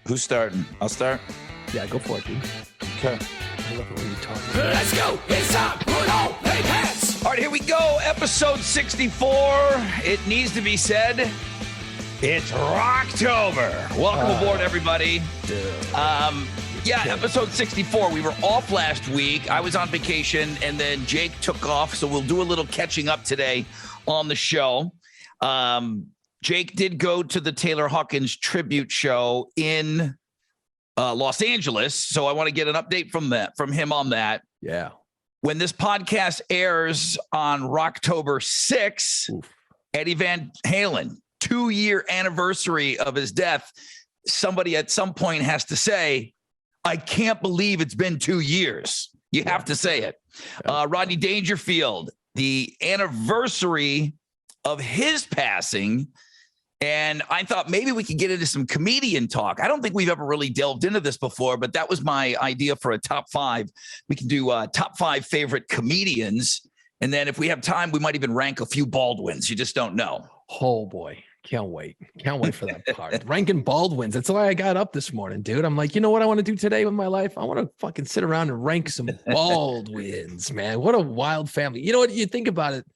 Who's starting? I'll start. Yeah, go for it, dude. Okay. I love it when you talk. Let's go. It's time. Put on the pants. All right, here we go. Episode 64. It needs to be said. It's Rocktober. Welcome aboard, everybody. Episode 64. We were off last week. I was on vacation, and then Jake took off, so we'll do a little catching up today on the show. Jake did go to the Taylor Hawkins tribute show in Los Angeles, so I want to get an update from him on that. Yeah. When this podcast airs on Rocktober 6, Eddie Van Halen, 2-year anniversary of his death, somebody at some point has to say, I can't believe it's been 2 years. You have to say it. Rodney Dangerfield, the anniversary of his passing. And I thought maybe we could get into some comedian talk. I don't think we've ever really delved into this before, but that was my idea for a top 5. We can do top 5 favorite comedians. And then if we have time, we might even rank a few Baldwins. You just don't know. Oh, boy. Can't wait. Can't wait for that part. Ranking Baldwins. That's why I got up this morning, dude. I'm like, you know what I want to do today with my life? I want to fucking sit around and rank some Baldwins, man. What a wild family. You know what? You think about it,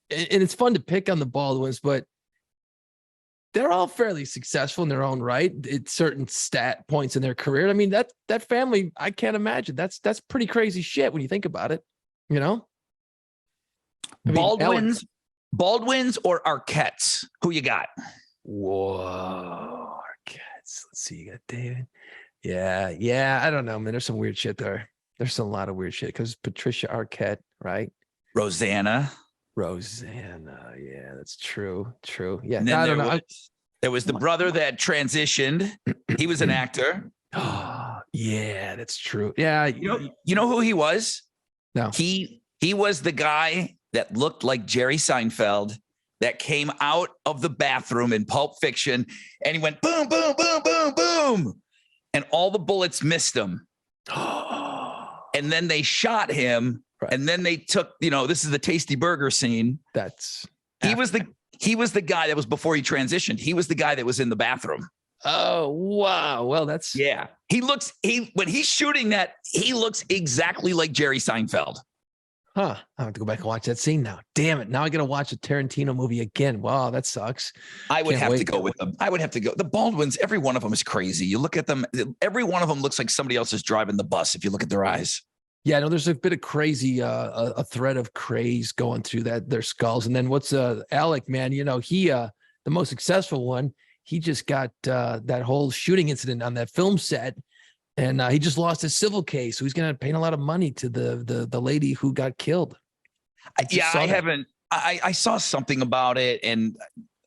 and it's fun to pick on the Baldwins, but they're all fairly successful in their own right at certain stat points in their career. I mean, that family, I can't imagine. That's pretty crazy shit when you think about it, you know? I mean, Baldwins or Arquettes? Who you got? Whoa, Arquettes. Let's see. You got David. Yeah. I don't know, man. There's some weird shit there. There's a lot of weird shit because Patricia Arquette, right? Rosanna. Yeah, that's true. Yeah, I don't know. There was the brother that transitioned. He was an actor. Oh, yeah, that's true. Yeah, you know who he was? No, he was the guy that looked like Jerry Seinfeld that came out of the bathroom in Pulp Fiction, and he went boom, boom, boom, boom, boom, and all the bullets missed him. And then they shot him. Right. And then they took, this is the Tasty Burger scene. He was the guy that was before he transitioned. He was the guy that was in the bathroom. Oh, wow. Well, when he's shooting that, he looks exactly like Jerry Seinfeld. Huh. I have to go back and watch that scene now. Damn it. Now I got to watch a Tarantino movie again. Wow, that sucks. I would have to go with them. I would have to go. The Baldwins, every one of them is crazy. You look at them, every one of them looks like somebody else is driving the bus if you look at their eyes. Yeah, no, there's a bit of crazy, a thread of craze going through their skulls. And then what's Alec, man, he, the most successful one, he just got that whole shooting incident on that film set. And he just lost his civil case. So he's going to pay a lot of money to the lady who got killed. I saw something about it, and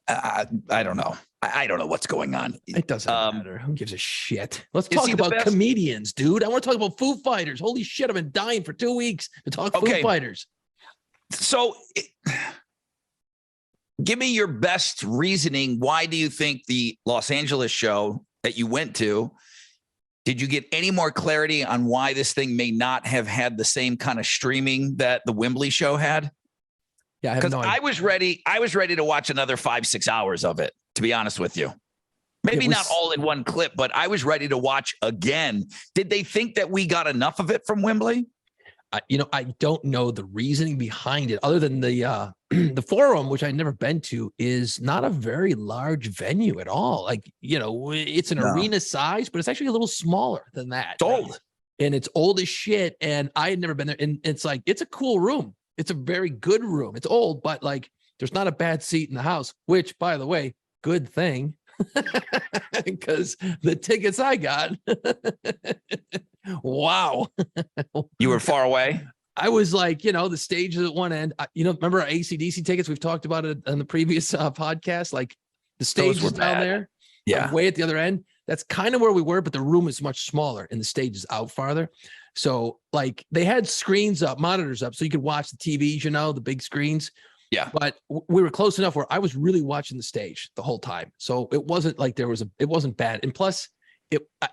I don't know. I don't know what's going on. It doesn't matter. Who gives a shit? Let's talk about comedians, dude. I want to talk about Foo Fighters. Holy shit, I've been dying for 2 weeks to talk Foo Fighters. So give me your best reasoning. Why do you think the Los Angeles show that you went to, did you get any more clarity on why this thing may not have had the same kind of streaming that the Wembley show had? Yeah, because I was ready to watch another 5-6 hours of it, to be honest with you. Maybe not all in one clip, but I was ready to watch again. Did they think that we got enough of it from Wembley? I don't know the reasoning behind it, other than the the Forum, which I've never been to, is not a very large venue at all. Like, it's an arena size, but it's actually a little smaller than that. It's old. And it's old as shit. And I had never been there. And it's like, it's a cool room. It's a very good room. It's old, but like, there's not a bad seat in the house, which, by the way, good thing, because the tickets I got, wow. You were far away? I was like, the stage is at one end. Remember our AC/DC tickets? We've talked about it on the previous podcast. Like the stage was down there. Yeah. Way at the other end. That's kind of where we were, but the room is much smaller and the stage is out farther. So like they had screens up, monitors up, so you could watch the TVs, the big screens. Yeah. But we were close enough where I was really watching the stage the whole time. So it wasn't like it wasn't bad. And plus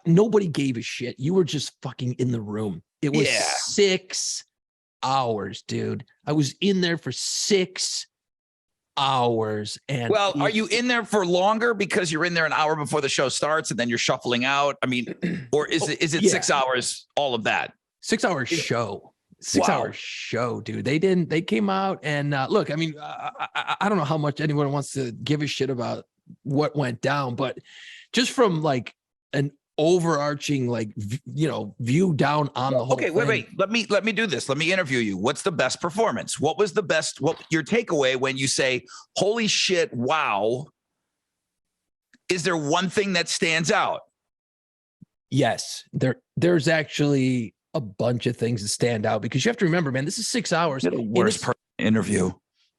nobody gave a shit. You were just fucking in the room. It was 6 hours, dude. I was in there for 6 hours. And well, are you in there for longer because you're in there an hour before the show starts and then you're shuffling out? I mean, or is it yeah. 6 hours, all of that? 6 hour show. 6 hour show, dude. They came out and look, I mean, I don't know how much anyone wants to give a shit about what went down, but just from like an overarching, like, view down on the whole Okay, thing. wait. Let me do this. Let me interview you. What's the best performance? What was the best, what your takeaway when you say, holy shit, wow? Is there one thing that stands out? Yes, there's actually a bunch of things that stand out because you have to remember, man, this is 6 hours. You're the worst interview.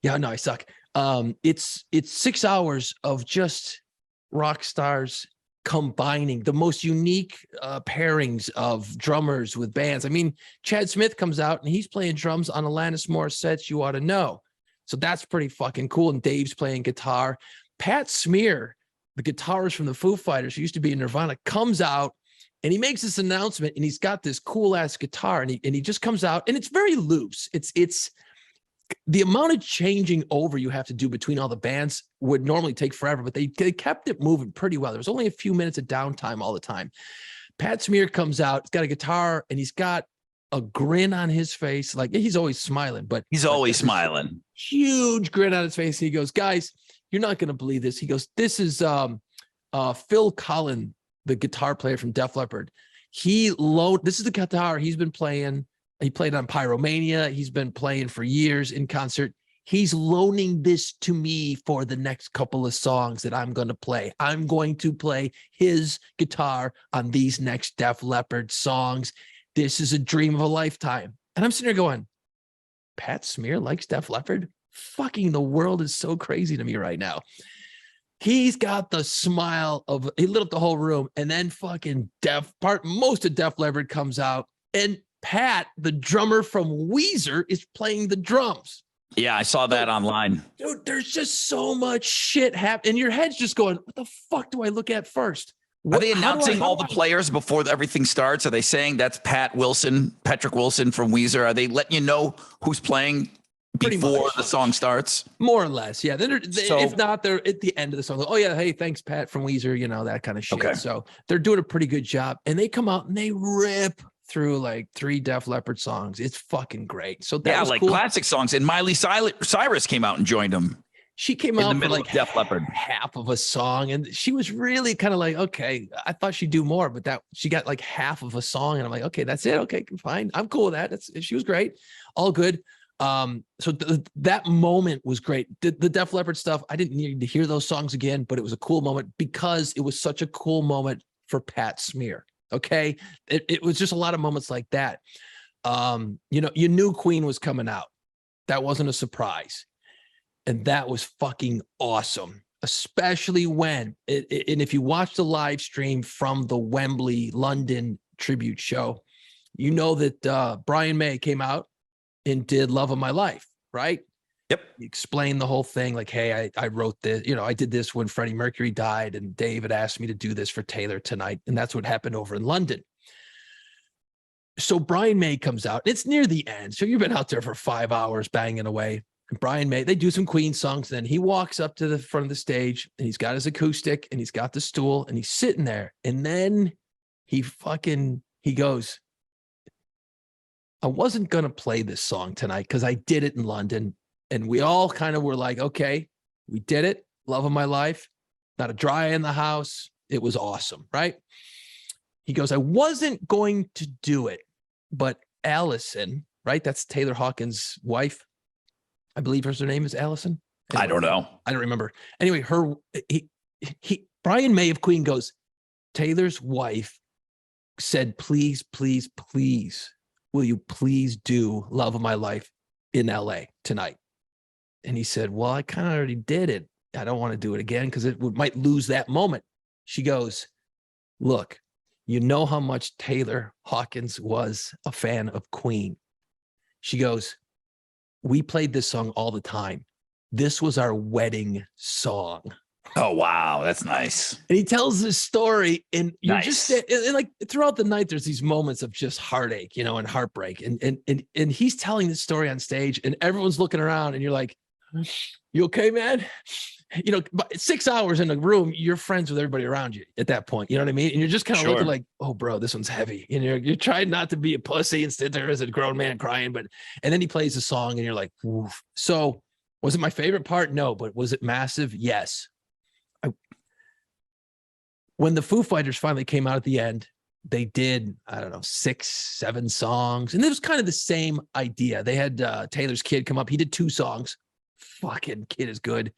Yeah, no, I suck. It's 6 hours of just rock stars combining the most unique pairings of drummers with bands. I mean, Chad Smith comes out and he's playing drums on Alanis Morissette's You Ought to Know. So that's pretty fucking cool. And Dave's playing guitar. Pat Smear, the guitarist from the Foo Fighters, who used to be in Nirvana, comes out and he makes this announcement and he's got this cool ass guitar and he just comes out and it's very loose. It's the amount of changing over you have to do between all the bands would normally take forever, but they kept it moving pretty well. There was only a few minutes of downtime all the time. Pat Smear comes out, he's got a guitar and he's got a grin on his face. Like he's always smiling, but he's always smiling. Huge grin on his face. And he goes, guys, you're not going to believe this. He goes, this is Phil Collin, the guitar player from Def Leppard. This is the guitar he's been playing. He played on Pyromania. He's been playing for years in concert. He's loaning this to me for the next couple of songs that I'm going to play. I'm going to play his guitar on these next Def Leppard songs. This is a dream of a lifetime. And I'm sitting there going, Pat Smear likes Def Leppard? Fucking the world is so crazy to me right now. He's got the smile of, he lit up the whole room, and then fucking most of Def Leppard comes out, and Pat, the drummer from Weezer, is playing the drums. Yeah, I saw that online. Dude, there's just so much shit happening. And your head's just going, what the fuck do I look at first? Are they announcing all the players before everything starts? Are they saying that's Patrick Wilson from Weezer? Are they letting you know who's playing before the song starts? More or less, yeah. If not, they're at the end of the song. Like, oh yeah, hey, thanks, Pat from Weezer, that kind of shit. Okay. So they're doing a pretty good job. And they come out and they rip through like 3 Def Leppard songs. It's fucking great. So that was like cool. Classic songs. And Miley Cyrus came out and joined them. She came out for like Def Leppard, half of a song, and she was really kind of like, okay, I thought she'd do more, but that she got like half of a song, and I'm like, okay, that's it. Okay, fine, I'm cool with that. She was great, all good. So that moment was great. The Def Leppard stuff, I didn't need to hear those songs again, but it was a cool moment because it was such a cool moment for Pat Smear. Okay, it was just a lot of moments like that. You knew Queen was coming out. That wasn't a surprise. And that was fucking awesome, especially when, and if you watch the live stream from the Wembley London tribute show, you know that Brian May came out and did Love of My Life, right? Yep. He explained the whole thing like, hey, I wrote this, I did this when Freddie Mercury died and David asked me to do this for Taylor tonight. And that's what happened over in London. So Brian May comes out. It's near the end. So you've been out there for 5 hours banging away. And Brian May, they do some Queen songs. Then he walks up to the front of the stage and he's got his acoustic and he's got the stool and he's sitting there. And then he goes, I wasn't going to play this song tonight because I did it in London. And we all kind of were like, okay, we did it. Love of my life. Not a dry eye in the house. It was awesome, right? He goes, I wasn't going to do it, but Allison, right? That's Taylor Hawkins' wife. I believe her name is Allison. Anyway, I don't know. I don't remember. Anyway, Brian May of Queen goes, Taylor's wife said, please, please, please, will you please do Love of My Life in LA tonight? And he said, well, I kind of already did it. I don't want to do it again because might lose that moment. She goes, look, you know how much Taylor Hawkins was a fan of Queen. She goes, we played this song all the time. This was our wedding song. Oh, wow. That's nice. And he tells this story and you're just and like throughout the night, there's these moments of just heartache, and heartbreak. And he's telling this story on stage and everyone's looking around and you're You okay, man? You know, but 6 hours in a room, you're friends with everybody around you at that point. You know what I mean? And you're just kind of looking like, oh, bro, this one's heavy. And you're trying not to be a pussy and sit there as a grown man crying. And then he plays a song and you're like, oof. So was it my favorite part? No, but was it massive? Yes. When the Foo Fighters finally came out at the end, they did, I don't know, 6, 7 songs. And it was kind of the same idea. They had Taylor's Kid come up. He did 2 songs. Fucking Kid is good.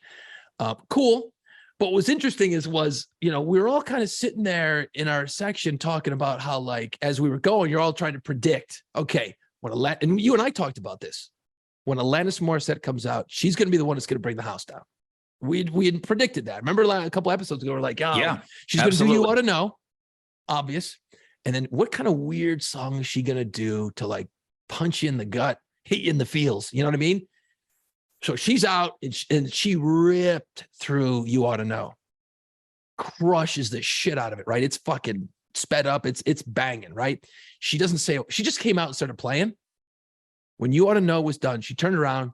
Cool. But what was interesting was, you know, we were all kind of sitting there in our section talking about how, like, as we were going, you're all trying to predict, okay, and you and I talked about this. When Alanis Morissette comes out, she's going to be the one that's going to bring the house down. We had predicted that. Remember a couple episodes ago, we're like, oh, yeah, she's going to do You Ought to Know. Obvious. And then what kind of weird song is she going to do to, like, punch you in the gut, hit you in the feels? You know what I mean? So she's out and she ripped through You Ought to Know. Crushes the shit out of it, right? It's fucking sped up. It's banging, right? She doesn't say, she just came out and started playing. When You Ought to Know was done, she turned around,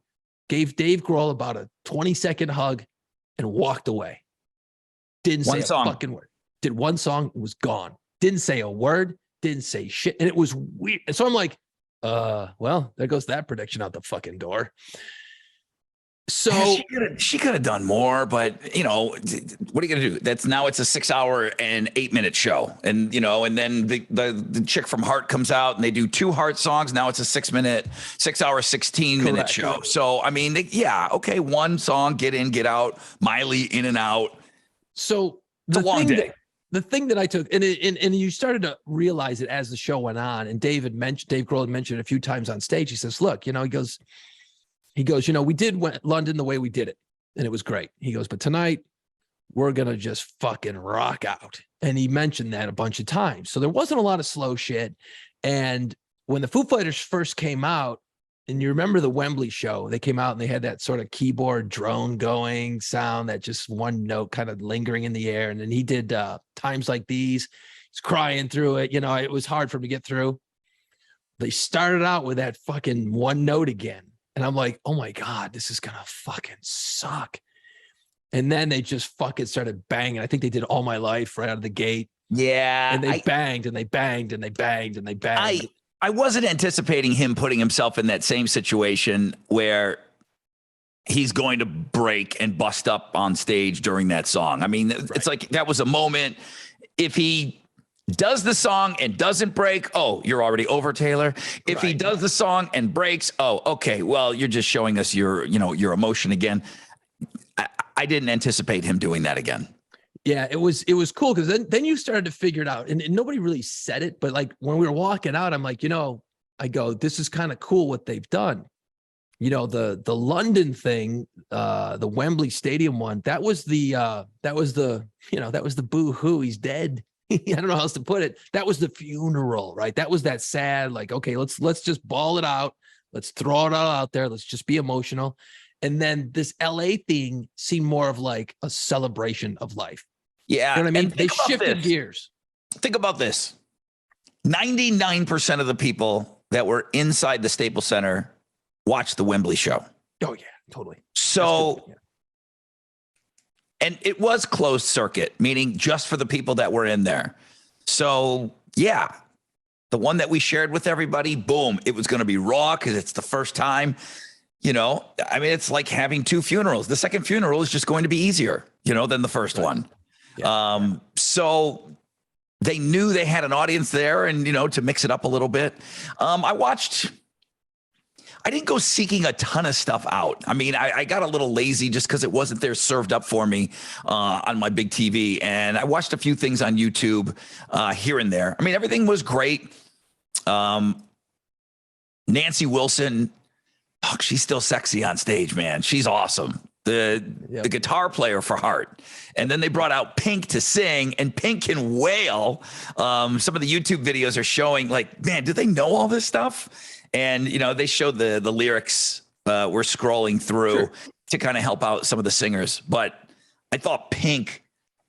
gave Dave Grohl about a 20-second hug and walked away. Didn't say a fucking word. Did one song, was gone. Didn't say a word, didn't say shit. And it was weird. And so I'm like, well, there goes that prediction out the fucking door. So she could have done more, but you know, what are you gonna do? It's a 6 hour and 8 minute show, and you know, and then the chick from Heart comes out and they do 2 Heart songs. Now it's a 6 hour, 16-minute show. Correct. So I mean, okay, one song, get in, get out, Miley in and out. So it's a long day. The thing that I took, and you started to realize it as the show went on, and Dave Grohl had mentioned it a few times on stage. He says, look, you know, he goes, you know, we did London the way we did it, and it was great. He goes, but tonight we're going to just fucking rock out. And he mentioned that a bunch of times. So there wasn't a lot of slow shit. And when the Foo Fighters first came out, and you remember the Wembley show, they came out and they had that sort of keyboard drone going sound, that just one note kind of lingering in the air. And then he did Times Like These. He's crying through it. You know, it was hard for him to get through. They started out with that fucking one note again. And I'm like, oh my God, this is going to fucking suck. And then they just fucking started banging. I think they did All My Life right out of the gate. Yeah. And they banged and they banged and they banged and they banged. I wasn't anticipating him putting himself in that same situation where he's going to break and bust up on stage during that song. I mean, It's like that was a moment. If he does the song and doesn't break, oh, you're already over, Taylor. If he does the song and breaks, oh, okay, well, you're just showing us your emotion again. I didn't anticipate him doing that again. Yeah, it was cool because then you started to figure it out, and nobody really said it, but like when we were walking out, I'm like, you know, I go, this is kind of cool what they've done. You know, the London thing, the Wembley Stadium one, that was the boo-hoo, he's dead. I don't know how else to put it. That was the funeral, right? That was that sad, like, okay, let's just ball it out. Let's throw it all out there. Let's just be emotional. And then this LA thing seemed more of like a celebration of life. Yeah. You know what I mean? They shifted gears. Think about this. 99% of the people that were inside the Staples Center watched the Wembley show. Oh, yeah, totally. So, and it was closed circuit, meaning just for the people that were in there. So, yeah, the one that we shared with everybody, boom, it was going to be raw because it's the first time. You know, I mean, it's like having 2 funerals. The second funeral is just going to be easier, you know, than the first one. Yeah. So they knew they had an audience there, and, you know, to mix it up a little bit. I didn't go seeking a ton of stuff out. I mean, I got a little lazy just because it wasn't there served up for me on my big TV. And I watched a few things on YouTube here and there. I mean, everything was great. Nancy Wilson, she's still sexy on stage, man. She's awesome. The guitar player for Heart. And then they brought out Pink to sing, and Pink can wail. Some of the YouTube videos are showing, like, man, do they know all this stuff? And, you know, they showed the lyrics we're scrolling through to kind of help out some of the singers. But I thought Pink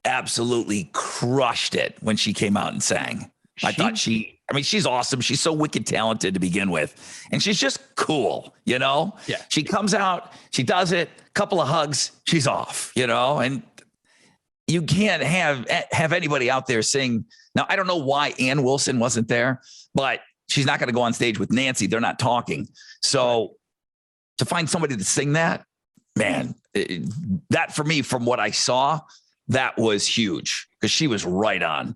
absolutely crushed it when she came out and sang. I thought she I mean, she's awesome. She's so wicked talented to begin with. And she's just cool, you know? Yeah. She comes out, she does it, couple of hugs, she's off, you know? And you can't have anybody out there sing. Now, I don't know why Ann Wilson wasn't there, but she's not going to go on stage with Nancy. They're not talking. So to find somebody to sing that, man, that for me, from what I saw, that was huge because she was right on.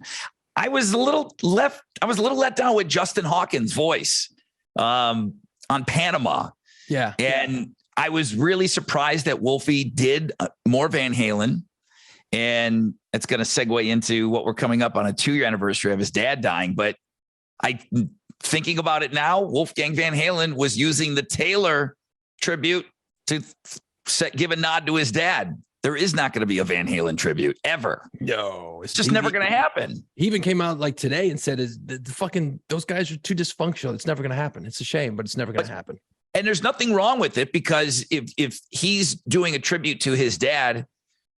I was a little let down with Justin Hawkins' voice on Panama. Yeah. And I was really surprised that Wolfie did more Van Halen. And it's going to segue into what we're coming up on a 2-year anniversary of his dad dying. But thinking about it now, Wolfgang Van Halen was using the Taylor tribute to give a nod to his dad. There is not going to be a Van Halen tribute ever. No, it's just never going to happen. He even came out like today and said, the fucking, those guys are too dysfunctional. It's never going to happen. It's a shame, but it's never going to happen. And there's nothing wrong with it because if he's doing a tribute to his dad,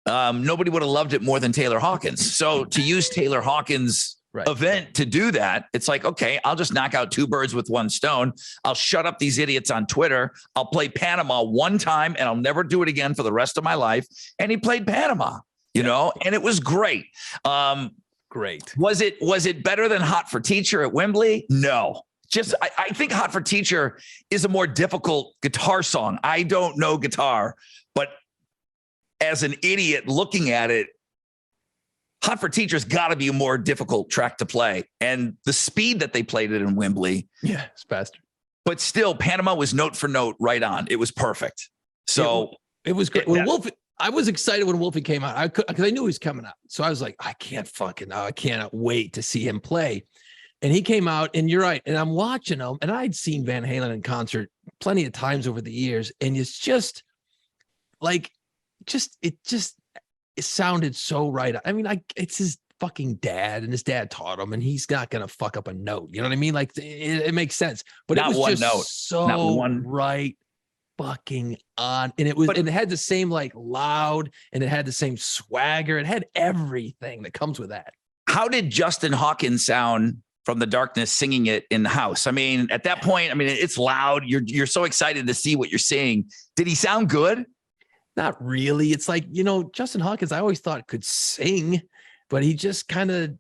nobody would have loved it more than Taylor Hawkins. So to use Taylor Hawkins' event to do that, it's like, okay, I'll just knock out 2 birds with 1 stone. I'll shut up these idiots on Twitter. I'll play Panama one time and I'll never do it again for the rest of my life. And he played Panama, you know, and it was great. Great. Was it better than Hot for Teacher at Wembley? No. I think Hot for Teacher is a more difficult guitar song. I don't know guitar, but as an idiot looking at it, Hot for Teacher's got to be a more difficult track to play. And the speed that they played it in Wembley. Yeah, it's faster. But still, Panama was note for note right on. It was perfect. So it was great. When Wolfie, I was excited when Wolfie came out because I knew he was coming out. So I was like, I cannot wait to see him play. And he came out, and you're right. And I'm watching him, and I'd seen Van Halen in concert plenty of times over the years. And it's just like, it sounded so right. I mean, it's his fucking dad, and his dad taught him, and he's not going to fuck up a note. You know what I mean? Like it makes sense, but not it was one just note. so not one. Right fucking on. And it had the same like loud, and it had the same swagger. It had everything that comes with that. How did Justin Hawkins sound from the darkness singing it in the house? I mean, at that point, I mean, it's loud. You're so excited to see what you're seeing. Did he sound good? Not really. It's like, you know, Justin Hawkins, I always thought could sing, but he just kind of,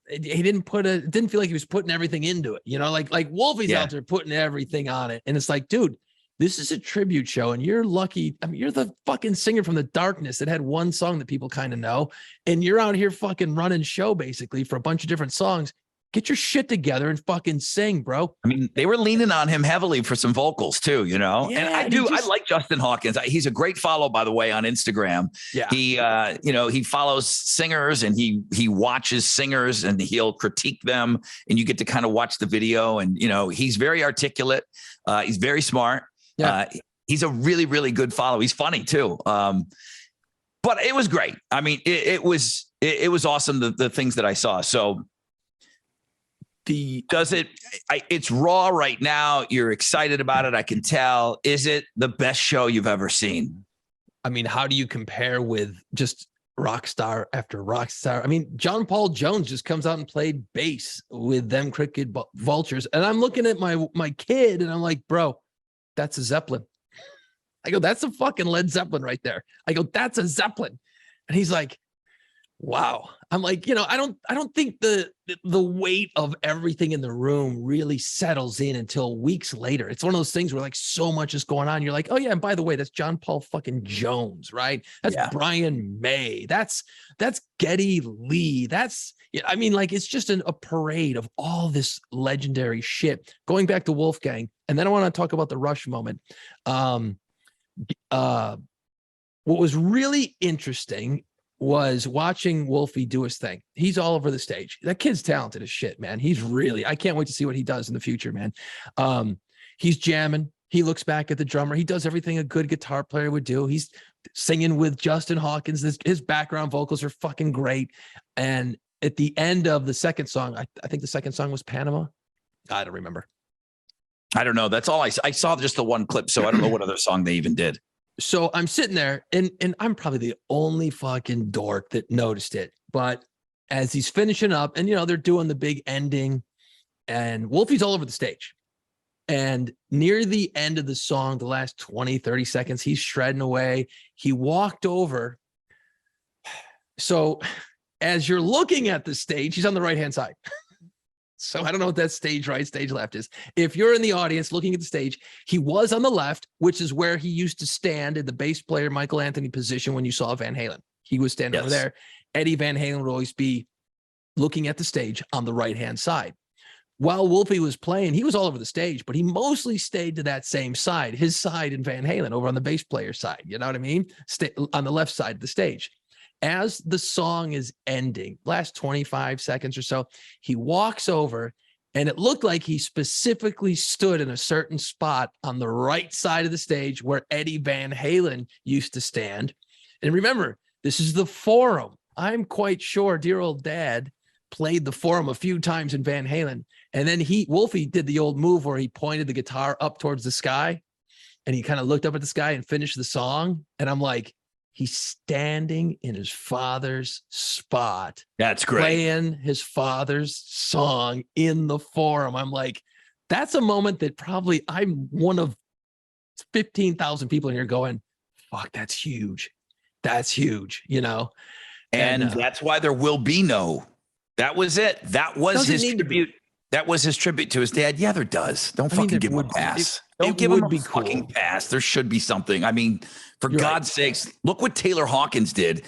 he didn't feel like he was putting everything into it. You know, like Wolfie's out there putting everything on it. And it's like, dude, this is a tribute show and you're lucky. I mean, you're the fucking singer from the darkness that had one song that people kind of know. And you're out here fucking running show basically for a bunch of different songs. Get your shit together and fucking sing, bro. I mean, they were leaning on him heavily for some vocals too, you know? Yeah, and I like Justin Hawkins. He's a great follow, by the way, on Instagram. Yeah. He follows singers and he watches singers and he'll critique them. And you get to kind of watch the video and, you know, he's very articulate. He's very smart. Yeah. He's a really, really good follow. He's funny too. But it was great. I mean, it was awesome. The things that I saw. So, it's raw right now. You're excited about it. I can tell. Is it the best show you've ever seen? I mean, how do you compare with just rock star after rock star? I mean, John Paul Jones just comes out and played bass with them Cricket Vultures. And I'm looking at my kid and I'm like, bro, that's a Zeppelin. I go, that's a fucking Led Zeppelin right there. I go, that's a Zeppelin. And he's like, wow. I'm like, you know, I don't think the weight of everything in the room really settles in until weeks later. It's one of those things where like so much is going on. You're like, oh yeah, and by the way, that's John Paul fucking Jones, right? That's Brian May. That's Geddy Lee. I mean, like it's just a parade of all this legendary shit. Going back to Wolfgang, and then I want to talk about the Rush moment. What was really interesting was watching Wolfie do his thing. He's all over the stage. That kid's talented as shit, man. I can't wait to see what he does in the future, man. He's jamming. He looks back at the drummer. He does everything a good guitar player would do. He's singing with Justin Hawkins. His background vocals are fucking great. And at the end of the second song, I think the second song was Panama. I don't remember. I don't know. That's all I saw just the one clip. So I don't know what other song they even did. So I'm sitting there and I'm probably the only fucking dork that noticed it. But as he's finishing up and, you know, they're doing the big ending and Wolfie's all over the stage. And near the end of the song, the last 20, 30 seconds, he's shredding away. He walked over. So as you're looking at the stage, he's on the right-hand side. So I don't know what that stage right, stage left is. If you're in the audience looking at the stage, he was on the left, which is where he used to stand in the bass player Michael Anthony position when you saw Van Halen. He was standing over there. Eddie Van Halen would always be looking at the stage on the right-hand side. While Wolfie was playing, he was all over the stage, but he mostly stayed to that same side, his side in Van Halen, over on the bass player side. You know what I mean? Stay on the left side of the stage. As the song is ending, last 25 seconds or so, he walks over, and it looked like he specifically stood in a certain spot on the right side of the stage where Eddie Van Halen used to stand. And remember, this is the Forum. I'm quite sure dear old dad played the Forum a few times in Van Halen. And then Wolfie did the old move where he pointed the guitar up towards the sky, and he kind of looked up at the sky and finished the song. And I'm like, he's standing in his father's spot. That's great. Playing his father's song in the Forum. I'm like, that's a moment that probably I'm one of 15,000 people in here going, fuck, that's huge. That's huge, you know? And that's why there will be no. That was it. That was his tribute. That was his tribute to his dad. Yeah, there does. Don't fucking give him a pass. Don't give him a fucking pass. There should be something. I mean, for God's sakes, look what Taylor Hawkins did.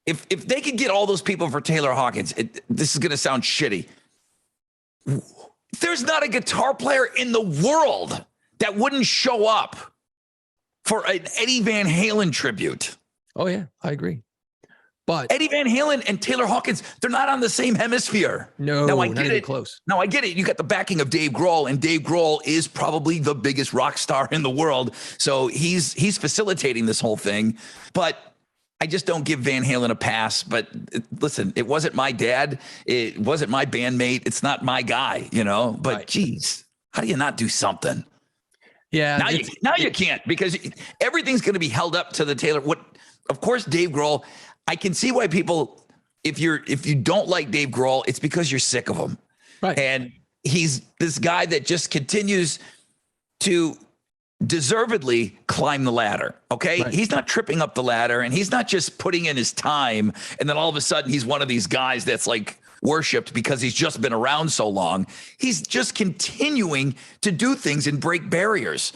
If they could get all those people for Taylor Hawkins, this is going to sound shitty. There's not a guitar player in the world that wouldn't show up for an Eddie Van Halen tribute. Oh, yeah, I agree. But Eddie Van Halen and Taylor Hawkins, they're not on the same hemisphere. No, now, I not get even it. Close. No, I get it. You got the backing of Dave Grohl, and Dave Grohl is probably the biggest rock star in the world. So he's facilitating this whole thing. But I just don't give Van Halen a pass. But listen, it wasn't my dad. It wasn't my bandmate. It's not my guy, you know. But geez, how do you not do something? Yeah. Now you can't, because everything's going to be held up to the Taylor. Of course, Dave Grohl. I can see why people, if you don't like Dave Grohl, it's because you're sick of him. Right. And he's this guy that just continues to deservedly climb the ladder. Okay. Right. He's not tripping up the ladder, and he's not just putting in his time. And then all of a sudden he's one of these guys that's like worshipped because he's just been around so long. He's just continuing to do things and break barriers.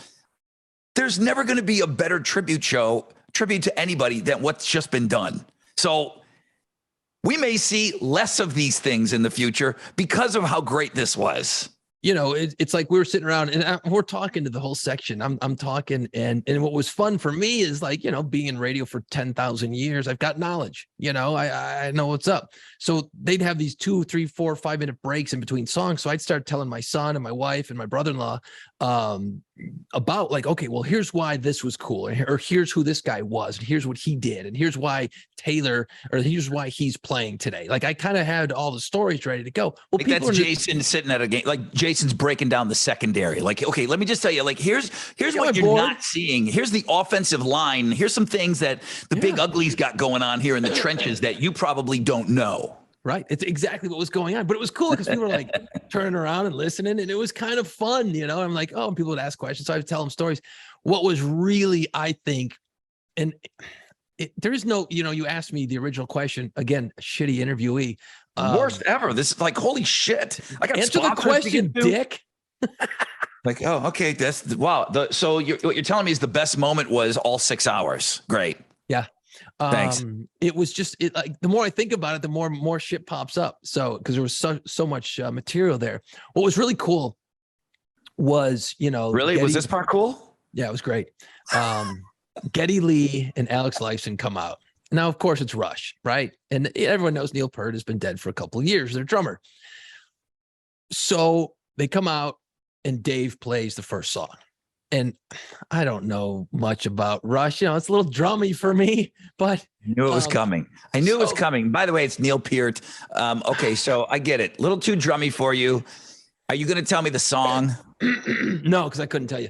There's never going to be a better tribute to anybody than what's just been done. So we may see less of these things in the future because of how great this was. You know, it's like we were sitting around and we're talking to the whole section. I'm talking, and what was fun for me is, like, you know, being in radio for 10,000 years, I've got knowledge. You know, I know what's up. So they'd have these 2, 3, 4, 5 minute breaks in between songs. So I'd start telling my son and my wife and my brother-in-law about, like, okay, well, here's why this was cool, or here's who this guy was, and here's what he did, and here's why here's why he's playing today. Like, I kind of had all the stories ready to go. Well, like that's Jason sitting at a game, like Jason's breaking down the secondary. Like, okay, let me just tell you, like, here's what you're not seeing. Here's the offensive line. Here's some things that the big uglies got going on here in the trenches that you probably don't know. Right. It's exactly what was going on. But it was cool because we were like turning around and listening, and it was kind of fun, you know. I'm like, oh, and people would ask questions, so I would tell them stories. What was really, I think, and there is no, you know, you asked me the original question, again, shitty interviewee. Worst ever. This is like, holy shit. I got answer the question, dick. Like, oh, okay. That's wow. So what you're telling me is the best moment was all 6 hours. Great. Yeah. Thanks. It was just like, the more I think about it, the more shit pops up. So, because there was so much material there. What was really cool was, you know, was this part cool? Yeah, it was great. Geddy Lee and Alex Lifeson come out. Now, of course, it's Rush, right? And everyone knows Neil Peart has been dead for a couple of years, their drummer. So they come out and Dave plays the first song. And I don't know much about Rush. You know, it's a little drummy for me, but I knew it was coming. I knew it was coming. By the way, it's Neil Peart. Okay, so I get it. A little too drummy for you. Are you going to tell me the song? No, because I couldn't tell you.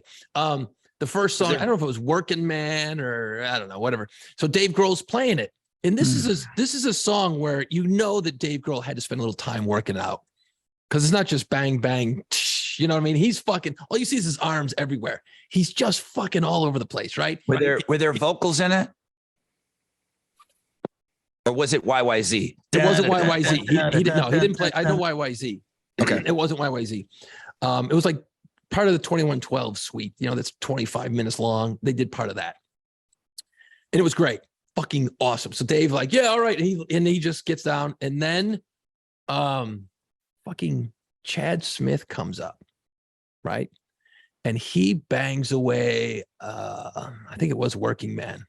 The first song, I don't know if it was Working Man or I don't know, whatever. So Dave Grohl's playing it. And this is a song where you know that Dave Grohl had to spend a little time working out. Because it's not just bang, bang. You know what I mean? He's fucking, all you see is his arms everywhere. He's just fucking all over the place, right? Were there vocals in it? Or was it YYZ? It wasn't YYZ. He didn't play. I know YYZ. Okay. It wasn't YYZ. It was like part of the 2112 suite, you know, that's 25 minutes long. They did part of that. And it was great. Fucking awesome. So Dave, like, yeah, all right. And he just gets down. And then fucking Chad Smith comes up, right? And he bangs away. I think it was Working Man.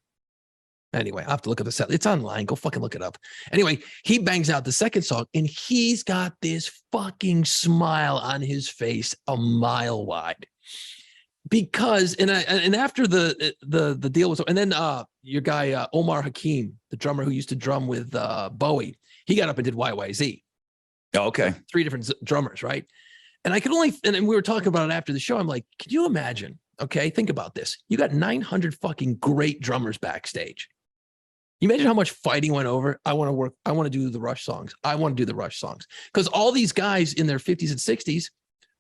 Anyway, I have to look at the set. It's online. Go fucking look it up. Anyway, he bangs out the second song, and he's got this fucking smile on his face a mile wide. Because and after the deal was, and then your guy Omar Hakim, the drummer who used to drum with Bowie, he got up and did YYZ. Oh, okay. 3 different drummers, right? And I could only, and we were talking about it after the show. I'm like, could you imagine? Okay, think about this. You got 900 fucking great drummers backstage. You imagine how much fighting went over. I want to do the Rush songs. I want to do the Rush songs. Because all these guys in their 50s and 60s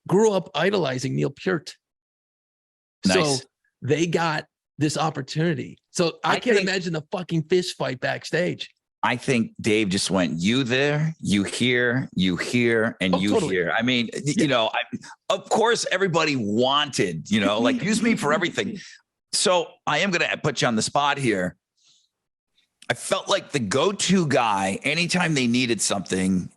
grew up idolizing Neil Peart. Nice. So they got this opportunity. So I can't imagine the fucking fist fight backstage. I think Dave just went, you there, you here, and you totally. here. I mean, you know, of course, everybody wanted, you know, like use me for everything. So I am going to put you on the spot here. I felt like the go-to guy anytime they needed something.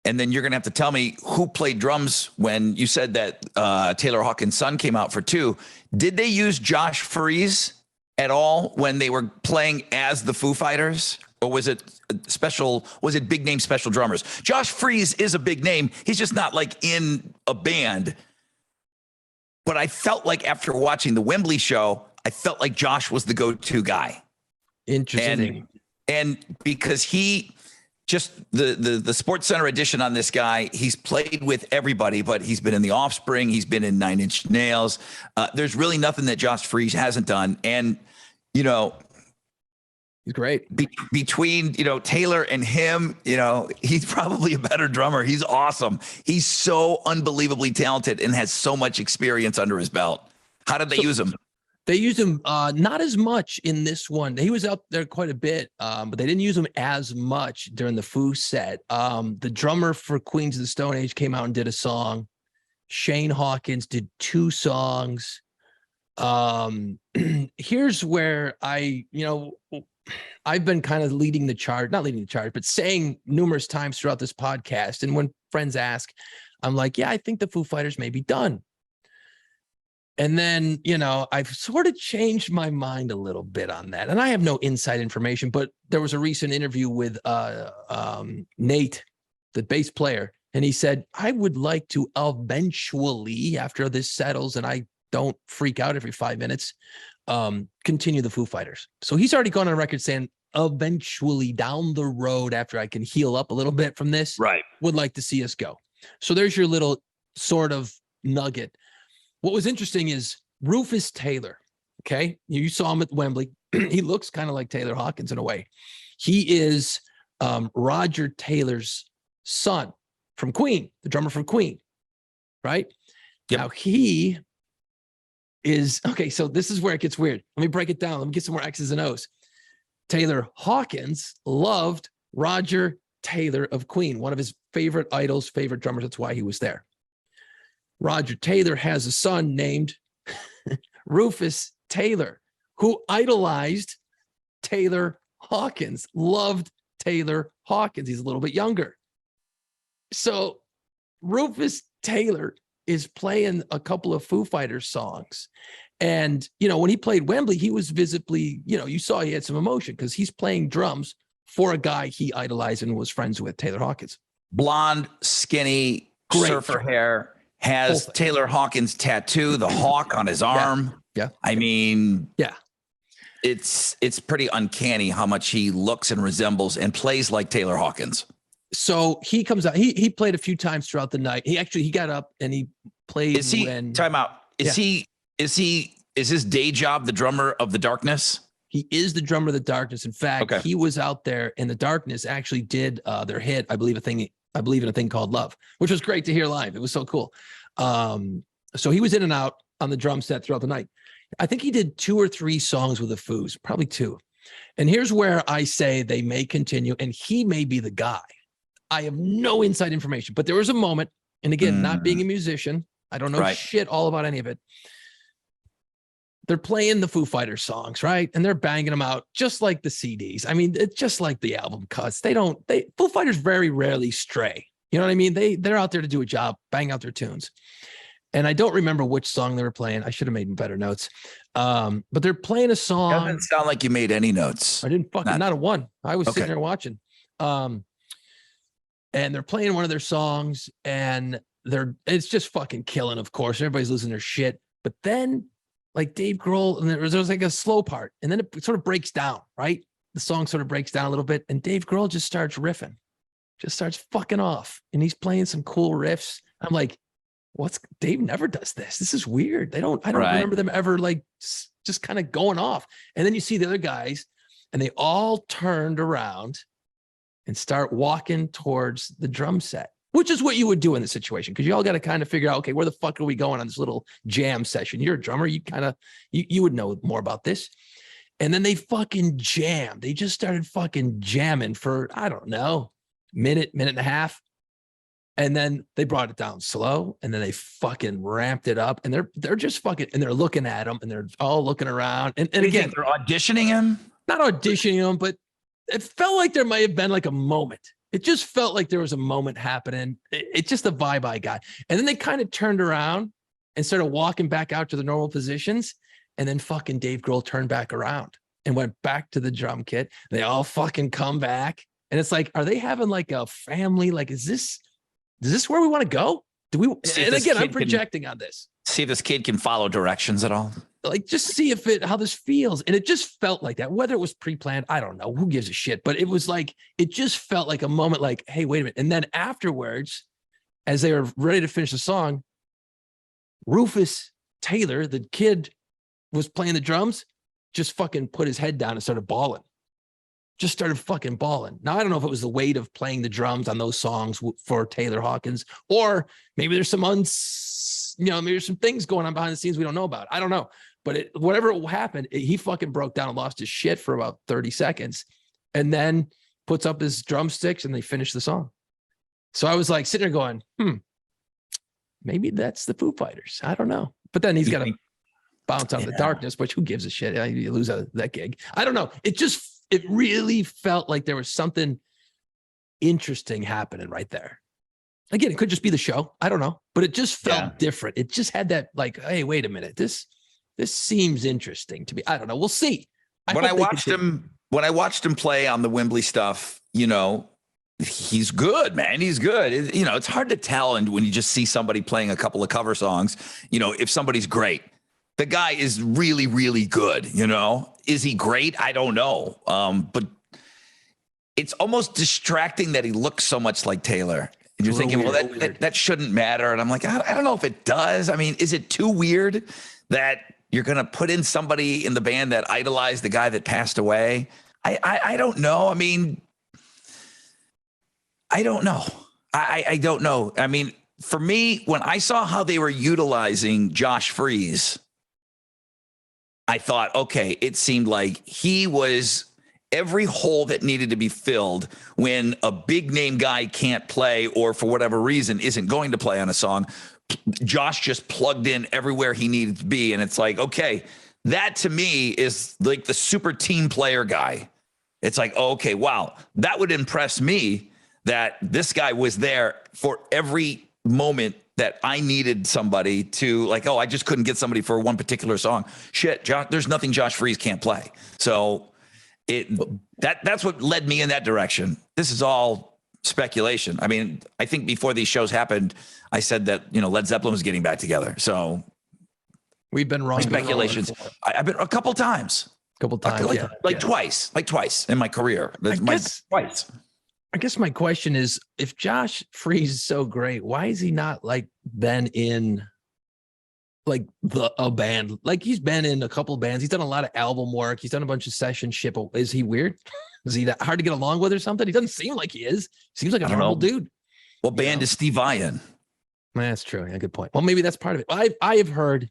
And then you're going to have to tell me who played drums when you said that Taylor Hawkins' son came out for 2. Did they use Josh Freese at all when they were playing as the Foo Fighters? Or was it special? Was it big name special drummers? Josh Freese is a big name. He's just not like in a band. But I felt like after watching the Wembley show, I felt like Josh was the go-to guy. Interesting. And because he just the Sports Center edition on this guy, he's played with everybody, but he's been in the Offspring. He's been in 9 Inch Nails. There's really nothing that Josh Freese hasn't done. And, you know, he's great. Between, you know, Taylor and him, you know, he's probably a better drummer. He's awesome. He's so unbelievably talented and has so much experience under his belt. How did they use him? They used him not as much in this one. He was up there quite a bit, but they didn't use him as much during the Foo set. The drummer for Queens of the Stone Age came out and did a song. Shane Hawkins did 2 songs. Here's where I've been kind of leading the charge, not leading the charge, but saying numerous times throughout this podcast. And when friends ask, I'm like, yeah, I think the Foo Fighters may be done. And then, you know, I've sort of changed my mind a little bit on that. And I have no inside information, but there was a recent interview with Nate, the bass player, and he said, I would like to eventually, after this settles and I don't freak out every 5 minutes, continue the Foo Fighters. So he's already gone on record saying, eventually down the road, after I can heal up a little bit from this, right, would like to see us go. So there's your little sort of nugget. What was interesting is Rufus Taylor. Okay. You saw him at Wembley. He looks kind of like Taylor Hawkins in a way. He is Roger Taylor's son from Queen, the drummer from Queen. Right. Yep. Now he is, okay, so this is where it gets weird. Let me break it down. Let me get some more X's and O's. Taylor Hawkins loved Roger Taylor of Queen, one of his favorite idols, favorite drummers. That's why he was there. Roger Taylor has a son named Rufus Taylor, who idolized Taylor Hawkins, loved Taylor Hawkins. He's a little bit younger. So Rufus Taylor is playing a couple of Foo Fighters songs. And, you know, when he played Wembley, he was visibly, you know, you saw he had some emotion because he's playing drums for a guy he idolized and was friends with, Taylor Hawkins. Blonde, skinny, great surfer hair. Has Taylor Hawkins tattoo, the hawk on his arm. Yeah. I mean, yeah, it's pretty uncanny how much he looks and resembles and plays like Taylor Hawkins. So he comes out, he played a few times throughout the night. He got up and he played. Time out. Is his day job the drummer of the Darkness? He is the drummer of the Darkness. In fact, he was out there in the Darkness, actually did their hit, I believe, a thing I Believe in a Thing Called Love, which was great to hear live. It was so cool. So he was in and out on the drum set throughout the night. I think he did 2 or 3 songs with the Foos, probably 2. And here's where I say they may continue, and he may be the guy. I have no inside information, but there was a moment, and again, not being a musician, I don't know shit all about any of it. They're playing the Foo Fighters songs, right? And they're banging them out just like the CDs. I mean, it's just like the album cuts. Foo Fighters very rarely stray. You know what I mean? They're out there to do a job, bang out their tunes. And I don't remember which song they were playing. I should have made better notes. But they're playing a song. Doesn't sound like you made any notes. I didn't not a one. I was sitting there watching. And they're playing one of their songs, and it's just fucking killing, of course. Everybody's losing their shit. But then, like Dave Grohl, and there was like a slow part, and then it sort of breaks down, right? The song sort of breaks down a little bit, and Dave Grohl just starts riffing, just starts fucking off, and he's playing some cool riffs. I'm like, Dave never does this. This is weird. I don't remember them ever like just kind of going off. And then you see the other guys, and they all turned around and start walking towards the drum set, which is what you would do in this situation, because you all got to kind of figure out, okay, where the fuck are we going on this little jam session? You're a drummer. You kind of, you would know more about this. And then they fucking jammed. They just started fucking jamming for, I don't know, minute and a half. And then they brought it down slow, and then they fucking ramped it up, and they're just fucking, and they're looking at him, and they're all looking around. And again, they're auditioning him? Not auditioning him, but it felt like there might have been like a moment. It just felt like there was a moment happening. It's just the vibe I got. And then they kind of turned around and started walking back out to the normal positions. And then fucking Dave Grohl turned back around and went back to the drum kit. They all fucking come back. And it's like, are they having like a family? Like, is this where we want to go? Do we? And again, I'm projecting on this. See if this kid can follow directions at all. Like, just see how this feels. And it just felt like that. Whether it was pre-planned, I don't know. Who gives a shit? But it was like, it just felt like a moment like, hey, wait a minute. And then afterwards, as they were ready to finish the song, Rufus Taylor, the kid was playing the drums, just fucking put his head down and started bawling. Just started fucking bawling. Now, I don't know if it was the weight of playing the drums on those songs for Taylor Hawkins, or maybe there's some maybe there's some things going on behind the scenes we don't know about. I don't know. But whatever happened, he fucking broke down and lost his shit for about 30 seconds, and then puts up his drumsticks, and they finish the song. So I was like sitting there going, maybe that's the Foo Fighters. I don't know. But then he's got to bounce out of the darkness, which who gives a shit? You lose that gig. I don't know. It really felt like there was something interesting happening right there. Again, it could just be the show. I don't know. But it just felt different. It just had that like, hey, wait a minute. This seems interesting to me. I don't know. We'll see. When I watched him play on the Wembley stuff, he's good, man. He's good. It's hard to tell. And when you just see somebody playing a couple of cover songs, if somebody's great. The guy is really, really good. Is he great? I don't know. But it's almost distracting that he looks so much like Taylor. And you're thinking, that shouldn't matter. And I'm like, I don't know if it does. I mean, is it too weird that you're going to put in somebody in the band that idolized the guy that passed away? I don't know. I mean, I don't know. I don't know. I mean, for me, when I saw how they were utilizing Josh Freese, I thought, okay, it seemed like he was every hole that needed to be filled when a big name guy can't play or for whatever reason isn't going to play on a song. Josh just plugged in everywhere he needed to be. And it's like, okay, that to me is like the super team player guy. It's like, oh, okay, wow, that would impress me that this guy was there for every moment that I needed somebody to, like, oh, I just couldn't get somebody for one particular song. Shit, there's nothing Josh Freese can't play. So that's what led me in that direction. This is all speculation. I mean, I think before these shows happened, I said that, Led Zeppelin was getting back together. So we've been wrong. Speculations. I've been a couple times. Twice in my career. Twice. I guess my question is, if Josh Freese is so great, why is he not like been in like a band? Like, he's been in a couple bands. He's done a lot of album work. He's done a bunch of session shit. Is he weird? Is he that hard to get along with or something? He doesn't seem like he is. Seems like a normal dude. What band is Steve Vai in? That's true. Yeah, good point. Well, maybe that's part of it. I have heard,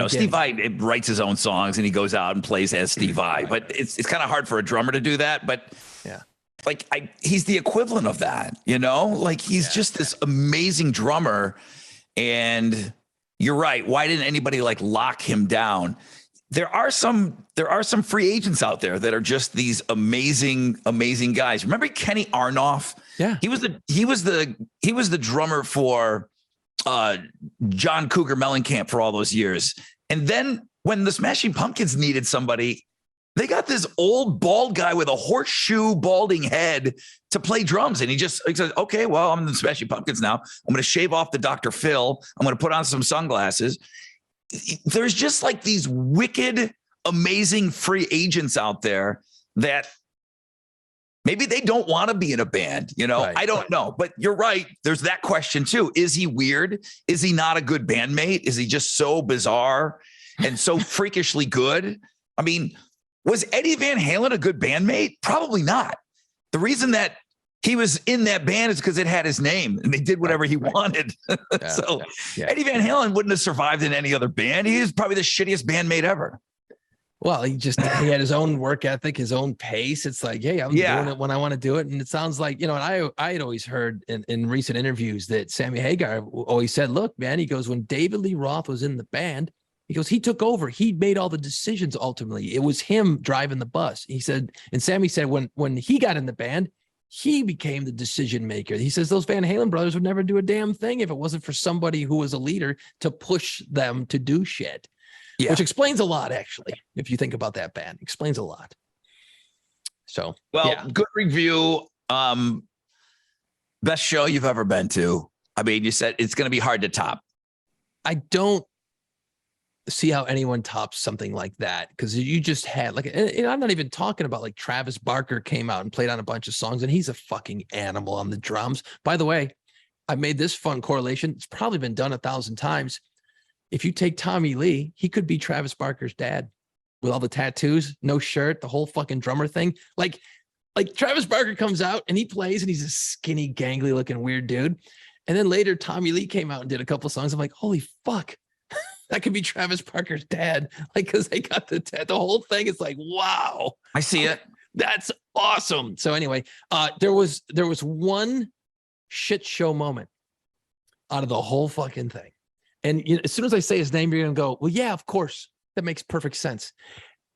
Steve Vai writes his own songs and he goes out and plays as Steve Vai, but it's kind of hard for a drummer to do that. But yeah, like he's the equivalent of that, like he's just this amazing drummer. And you're right. Why didn't anybody like lock him down? There are some free agents out there that are just these amazing guys. Remember Kenny Arnoff? Yeah, he was the drummer for John Cougar Mellencamp for all those years. And then when the Smashing Pumpkins needed somebody, they got this old bald guy with a horseshoe balding head to play drums. And he said, okay, well, I'm the Smashing Pumpkins now. I'm going to shave off the Dr. Phil. I'm going to put on some sunglasses. There's just like these wicked, amazing free agents out there that maybe they don't want to be in a band, Right, I don't know, but you're right. There's that question too. Is he weird? Is he not a good bandmate? Is he just so bizarre and so freakishly good? I mean, was Eddie Van Halen a good bandmate? Probably not. The reason that he was in that band is because it had his name and they did whatever he wanted. Yeah. Eddie Van Halen wouldn't have survived in any other band. He was probably the shittiest bandmate ever. Well, he had his own work ethic, his own pace. It's like, hey, I'm doing it when I want to do it. And it sounds like, and I had always heard in recent interviews that Sammy Hagar always said, look, man, he goes, when David Lee Roth was in the band, he goes, he took over. He made all the decisions ultimately. It was him driving the bus. He said, and Sammy said when he got in the band, he became the decision maker. He says those Van Halen brothers would never do a damn thing if it wasn't for somebody who was a leader to push them to do shit. Yeah. Which explains a lot, actually, if you think about that band. Explains a lot. So, good review. Best show you've ever been to. I mean, you said it's going to be hard to top. I don't see how anyone tops something like that, because you just had and I'm not even talking about like Travis Barker came out and played on a bunch of songs, and he's a fucking animal on the drums. By the way, I made this fun correlation. It's probably been done 1,000 times. If you take Tommy Lee, he could be Travis Barker's dad with all the tattoos, no shirt, the whole fucking drummer thing. Like Travis Barker comes out and he plays and he's a skinny, gangly looking weird dude. And then later Tommy Lee came out and did a couple of songs. I'm like, holy fuck, that could be Travis Barker's dad. Like, cause they got the whole thing. It's like, wow. I see it. That's awesome. So anyway, there was one shit show moment out of the whole fucking thing. And as soon as I say his name, you're going to go, well, yeah, of course. That makes perfect sense.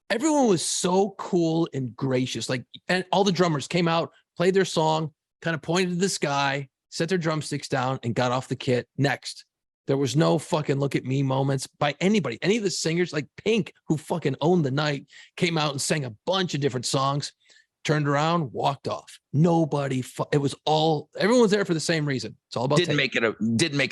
Everyone was so cool and gracious. And all the drummers came out, played their song, kind of pointed to the sky, set their drumsticks down, and got off the kit. Next. There was no fucking look at me moments by anybody. Any of the singers, like Pink, who fucking owned the night, came out and sang a bunch of different songs, turned around, walked off. Nobody. It was all, everyone's there for the same reason. It's all about. Didn't make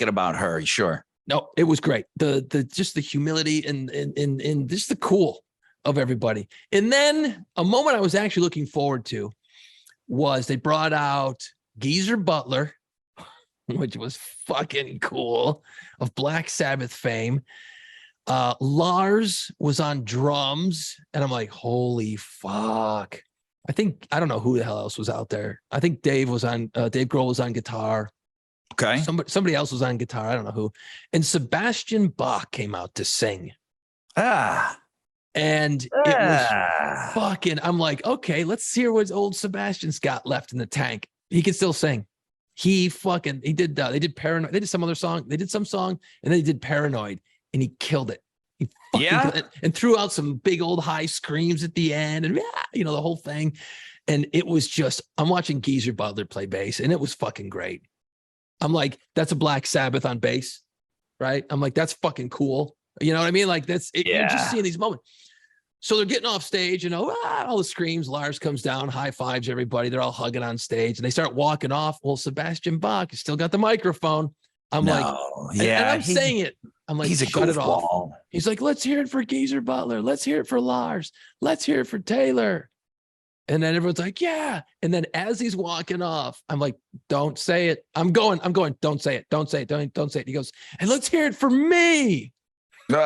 it about her. Sure. No, it was great. The just the humility and just the cool of everybody. And then a moment I was actually looking forward to was they brought out Geezer Butler, which was fucking cool, of Black Sabbath fame. Lars was on drums, and I'm like, holy fuck. I don't know who the hell else was out there. I think Dave Grohl was on guitar. Okay. Somebody else was on guitar. I don't know who. And Sebastian Bach came out to sing. And it was fucking, I'm like, okay, let's hear what old Sebastian's got left in the tank. He can still sing. They did Paranoid. They did some other song. They did some song and then they did Paranoid and he killed it. He killed it and threw out some big old high screams at the end and the whole thing. And it was just, I'm watching Geezer Butler play bass and it was fucking great. I'm like, that's a Black Sabbath on bass, right? I'm like, that's fucking cool. You know what I mean? Like you're just seeing these moments. So they're getting off stage, all the screams. Lars comes down, high fives everybody. They're all hugging on stage and they start walking off. Well, Sebastian Bach has still got the microphone. I'm and I'm saying it. I'm like, he's a shut it off. Ball. He's like, let's hear it for Geezer Butler. Let's hear it for Lars. Let's hear it for Taylor. And then everyone's like, yeah. And then as he's walking off, I'm like, don't say it. I'm going, don't say it. Don't say it. Don't say it. He goes, and let's hear it for me. And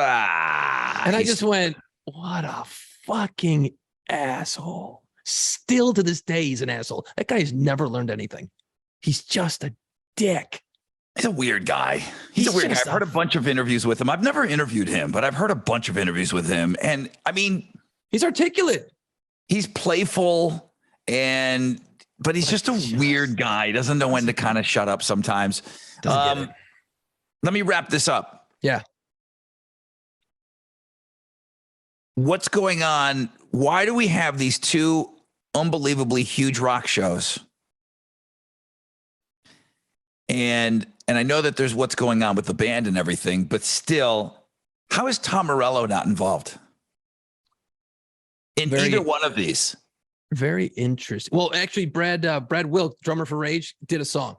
I just went, what a fucking asshole. Still to this day, he's an asshole. That guy has never learned anything. He's just a dick. He's a weird guy. He's a weird guy. I've heard a bunch of interviews with him. I've never interviewed him, but I've heard a bunch of interviews with him. And I mean, he's articulate. He's playful, but he's just a weird guy. He doesn't know when to kind of shut up sometimes. Let me wrap this up. Yeah. What's going on? Why do we have these two unbelievably huge rock shows? And I know that there's what's going on with the band and everything, but still, how is Tom Morello not involved in either one of these? Very interesting. Well, actually, Brad Wilk, drummer for Rage, did a song.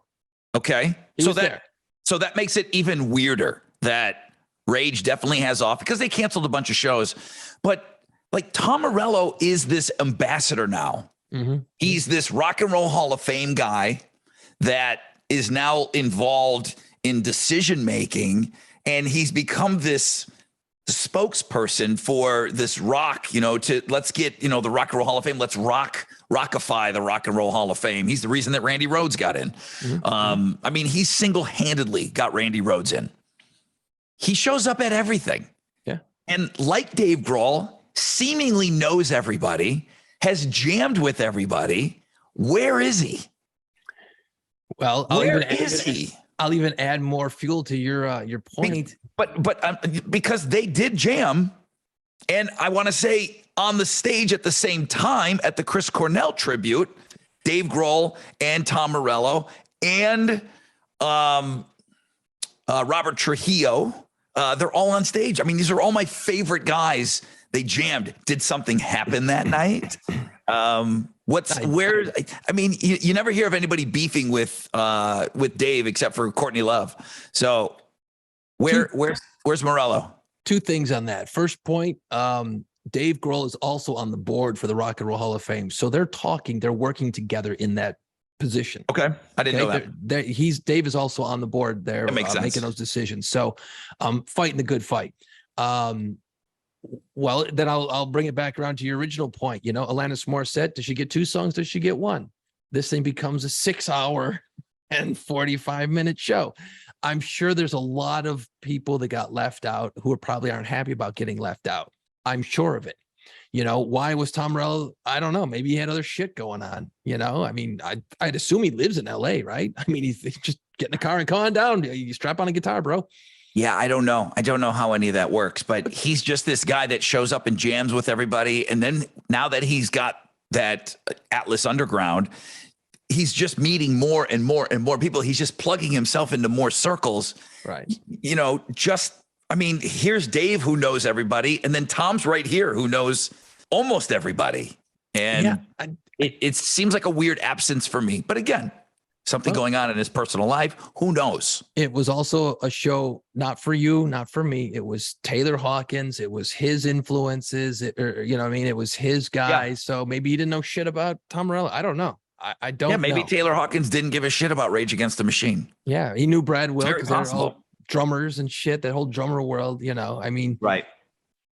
Okay, so that makes it even weirder that Rage definitely has off because they canceled a bunch of shows. But like Tom Morello is this ambassador now. Mm-hmm. He's this Rock and Roll Hall of Fame guy that is now involved in decision making, and he's become this spokesperson for this rock, let's get, the Rock and Roll Hall of Fame. Let's rockify the Rock and Roll Hall of Fame. He's the reason that Randy Rhoads got in. Mm-hmm. I mean, he single-handedly got Randy Rhoads in. He shows up at everything. Yeah. And like Dave Grohl, seemingly knows everybody, has jammed with everybody. Where is he? Well, I'll even add more fuel to your point. But because they did jam, and I want to say on the stage at the same time at the Chris Cornell tribute, Dave Grohl and Tom Morello and Robert Trujillo, they're all on stage. I mean, these are all my favorite guys. They jammed. Did something happen that night? You never hear of anybody beefing with Dave except for Courtney Love. So where's Morello? Two things on that. First point, Dave Grohl is also on the board for the Rock and Roll Hall of Fame. So they're working together in that position. Okay. I didn't know that. Dave is also on the board there, that makes sense. Making those decisions. So fighting the good fight. Well, then I'll bring it back around to your original point. Alanis Morissette, does she get 2 songs? Does she get 1? This thing becomes a 6-hour and 45-minute show. I'm sure there's a lot of people that got left out who probably aren't happy about getting left out. I'm sure of it. Why was Tom Morello? I don't know. Maybe he had other shit going on. I mean, I'd assume he lives in LA, right? I mean, he's just get in the car and calm down. You strap on a guitar, bro. Yeah, I don't know. I don't know how any of that works, but he's just this guy that shows up and jams with everybody. And then now that he's got that Atlas Underground, he's just meeting more and more and more people. He's just plugging himself into more circles. Right. Here's Dave who knows everybody. And then Tom's right here who knows almost everybody. And it seems like a weird absence for me. But again, something going on in his personal life. Who knows? It was also a show, not for you, not for me. It was Taylor Hawkins. It was his influences. It was his guys. Yeah. So maybe he didn't know shit about Tom Morello. I don't know. I don't know. Maybe Taylor Hawkins didn't give a shit about Rage Against the Machine. Yeah, he knew Brad Wilk because they're all drummers and shit, that whole drummer world, Right.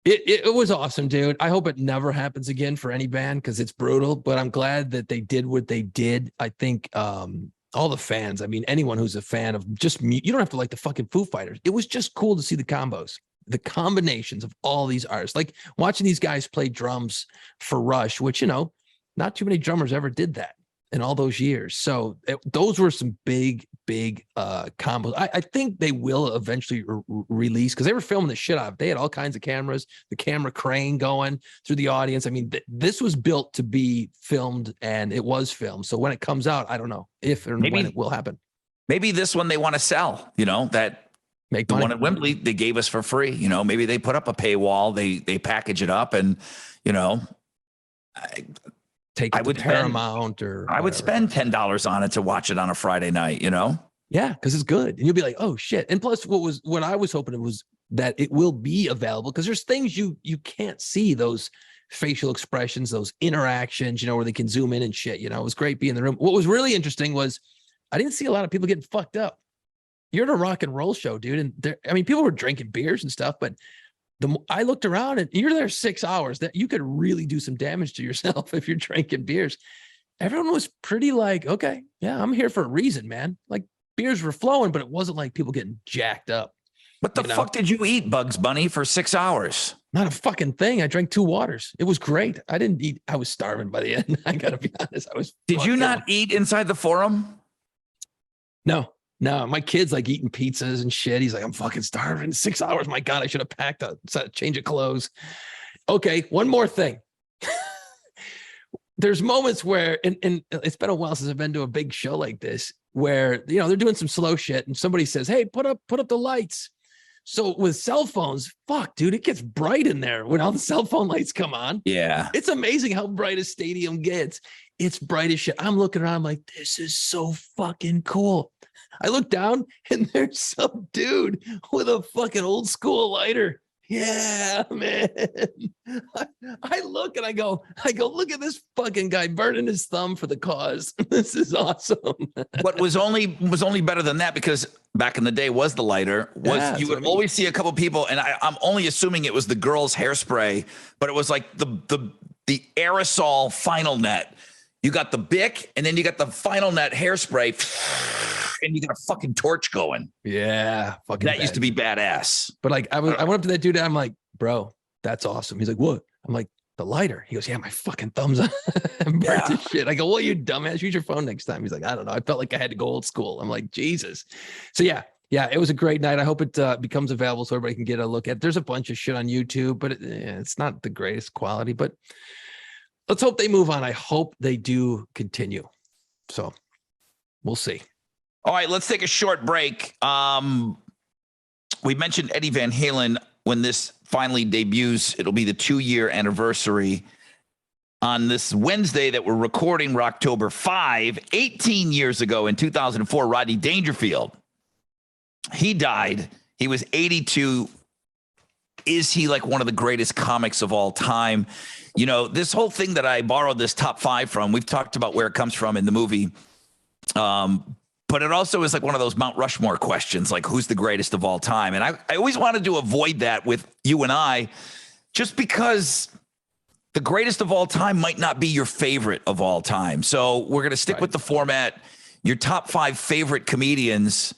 It was awesome, dude. I hope it never happens again for any band because it's brutal, but I'm glad that they did what they did. I think all the fans, anyone who's a fan of just you don't have to like the fucking Foo Fighters. It was just cool to see the combos, the combinations of all these artists, like watching these guys play drums for Rush, which, not too many drummers ever did that in all those years. So those were some big combos. I think they will eventually release because they were filming the shit out of it. They had all kinds of cameras, the camera crane going through the audience. This was built to be filmed and it was filmed. So when it comes out, I don't know if or when it will happen. Maybe this one they want to sell, that make the money. One at Wembley they gave us for free. Maybe they put up a paywall, they package it up and, take it to Paramount or I would spend $10 on it to watch it on a Friday night, Yeah, because it's good. And you'll be like, oh shit. And plus what I was hoping it was that it will be available because there's things you can't see, those facial expressions, those interactions, where they can zoom in and shit. It was great being in the room. What was really interesting was I didn't see a lot of people getting fucked up. You're at a rock and roll show, dude. And people were drinking beers and stuff, but I looked around and you're there 6 hours, that you could really do some damage to yourself if you're drinking beers. Everyone was pretty like, okay, yeah, I'm here for a reason, man. Like beers were flowing, but it wasn't like people getting jacked up. What the fuck did you eat, Bugs Bunny, for 6 hours? Not a fucking thing. I drank 2 waters. It was great. I didn't eat. I was starving by the end. I gotta be honest. Did you not eat inside the forum? No. My kid's like eating pizzas and shit. He's like, I'm fucking starving. 6 hours. My God, I should have packed a change of clothes. Okay, one more thing. There's moments where, and it's been a while since I've been to a big show like this, where they're doing some slow shit, and somebody says, "Hey, put up the lights." So with cell phones, fuck, dude, it gets bright in there when all the cell phone lights come on. Yeah. It's amazing how bright a stadium gets. It's bright as shit. I'm looking around, I'm like, this is so fucking cool. I look down and there's some dude with a fucking old school lighter. Yeah, man. I look and I go, look at this fucking guy burning his thumb for the cause. This is awesome. What was only better than that, because back in the day was the lighter, was you would always see a couple people, and I'm only assuming it was the girls' hairspray, but it was like the aerosol final net. You got the Bic, and then you got the final net hairspray, and you got a fucking torch going. Yeah, fucking that used to be badass. But like, I went up to that dude, and I'm like, bro, that's awesome. He's like, what? I'm like, the lighter. He goes, yeah, my fucking thumbs up. I'm burnt to shit. I go, well, you dumbass, use your phone next time. He's like, I don't know. I felt like I had to go old school. I'm like, Jesus. So yeah, it was a great night. I hope it becomes available so everybody can get a look at it. There's a bunch of shit on YouTube, but it's not the greatest quality, but let's hope they move on. I hope they do continue. So we'll see. All right, let's take a short break. We mentioned Eddie Van Halen. When this finally debuts, it'll be the 2-year anniversary on this Wednesday that we're recording, October 5, 18 years ago in 2004, Rodney Dangerfield. He died. He was 82. Is he like one of the greatest comics of all time? This whole thing that I borrowed this top 5 from, we've talked about where it comes from in the movie. But it also is like one of those Mount Rushmore questions, like who's the greatest of all time? And I always wanted to avoid that with you and I, just because the greatest of all time might not be your favorite of all time. So we're going to stick with the format, your top 5 favorite comedians.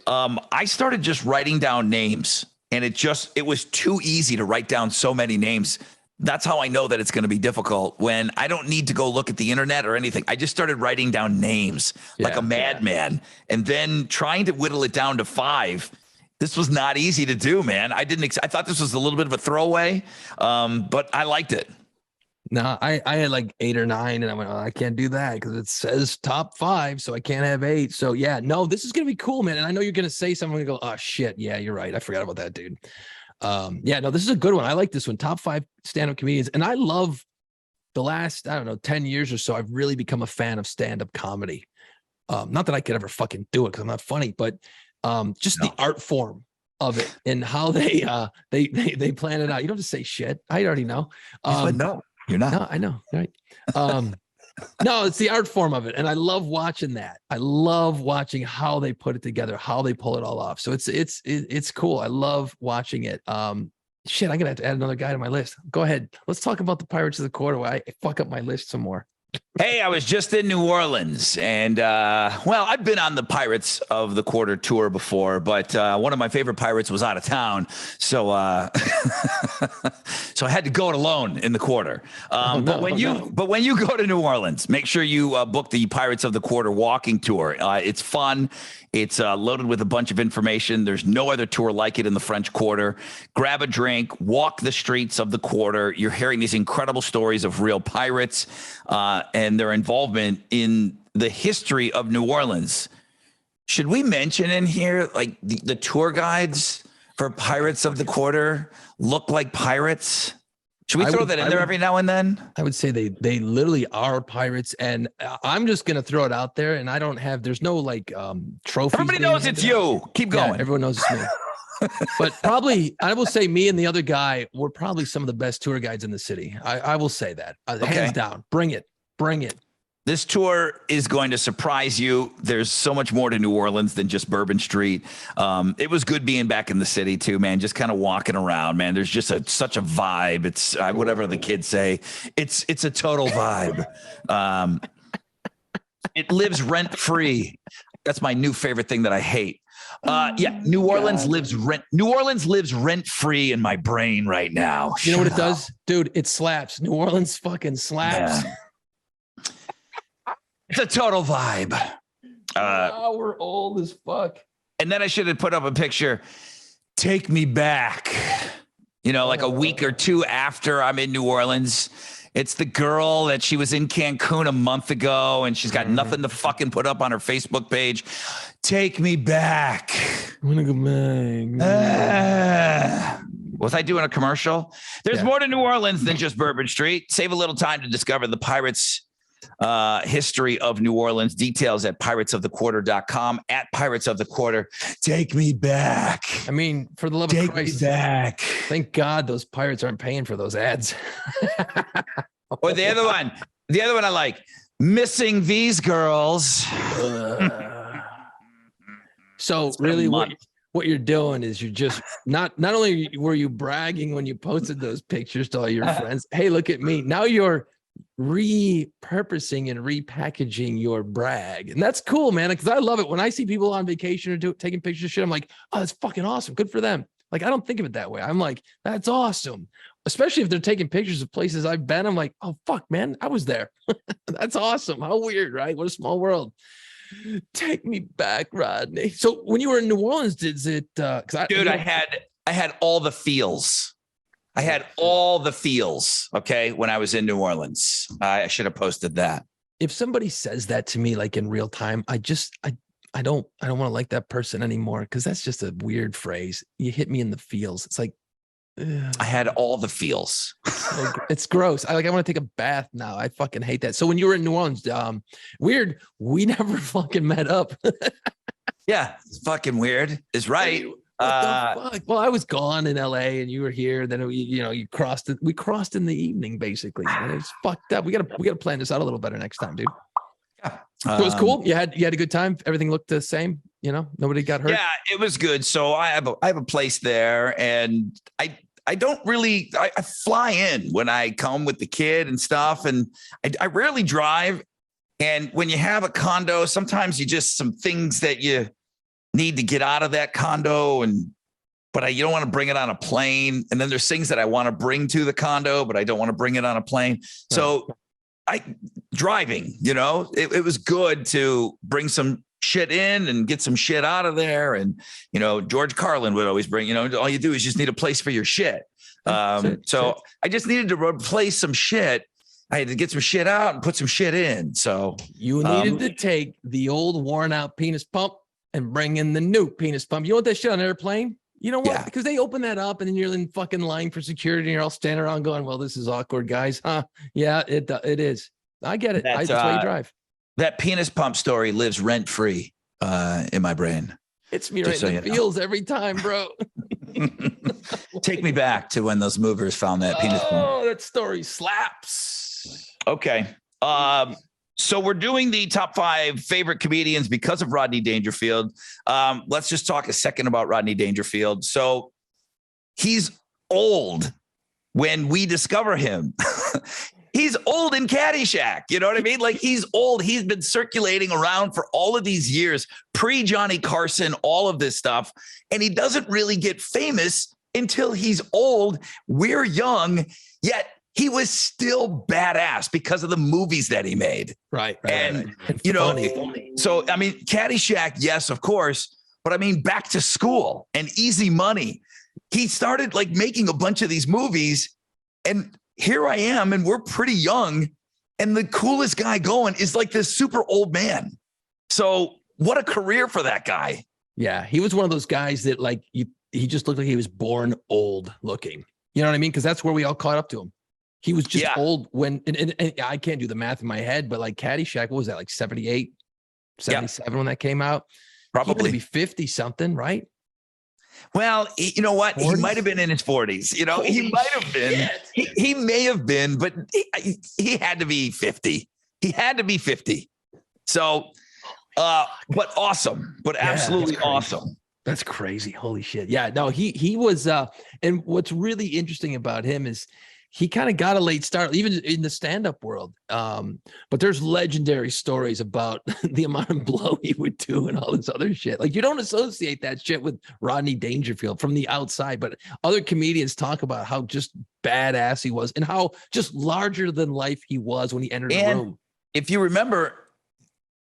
I started just writing down names, and it was too easy to write down so many names. That's how I know that it's going to be difficult, when I don't need to go look at the internet or anything. I just started writing down names like a madman, and then trying to whittle it down to 5. This was not easy to do, man. I thought this was a little bit of a throwaway, but I liked it. No, I had like 8 or 9, and I went, oh, I can't do that because it says top 5, so I can't have 8. So yeah, no, this is going to be cool, man. And I know you're going to say something and go, oh shit. Yeah, you're right. I forgot about that, dude. This is a good one. I like this one. Top 5 stand-up comedians. And I love the last, 10 years or so, I've really become a fan of stand-up comedy. Not that I could ever fucking do it because I'm not funny, but the art form of it and how they plan it out. You don't have to say shit. I already know. No, you're not. No, I know. Right. No, it's the art form of it. And I love watching that. I love watching how they put it together, how they pull it all off. So it's cool. I love watching it. Shit, I'm gonna have to add another guy to my list. Go ahead. Let's talk about the Pirates of the Quarter while I fuck up my list some more. Hey, I was just in New Orleans, and I've been on the Pirates of the Quarter tour before, but one of my favorite Pirates was out of town, so so I had to go it alone in the Quarter. But when you go to New Orleans, make sure you book the Pirates of the Quarter walking tour. It's fun. It's loaded with a bunch of information. There's no other tour like it in the French Quarter. Grab a drink, walk the streets of the Quarter. You're hearing these incredible stories of real pirates and their involvement in the history of New Orleans. Should we mention in here, like the tour guides for Pirates of the Quarter look like pirates? Should we throw that in there every now and then? I would say they literally are pirates, and I'm just gonna throw it out there. And there's no like trophies. Everybody knows it's you. Keep going. Yeah, everyone knows it's me. But probably, I will say, me and the other guy were probably some of the best tour guides in the city. I will say that, hands down. Bring it. This tour is going to surprise you. There's so much more to New Orleans than just Bourbon Street. It was good being back in the city too, man. Just kind of walking around, man. There's just such a vibe. It's whatever the kids say. It's a total vibe. It lives rent free. That's my new favorite thing that I hate. New Orleans lives rent free in my brain right now. You know what it does, dude? It slaps. New Orleans fucking slaps. Yeah. It's a total vibe. Wow, we're old as fuck. And then I should have put up a picture. Take me back. Like a week or two after I'm in New Orleans. It's the girl that she was in Cancun a month ago, and she's got nothing to fucking put up on her Facebook page. Take me back. I want to go back. Was I doing a commercial? There's more to New Orleans than just Bourbon Street. Save a little time to discover the Pirates history of New Orleans. Details at piratesofthequarter.com. At Pirates of the Quarter. Take me back. I mean, for the love of Christ. Take me back. Thank God those pirates aren't paying for those ads. Or the other one. The other one I like. Missing these girls. So really what you're doing is you're just not only were you bragging when you posted those pictures to all your friends. Hey, look at me. Now you're repurposing and repackaging your brag. And that's cool, man. Because I love it. When I see people on vacation or taking pictures of shit, I'm like, oh, that's fucking awesome. Good for them. Like, I don't think of it that way. I'm like, that's awesome. Especially if they're taking pictures of places I've been. I'm like, oh, fuck, man, I was there. That's awesome. How weird, right? What a small world. Take me back, Rodney. So when you were in New Orleans, did it? I had all the feels. I had all the feels. Okay, when I was in New Orleans, I should have posted that. If somebody says that to me, like in real time, I don't want to like that person anymore, because that's just a weird phrase. You hit me in the feels. It's like, I had all the feels. It's gross. I want to take a bath now. I fucking hate that. So when you were in New Orleans, weird. We never fucking met up. Yeah, it's fucking weird. Is right. What the fuck? Well, I was gone in LA and you were here. Then you crossed it. We crossed in the evening, basically. And it's fucked up. We gotta plan this out a little better next time, dude. Yeah. So it was cool. You had a good time. Everything looked the same. Nobody got hurt. Yeah, it was good. So I have a place there, and I don't really I fly in when I come with the kid and stuff, and I rarely drive. And when you have a condo, sometimes you just some things that you need to get out of that condo, but you don't want to bring it on a plane. And then there's things that I want to bring to the condo, but I don't want to bring it on a plane. So driving, it was good to bring some shit in and get some shit out of there. And, George Carlin would always bring, all you do is just need a place for your shit. So I just needed to replace some shit. I had to get some shit out and put some shit in. So you needed to take the old worn out penis pump and bring in the new penis pump. You want that shit on an airplane? You know what? Yeah. Because they open that up and then you're in fucking line for security and you're all standing around going, well, this is awkward, guys. Huh? Yeah, it is. I get it. That's why you drive. That penis pump story lives rent free in my brain. It's me right in the feels every time, bro. Take me back to when those movers found that penis pump. Oh, that story slaps. Okay. So we're doing the top 5 favorite comedians because of Rodney Dangerfield. Let's just talk a second about Rodney Dangerfield. So he's old when we discover him. He's old in Caddyshack. You know what I mean? Like, he's old. He's been circulating around for all of these years, pre-Johnny Carson, all of this stuff. And he doesn't really get famous until he's old. We're young, yet he was still badass because of the movies that he made. Right. And so, I mean, Caddyshack, yes, of course. But I mean, Back to School and Easy Money. He started like making a bunch of these movies, and here I am, and we're pretty young, and the coolest guy going is like this super old man. So what a career for that guy. Yeah, he was one of those guys that he just looked like he was born old looking. You know what I mean? Because that's where we all caught up to him. He was just old when, and I can't do the math in my head, but like Caddyshack, what was that, like 78, 77 when that came out? Probably be 50 something, right? Well, you know what? 40s? He might have been in his 40s. He might have been. He may have been, but he had to be 50. He had to be 50. So, but awesome, but absolutely awesome. That's crazy. Holy shit. Yeah, no, he was, and what's really interesting about him is he kind of got a late start, even in the stand-up world. But there's legendary stories about the amount of blow he would do and all this other shit. Like, you don't associate that shit with Rodney Dangerfield from the outside, but other comedians talk about how just badass he was and how just larger than life he was when he entered the room. If you remember,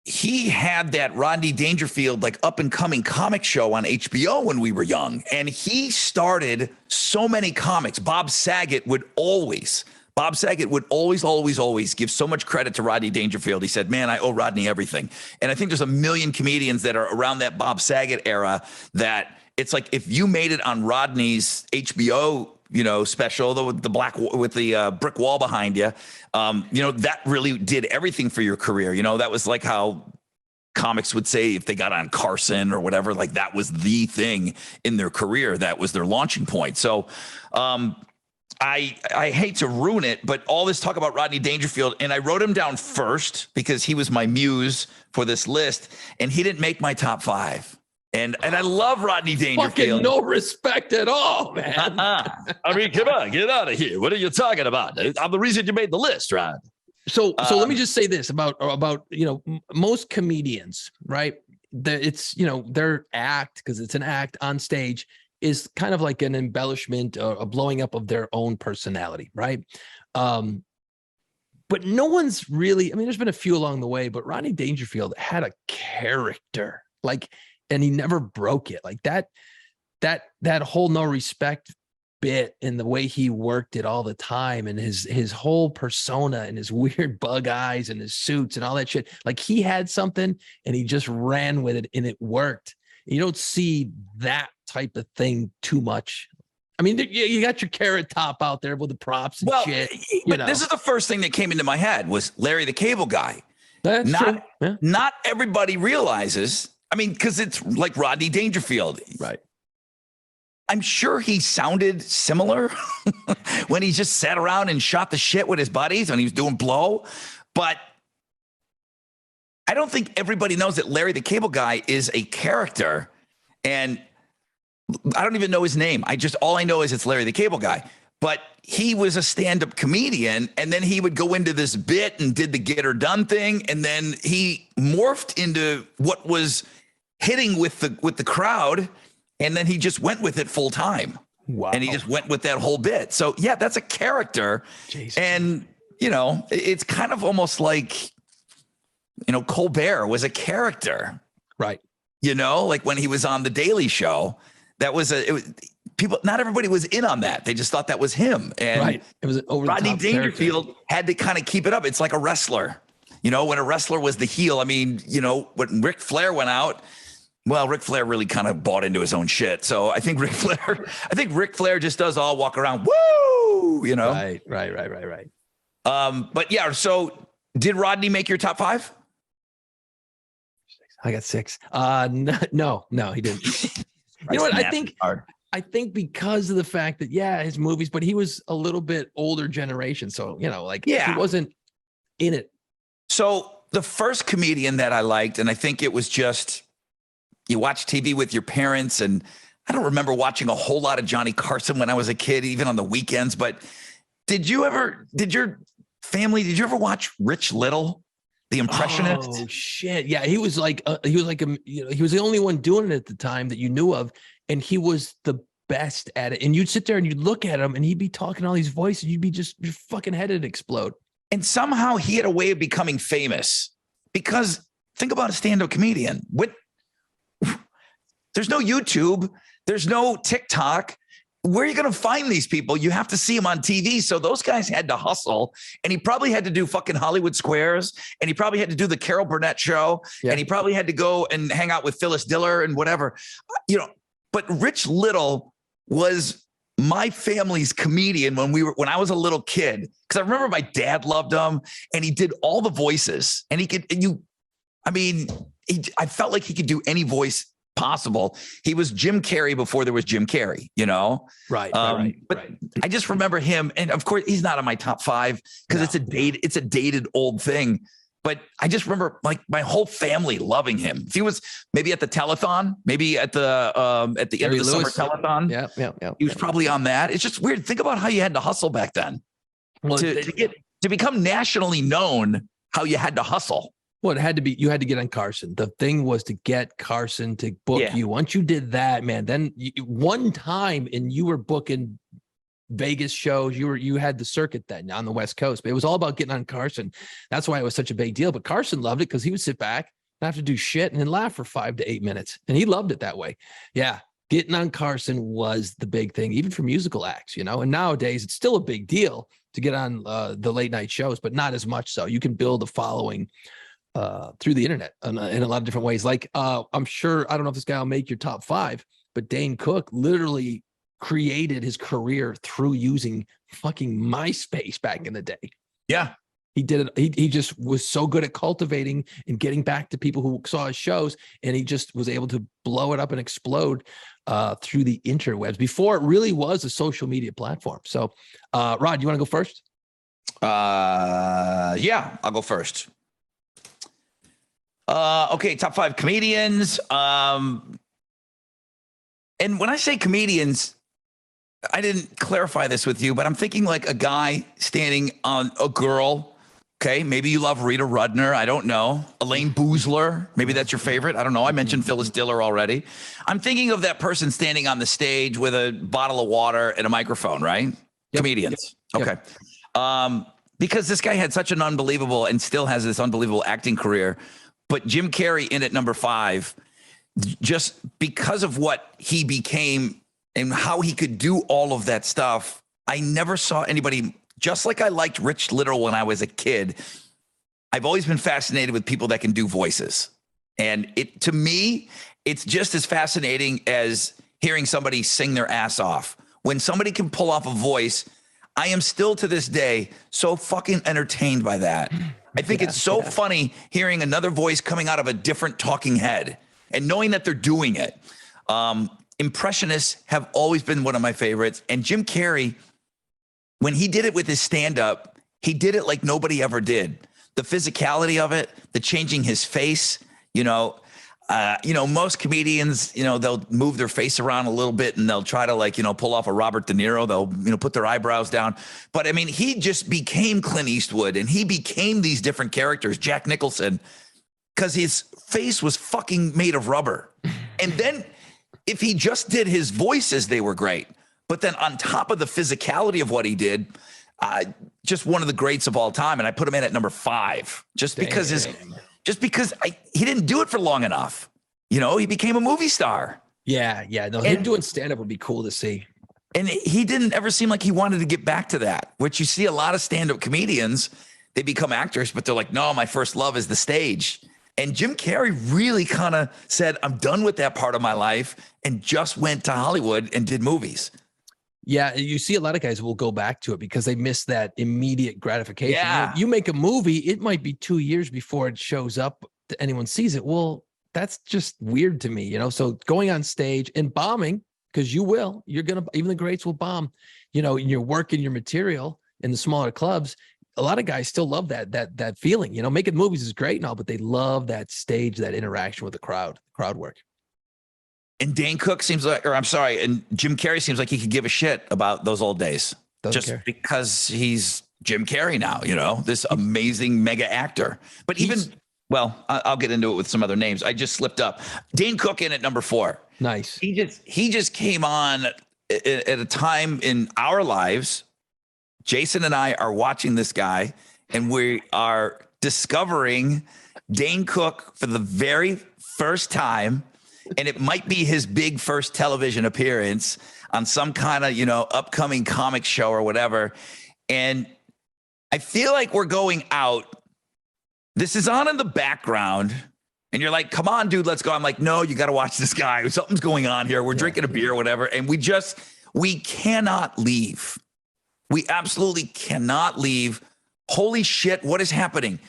he had that Rodney Dangerfield like up and coming comic show on HBO when we were young, and he started so many comics. Bob Saget would always give so much credit to Rodney Dangerfield. He said, man, I owe Rodney everything. And I think there's a million comedians that are around that Bob Saget era that it's like, if you made it on Rodney's HBO special, the black with the brick wall behind you, that really did everything for your career. That was like how comics would say if they got on Carson or whatever, like that was the thing in their career. That was their launching point. So I hate to ruin it, but all this talk about Rodney Dangerfield, and I wrote him down first because he was my muse for this list, and he didn't make my top 5. And I love Rodney Dangerfield. Fucking no respect at all, man. I mean, come on, get out of here. What are you talking about? I'm the reason you made the list, Rod. So let me just say this about most comedians, right? It's their act, because it's an act on stage, is kind of like an embellishment or a blowing up of their own personality, right? But no one's really. I mean, there's been a few along the way, but Rodney Dangerfield had a character, and he never broke it. Like that whole no respect bit and the way he worked it all the time, and his whole persona and his weird bug eyes and his suits and all that shit. Like, he had something and he just ran with it and it worked. You don't see that type of thing too much. I mean, you got your Carrot Top out there with the props and shit. But this is the first thing that came into my head was Larry the Cable Guy. That's true. Yeah. Not everybody realizes. I mean, because it's like Rodney Dangerfield. Right. I'm sure he sounded similar when he just sat around and shot the shit with his buddies when he was doing blow. But I don't think everybody knows that Larry the Cable Guy is a character. And I don't even know his name. All I know is it's Larry the Cable Guy. But he was a stand-up comedian, and then he would go into this bit and did the get her done thing. And then he morphed into what was hitting with the crowd, and then he just went with it full time. Wow. And he just went with that whole bit. So yeah, that's a character. Jeez. And it's kind of almost like Colbert was a character, right? Like when he was on the Daily Show, that was people. Not everybody was in on that. They just thought that was him. And right. It was an over Rodney Dangerfield had to kind of keep it up. It's like a wrestler. When a wrestler was the heel. I mean, when Ric Flair went out. Well, Ric Flair really kind of bought into his own shit. So I think Ric Flair just does all walk around, woo, Right. But yeah, so did Rodney make your top 5? I got 6. No, he didn't. You know what? I think because of the fact that, his movies, but he was a little bit older generation. So, he wasn't in it. So the first comedian that I liked, and I think it was just, you watch TV with your parents, and I don't remember watching a whole lot of Johnny Carson when I was a kid, even on the weekends. But did you ever watch Rich Little, the impressionist? Oh shit. Yeah. He was he was the only one doing it at the time that you knew of. And he was the best at it. And you'd sit there and you'd look at him and he'd be talking all these voices. You'd be just, your fucking head would explode. And somehow he had a way of becoming famous, because think about a stand-up comedian. There's no YouTube. There's no TikTok. Where are you going to find these people? You have to see them on TV. So those guys had to hustle, and he probably had to do fucking Hollywood Squares, and he probably had to do the Carol Burnett show, and he probably had to go and hang out with Phyllis Diller and whatever, but Rich Little was my family's comedian when I was a little kid. Cause I remember my dad loved him, and he did all the voices, and I felt like he could do any voice possible. He was Jim Carrey before there was Jim Carrey, Right. But I just remember him, and of course he's not on my top 5 because it's a dated old thing. But I just remember like my whole family loving him. If he was maybe at the telethon, maybe at the end of the summer telethon. Yeah. He was probably on that. It's just weird. Think about how you had to hustle back then. Well, to become nationally known, how you had to hustle. Well, it had to be, you had to get on Carson. The thing was to get Carson to book you. Once you did that, man, then one time and you were booking Vegas shows, you had the circuit then on the West Coast, but it was all about getting on Carson. That's why it was such a big deal. But Carson loved it because he would sit back, not have to do shit, and then laugh for 5 to 8 minutes. And he loved it that way. Yeah. Getting on Carson was the big thing, even for musical acts, you know, and nowadays it's still a big deal to get on the late night shows, but not as much so. You can build a following through the internet in a lot of different ways. Like I'm sure, I don't know if this guy will make your top 5, but Dane Cook literally created his career through using fucking MySpace back in the day. Yeah. He did it. He just was so good at cultivating and getting back to people who saw his shows, and he just was able to blow it up and explode through the interwebs before it really was a social media platform. So, Rod, you want to go first? Yeah, I'll go first. Okay, top 5 comedians. And when I say comedians, I didn't clarify this with you, but I'm thinking like a guy standing on a girl. Okay, maybe you love Rita Rudner. I don't know. Elaine Boozler. Maybe that's your favorite. I don't know. I mentioned Phyllis Diller already. I'm thinking of that person standing on the stage with a bottle of water and a microphone, right? Yep. Comedians. Yep. Okay. Because this guy had such an unbelievable and still has this unbelievable acting career. But Jim Carrey in at number 5, just because of what he became and how he could do all of that stuff, I never saw anybody. Just like I liked Rich Little when I was a kid, I've always been fascinated with people that can do voices. And to me, it's just as fascinating as hearing somebody sing their ass off. When somebody can pull off a voice, I am still to this day so fucking entertained by that. I think it's so funny hearing another voice coming out of a different talking head and knowing that they're doing it. Impressionists have always been one of my favorites. And Jim Carrey, when he did it with his stand-up, he did it like nobody ever did. The physicality of it, the changing his face, most comedians, they'll move their face around a little bit and they'll try to pull off a Robert De Niro. They'll, put their eyebrows down. But I mean, he just became Clint Eastwood and he became these different characters, Jack Nicholson, because his face was fucking made of rubber. And then if he just did his voices, they were great. But then on top of the physicality of what he did, just one of the greats of all time. And I put him in at number 5, because he didn't do it for long enough. He became a movie star. Yeah. No, him doing stand-up would be cool to see. And he didn't ever seem like he wanted to get back to that, which you see a lot of stand-up comedians, they become actors, but they're like, no, my first love is the stage. And Jim Carrey really kind of said, I'm done with that part of my life, and just went to Hollywood and did movies. Yeah, you see a lot of guys who will go back to it because they miss that immediate gratification. Yeah. You make a movie, it might be 2 years before it shows up to anyone sees it. Well, that's just weird to me, So going on stage and bombing, because you're gonna, even the greats will bomb, and you're working your material in the smaller clubs. A lot of guys still love that feeling. Making movies is great and all, but they love that stage, that interaction with the crowd work. And Dane Cook and Jim Carrey seems like he could give a shit about those old days. Doesn't care. Because he's Jim Carrey now, this amazing mega actor. But I'll get into it with some other names. I just slipped up. Dane Cook in at number 4. Nice. He just came on at a time in our lives. Jason and I are watching this guy, and we are discovering Dane Cook for the very first time. And it might be his big first television appearance on some kind of, upcoming comic show or whatever. And I feel like we're going out. This is on in the background. And you're like, come on, dude, let's go. I'm like, no, you got to watch this guy. Something's going on here. We're drinking a beer or whatever. And we cannot leave. We absolutely cannot leave. Holy shit, what is happening?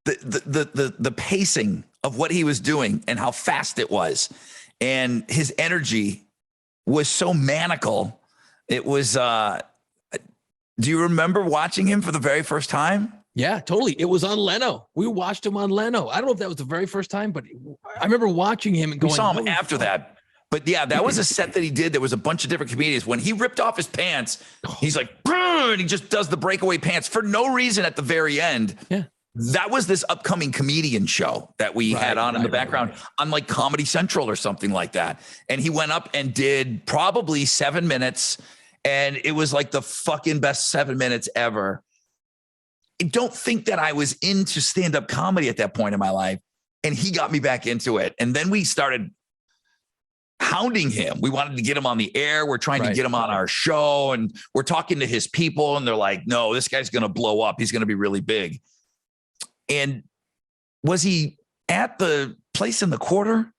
The pacing of what he was doing and how fast it was. And his energy was so maniacal. It was, do you remember watching him for the very first time? Yeah, totally. It was on Leno. We watched him on Leno. I don't know if that was the very first time, but I remember watching him and going. We saw him after that. But yeah, that was a set that he did. There was a bunch of different comedians. When he ripped off his pants, he's like, and he just does the breakaway pants for no reason at the very end. Yeah. That was this upcoming comedian show that we had on in the background on like Comedy Central or something like that. And he went up and did probably 7 minutes. And it was like the fucking best 7 minutes ever. I don't think that I was into stand-up comedy at that point in my life. And he got me back into it. And then we started hounding him. We wanted to get him on the air. We're trying to get him on our show. And we're talking to his people. And they're like, no, this guy's going to blow up. He's going to be really big. And was he at the place in the quarter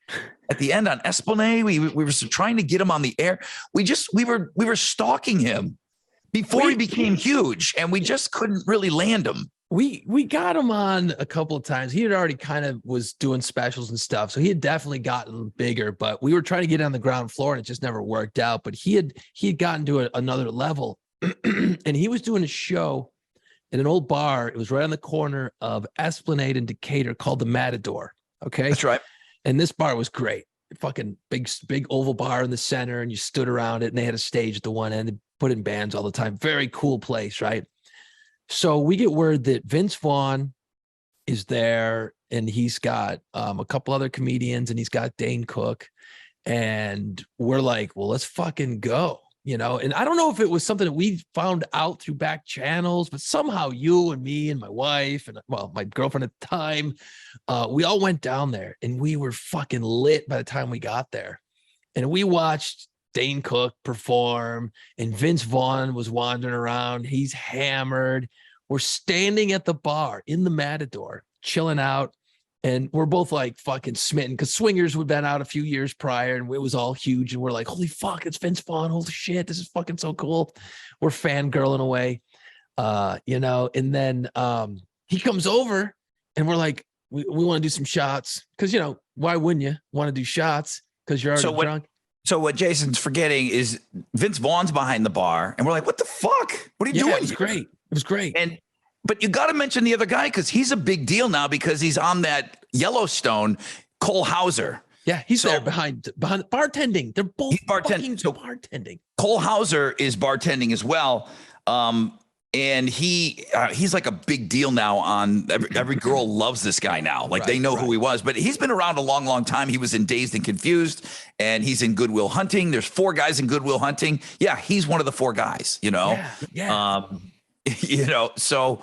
at the end on Esplanade? We were trying to get him on the air. We were stalking him before he became huge, and we just couldn't really land him. We got him on a couple of times. He had already kind of was doing specials and stuff, so he had definitely gotten bigger. But we were trying to get on the ground floor, and it just never worked out. But he had gotten to another level, and he was doing a show in an old bar. It was right on the corner of Esplanade and Decatur called the Matador. Okay. That's right. And this bar was great. Fucking big oval bar in the center, and you stood around it, and they had a stage at the one end. They put in bands all the time. Very cool place, right? So we get word that Vince Vaughn is there, and he's got a couple other comedians, and he's got Dane Cook. And we're like, well, let's fucking go. You know, and I don't know if it was something that we found out through back channels, but somehow you and me and my wife and, well, my girlfriend at the time, we all went down there, and we were fucking lit by the time we got there. And we watched Dane Cook perform, and Vince Vaughn was wandering around. He's hammered. We're standing at the bar in the Matador, chilling out. And we're both like fucking smitten because Swingers had been out a few years prior, and it was all huge. And we're like, holy fuck, it's Vince Vaughn. Holy shit, this is fucking so cool. We're fangirling away, you know. And then he comes over, and we're like, we want to do some shots because, you know, why wouldn't you want to do shots? Because you're already drunk. So what Jason's forgetting is Vince Vaughn's behind the bar, and we're like, what the fuck? What are you doing? It was great. It was great. But you got to mention the other guy because he's a big deal now because he's on that Yellowstone, Cole Hauser. Yeah, he's there behind bartending. They're both bartending. Cole Hauser is bartending as well. And he's like a big deal now on every girl loves this guy now. Like they know who he was, but he's been around a long, long time. He was in Dazed and Confused, and he's in Good Will Hunting. There's 4 guys in Good Will Hunting. Yeah, he's one of the 4 guys, you know? Yeah. You know, so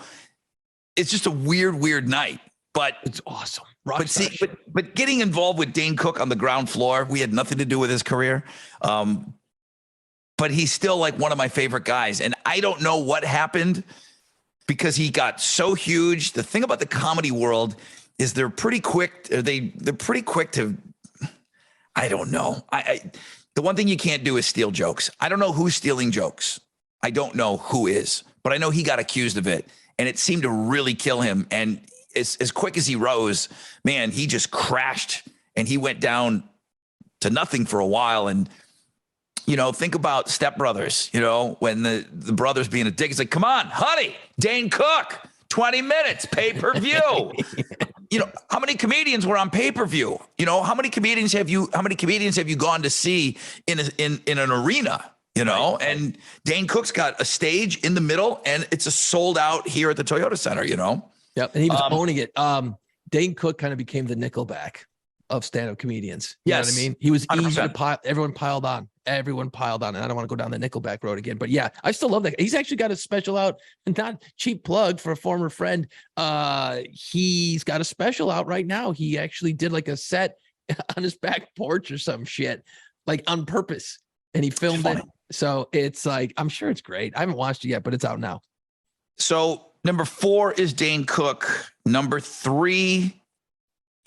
it's just a weird night, but it's awesome. But getting involved with Dane Cook on the ground floor, we had nothing to do with his career. But he's still like one of my favorite guys. And I don't know what happened because he got so huge. The thing about the comedy world is they're pretty quick. They're pretty quick to, I don't know. The one thing you can't do is steal jokes. I don't know who's stealing jokes. I don't know who is, but I know he got accused of it, and it seemed to really kill him. And as quick as he rose, man, he just crashed, and he went down to nothing for a while. And, you know, think about Step Brothers, you know, when the brother's being a dick, it's like, come on, honey, Dane Cook, 20 minutes, pay-per-view. You know, how many comedians were on pay-per-view? You know, how many comedians have you gone to see in an arena? You know, and Dane Cook's got a stage in the middle, and it's a sold out here at the Toyota Center, you know? Yep. And he was owning it. Dane Cook kind of became the Nickelback of stand-up comedians. You know what I mean? He was 100%. Easy to pile. Everyone piled on. And I don't want to go down the Nickelback road again. But yeah, I still love that. He's actually got a special out, and not cheap plug for a former friend. He's got a special out right now. He actually did like a set on his back porch or some shit, like on purpose. And he filmed it. So it's like, I'm sure it's great. I haven't watched it yet, but it's out now. So number 4 is Dane Cook. Number 3,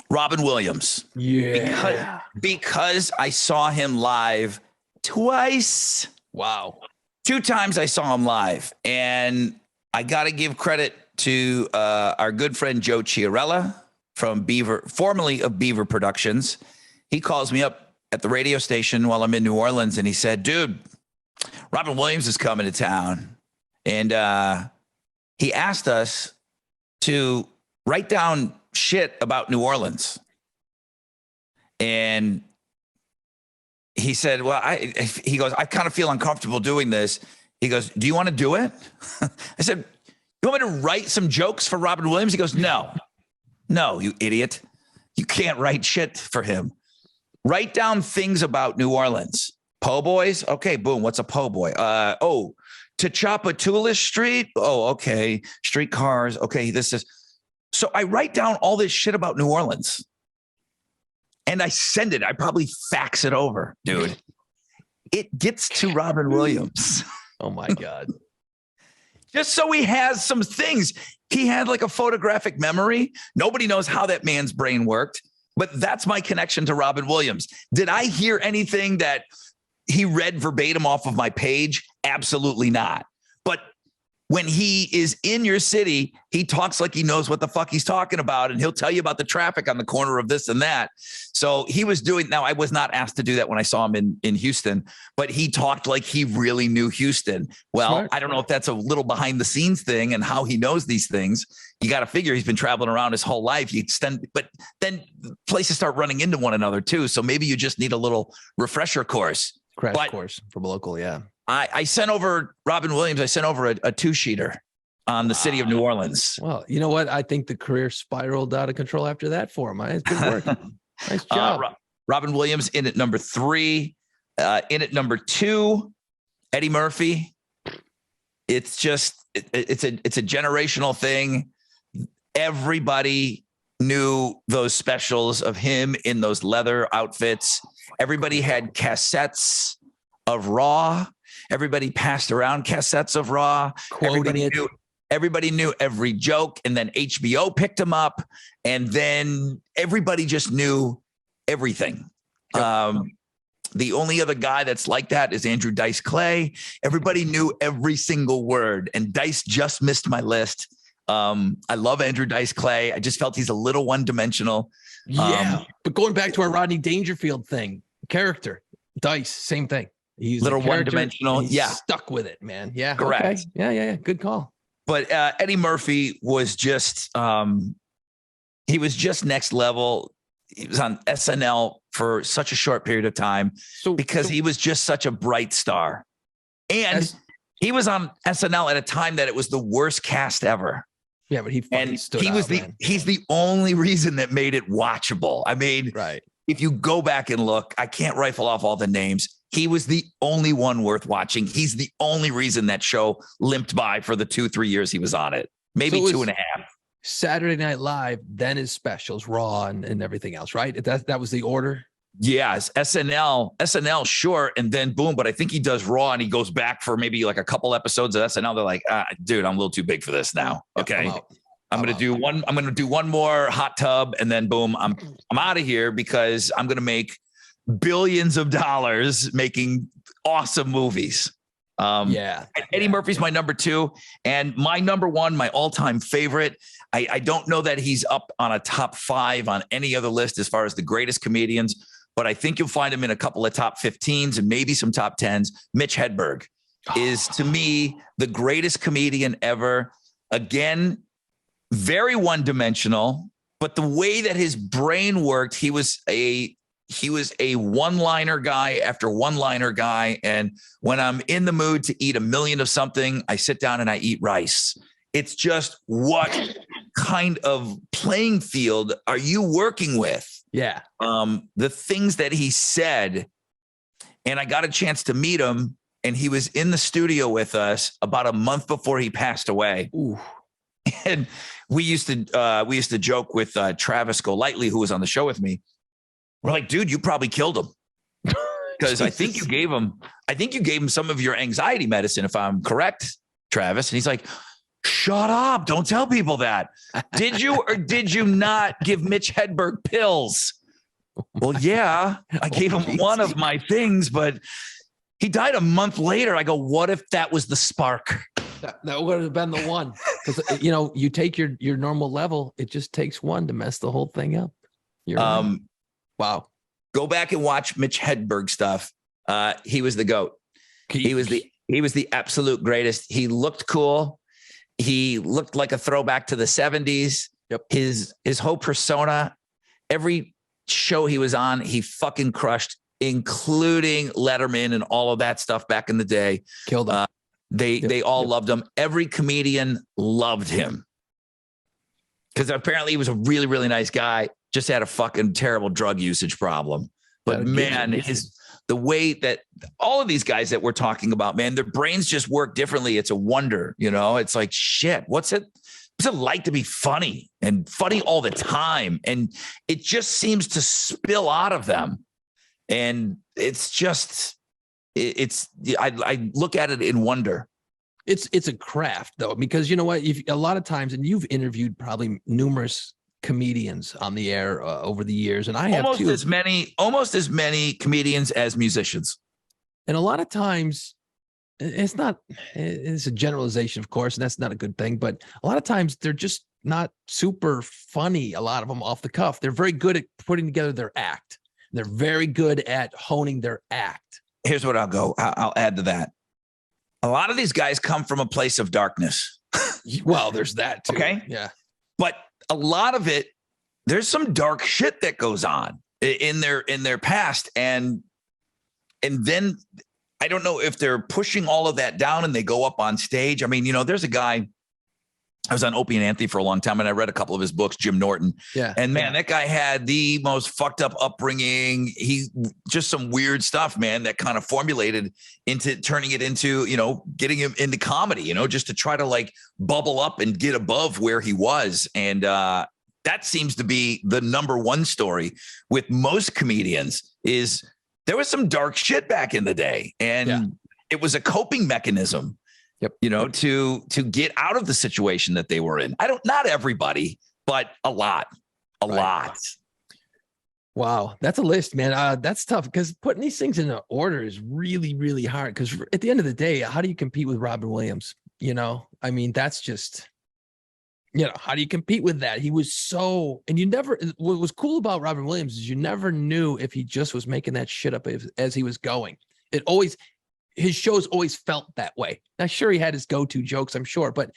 Robin Williams. Yeah. Because I saw him live twice. Wow. 2 times I saw him live. And I got to give credit to our good friend Joe Chiarella from Beaver, formerly of Beaver Productions. He calls me up at the radio station while I'm in New Orleans, and he said, dude, Robin Williams is coming to town. And he asked us to write down shit about New Orleans. And he said, well, he goes, I kind of feel uncomfortable doing this. He goes, do you want to do it? I said, you want me to write some jokes for Robin Williams? He goes, no, you idiot. You can't write shit for him. Write down things about New Orleans. Po' boys. Okay, boom. What's a po' boy? Tachapatoulas Street. Oh, okay. Streetcars. Okay, this is. So I write down all this shit about New Orleans. And I send it. I probably fax it over, dude. It gets to Robin Williams. Oh my God. Just so he has some things. He had like a photographic memory. Nobody knows how that man's brain worked, but that's my connection to Robin Williams. Did I hear anything that he read verbatim off of my page? Absolutely not. But when he is in your city, he talks like he knows what the fuck he's talking about, and he'll tell you about the traffic on the corner of this and that. So he was doing, now I was not asked to do that when I saw him in Houston, but he talked like he really knew Houston. Well, smart. I don't know if that's a little behind the scenes thing and how he knows these things. You got to figure he's been traveling around his whole life. But then places start running into one another too. So maybe you just need a little refresher course. Crash course from a local, yeah. I sent over Robin Williams. I sent over a 2-sheeter on the city of New Orleans. Well, you know what? I think the career spiraled out of control after that for him. It's good work. Nice job. Robin Williams in at number 3. In at number 2, Eddie Murphy. It's just it's a generational thing. Everybody knew those specials of him in those leather outfits. Everybody had cassettes of Raw. Everybody passed around cassettes of Raw. Everybody knew every joke. And then HBO picked him up. And then everybody just knew everything. Yep. The only other guy that's like that is Andrew Dice Clay. Everybody knew every single word. And Dice just missed my list. I love Andrew Dice Clay. I just felt he's a little one-dimensional. Yeah. But going back to our Rodney Dangerfield thing, character, Dice, same thing. He's little one-dimensional. Yeah. Stuck with it, man. Yeah. Correct. Okay. Yeah. Good call. But Eddie Murphy was just, he was just next level. He was on SNL for such a short period of time because he was just such a bright star. And he was on SNL at a time that it was the worst cast ever. Yeah, but he stood out, he's the only reason that made it watchable. I mean, right. If you go back and look, I can't rifle off all the names. He was the only one worth watching. He's the only reason that show limped by for the 2-3 years he was on it. Maybe 2.5. Saturday Night Live, then his specials, Raw and everything else, right? That was the order. Yes, SNL, sure, and then boom. But I think he does Raw, and he goes back for maybe like a couple episodes of SNL. They're like, dude, I'm a little too big for this now. Okay, I'm gonna do one more hot tub, and then boom, I'm out of here because I'm gonna make billions of dollars making awesome movies. Eddie Murphy's my number 2, and my number 1, my all-time favorite. I don't know that he's up on a top 5 on any other list as far as the greatest comedians, but I think you'll find him in a couple of top 15s and maybe some top 10s. Mitch Hedberg is, to me, the greatest comedian ever. Again, very one-dimensional, but the way that his brain worked, he was a one-liner guy after one-liner guy. And when I'm in the mood to eat a million of something, I sit down and I eat rice. It's just, what kind of playing field are you working with? Yeah. The things that he said, and I got a chance to meet him, and he was in the studio with us about a month before he passed away. Ooh. And we used to joke with Travis Golightly, who was on the show with me. We're like, dude, you probably killed him, because I think you gave him some of your anxiety medicine, if I'm correct, Travis. And he's like, shut up. Don't tell people that. Did you or did you not give Mitch Hedberg pills? Well, yeah, I gave him one of my things, but he died a month later. I go, what if that was the spark? That would have been the one. Because, you take your normal level. It just takes one to mess the whole thing up. Right. Wow. Go back and watch Mitch Hedberg stuff. He was the GOAT. He was the absolute greatest. He looked cool. He looked like a throwback to the 70s. Yep. His whole persona, every show he was on, he fucking crushed. including Letterman and all of that stuff back in the day. Killed him. They all loved him. Every comedian loved him because apparently he was a really, really nice guy. Just had a fucking terrible drug usage problem. But man, the way that all of these guys that we're talking about, man, their brains just work differently. It's a wonder, you know. It's like, shit, what's it like to be funny and funny all the time? And it just seems to spill out of them. And it's just, I look at it in wonder. It's a craft though, because you know what, if a lot of times, and you've interviewed probably numerous comedians on the air over the years, and I have almost as many comedians as musicians. And a lot of times it's a generalization, of course, and that's not a good thing, but a lot of times they're just not super funny. A lot of them off the cuff. They're very good at putting together their act. They're very good at honing their act. Here's what I'll add to that. A lot of these guys come from a place of darkness. Well, there's that too. Okay. Yeah. But a lot of it, there's some dark shit that goes on in their past. And then I don't know if they're pushing all of that down and they go up on stage. I mean, you know, there's a guy, I was on Opie and Anthony for a long time and I read a couple of his books, Jim Norton. Yeah. And man, that guy had the most fucked up upbringing. He just some weird stuff, man, that kind of formulated into turning it into, you know, getting him into comedy, you know, just to try to like bubble up and get above where he was. And that seems to be the number one story with most comedians is there was some dark shit back in the day and it was a coping mechanism. Yep. You know, to get out of the situation that they were in. Not everybody, but a lot. Wow. That's a list, man. That's tough because putting these things into order is really, really hard. Because at the end of the day, how do you compete with Robin Williams? You know, I mean, that's just, you know, how do you compete with that? He was so, and what was cool about Robin Williams is you never knew if he just was making that shit up as he was going. His shows always felt that way. Now, sure, he had his go-to jokes, I'm sure, but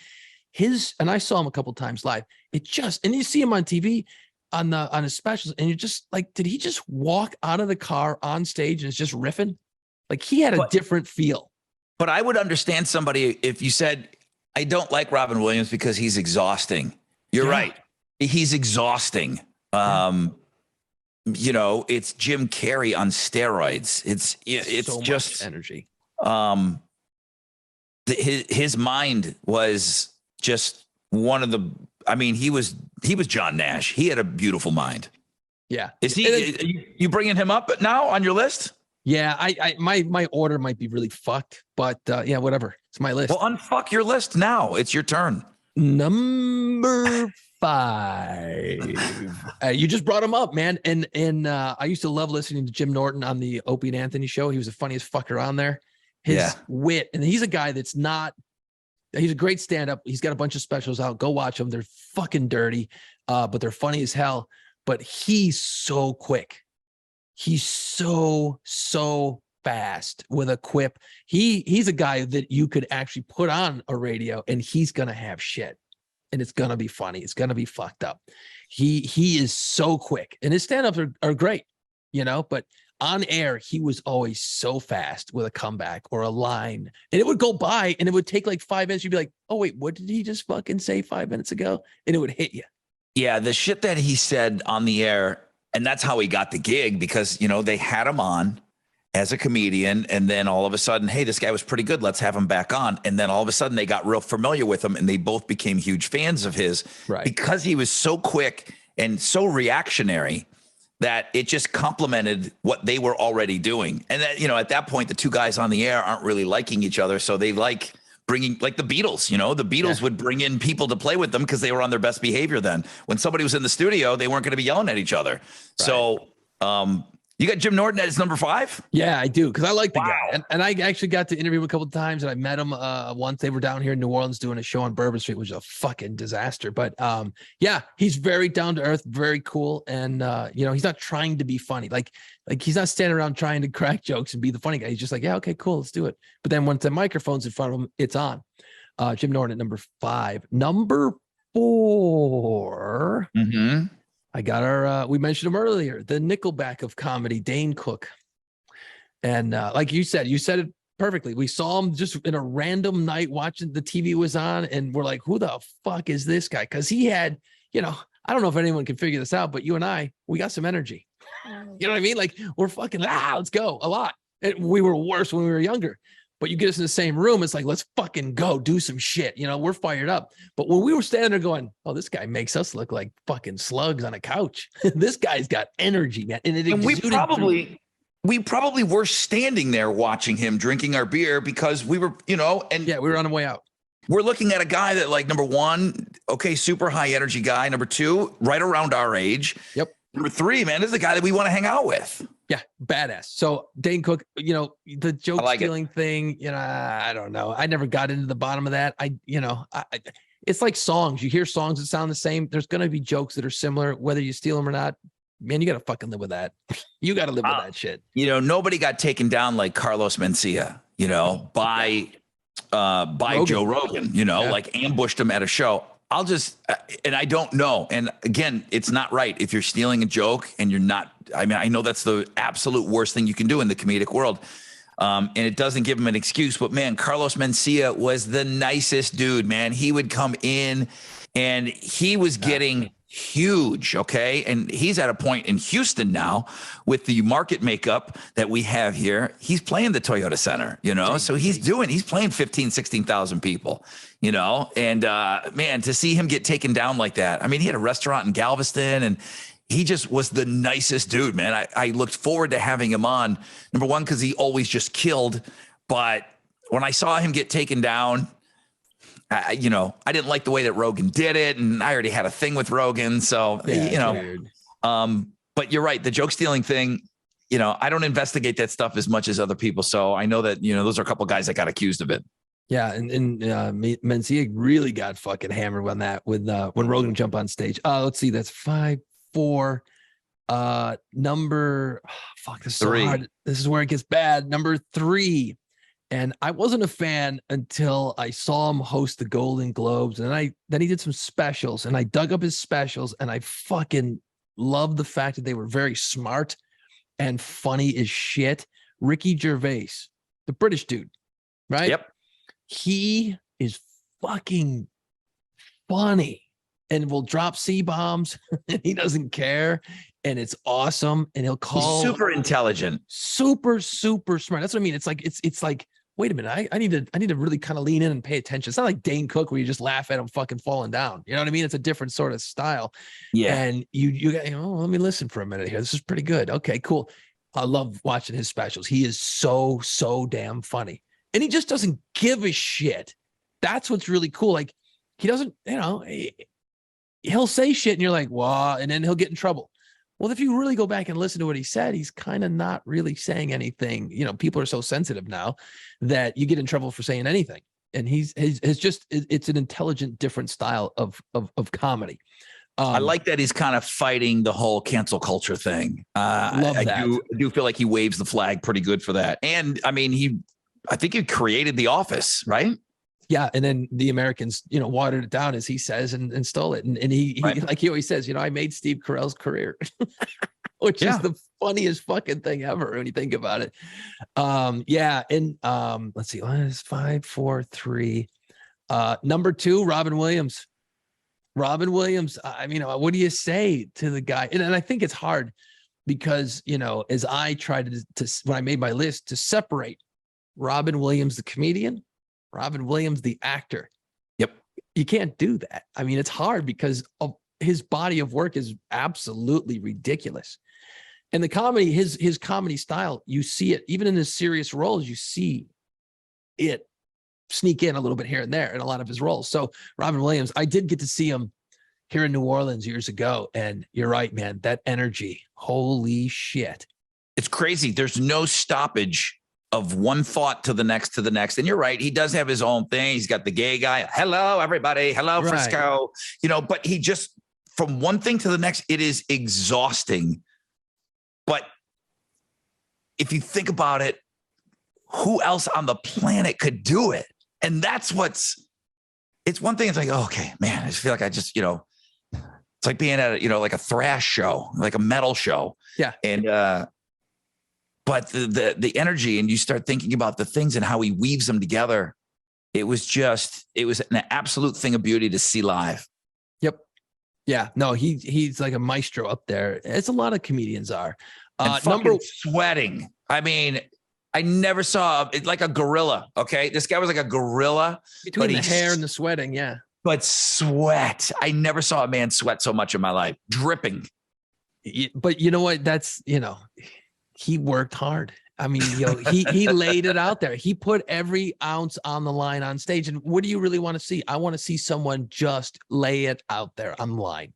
and I saw him a couple times live. And you see him on TV on his specials, and you're just like, did he just walk out of the car on stage and is just riffing? Like he had a different feel. But I would understand somebody if you said, I don't like Robin Williams because he's exhausting. You're right. He's exhausting. You know, it's Jim Carrey on steroids. It's so just much energy. His mind was just one of the, I mean, he was John Nash. He had a beautiful mind. Yeah. Is you bringing him up now on your list? Yeah. My order might be really fucked, but yeah, whatever. It's my list. Well, unfuck your list now. It's your turn. Number 5. You just brought him up, man. And I used to love listening to Jim Norton on the Opie and Anthony show. He was the funniest fucker on there. His wit, and he's a guy he's a great stand-up. He's got a bunch of specials out. Go watch them. They're fucking dirty, but they're funny as hell. But he's so quick. He's so fast with a quip. He's a guy that you could actually put on a radio and he's gonna have shit. And it's gonna be funny. It's gonna be fucked up. He is so quick. And his stand-ups are great, you know, but on air, he was always so fast with a comeback or a line. And it would go by and it would take like 5 minutes. You'd be like, oh, wait, what did he just fucking say 5 minutes ago? And it would hit you. Yeah, the shit that he said on the air, and that's how he got the gig because, you know, they had him on as a comedian. And then all of a sudden, hey, this guy was pretty good. Let's have him back on. And then all of a sudden they got real familiar with him and they both became huge fans of his because he was so quick and so reactionary that it just complemented what they were already doing. And that, you know, at that point, the two guys on the air aren't really liking each other. So they like bringing, like the Beatles, you know, the Beatles would bring in people to play with them because they were on their best behavior then. When somebody was in the studio, they weren't going to be yelling at each other. Right. So you got Jim Norton as number 5? Yeah, I do. Because I like the guy. And I actually got to interview him a couple of times and I met him once. They were down here in New Orleans doing a show on Bourbon Street, which was a fucking disaster. But yeah, he's very down to earth, very cool. And, you know, he's not trying to be funny. Like he's not standing around trying to crack jokes and be the funny guy. He's just like, yeah, okay, cool, let's do it. But then once the microphone's in front of him, it's on. Jim Norton at number 5. Number 4. Mm-hmm. I got we mentioned him earlier, the Nickelback of comedy, Dane Cook. And like you said it perfectly. We saw him just in a random night watching the TV was on, and we're like, who the fuck is this guy? Because he had, I don't know if anyone can figure this out, but you and I, we got some energy. You know what I mean? Like, we're fucking, let's go a lot. And we were worse when we were younger. But you get us in the same room, it's like, let's fucking go do some shit. We're fired up. But when we were standing there going, oh, this guy makes us look like fucking slugs on a couch. This guy's got energy, man. And we probably were standing there watching him drinking our beer because we were, we were on the way out. We're looking at a guy that, like, number one, okay, super high energy guy. Number two, right around our age. Yep. Number three, man, this is the guy that we want to hang out with. Yeah, badass. So Dane Cook, the joke stealing thing, I don't know. I never got into the bottom of that. It's like songs. You hear songs that sound the same. There's going to be jokes that are similar, whether you steal them or not. Man, you got to fucking live with that. You got to live with that shit. Nobody got taken down like Carlos Mencia, by Rogan. Joe Rogan, like ambushed him at a show. And I don't know. And again, it's not right if you're stealing a joke and you're not. I know that's the absolute worst thing you can do in the comedic world. And it doesn't give him an excuse. But man, Carlos Mencia was the nicest dude, man. He would come in and he was getting huge. Okay. And he's at a point in Houston now with the market makeup that we have here. He's playing the Toyota Center, so he's playing 15, 16,000 people, and man, to see him get taken down like that. I mean, he had a restaurant in Galveston and he just was the nicest dude, man. I looked forward to having him on, number one, because he always just killed. But when I saw him get taken down, I didn't like the way that Rogan did it, and I already had a thing with Rogan. So, but you're right. The joke stealing thing, I don't investigate that stuff as much as other people. So I know that, those are a couple of guys that got accused of it. Yeah. And Mencia really got fucking hammered on that with when Rogan jumped on stage. Let's see. That's 5-4. Number, this is so hard. This is where it gets bad. Number 3. And I wasn't a fan until I saw him host the Golden Globes. And then he did some specials, and I dug up his specials, and I fucking loved the fact that they were very smart and funny as shit. Ricky Gervais, the British dude, right? Yep. He is fucking funny and will drop C-bombs and he doesn't care. And it's awesome. And he'll call. He's super intelligent. Super, super smart. That's what I mean. It's like, wait a minute, I need to really kind of lean in and pay attention. It's not like Dane Cook where you just laugh at him fucking falling down. You know what I mean? It's a different sort of style. Yeah. And you got, let me listen for a minute here. This is pretty good. Okay, cool. I love watching his specials. He is so, so damn funny. And he just doesn't give a shit. That's what's really cool. Like, he doesn't, he'll say shit and you're like, wow, and then he'll get in trouble. Well, if you really go back and listen to what he said, he's kind of not really saying anything. People are so sensitive now that you get in trouble for saying anything. And he's just, it's an intelligent, different style of comedy. I like that he's kind of fighting the whole cancel culture thing. I do feel like he waves the flag pretty good for that. And I mean, I think he created The Office, right? Yeah. And then the Americans, watered it down, as he says, and stole it. And he right. Like he always says, I made Steve Carell's career, which is the funniest fucking thing ever when you think about it. Yeah. And let's see, it's 5, 4, 3. Number 2, Robin Williams. Robin Williams. I mean, what do you say to the guy? And I think it's hard because, as I tried to when I made my list, to separate Robin Williams, the comedian, Robin Williams, the actor. Yep. You can't do that. I mean, it's hard because of his body of work is absolutely ridiculous. And the comedy, his comedy style, you see it, even in his serious roles, you see it sneak in a little bit here and there in a lot of his roles. So Robin Williams, I did get to see him here in New Orleans years ago. And you're right, man, that energy, holy shit. It's crazy. There's no stoppage of one thought to the next. And you're right. He does have his own thing. He's got the gay guy. Hello, everybody. Hello, right. Frisco. But he just, from one thing to the next, it is exhausting. But if you think about it, who else on the planet could do it? And that's it's one thing. It's like, oh, okay, man, I just feel like I just, it's like being at, like a thrash show, like a metal show. Yeah. And, but the energy, and you start thinking about the things and how he weaves them together. It was an absolute thing of beauty to see live. Yep. Yeah. No, he's like a maestro up there. As a lot of comedians are. Number sweating. I mean, I never saw it like a gorilla. Okay. This guy was like a gorilla. Between the hair and the sweating. Yeah. But sweat. I never saw a man sweat so much in my life. Dripping. But you know what? That's, he worked hard. I mean, he laid it out there. He put every ounce on the line on stage. And what do you really want to see? I want to see someone just lay it out there on the line.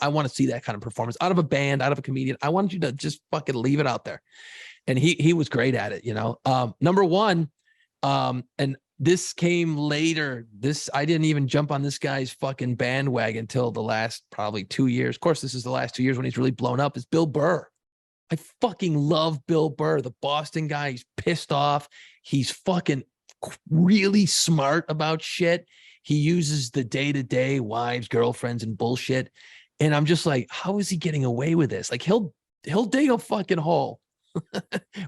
I want to see that kind of performance out of a band, out of a comedian. I want you to just fucking leave it out there. And he was great at it, Number one, and this came later. I didn't even jump on this guy's fucking bandwagon until the last probably 2 years. Of course, this is the last 2 years when he's really blown up. Is Bill Burr. I fucking love Bill Burr, the Boston guy. He's pissed off. He's fucking really smart about shit. He uses the day-to-day wives, girlfriends, and bullshit. And I'm just like, how is he getting away with this? Like he'll dig a fucking hole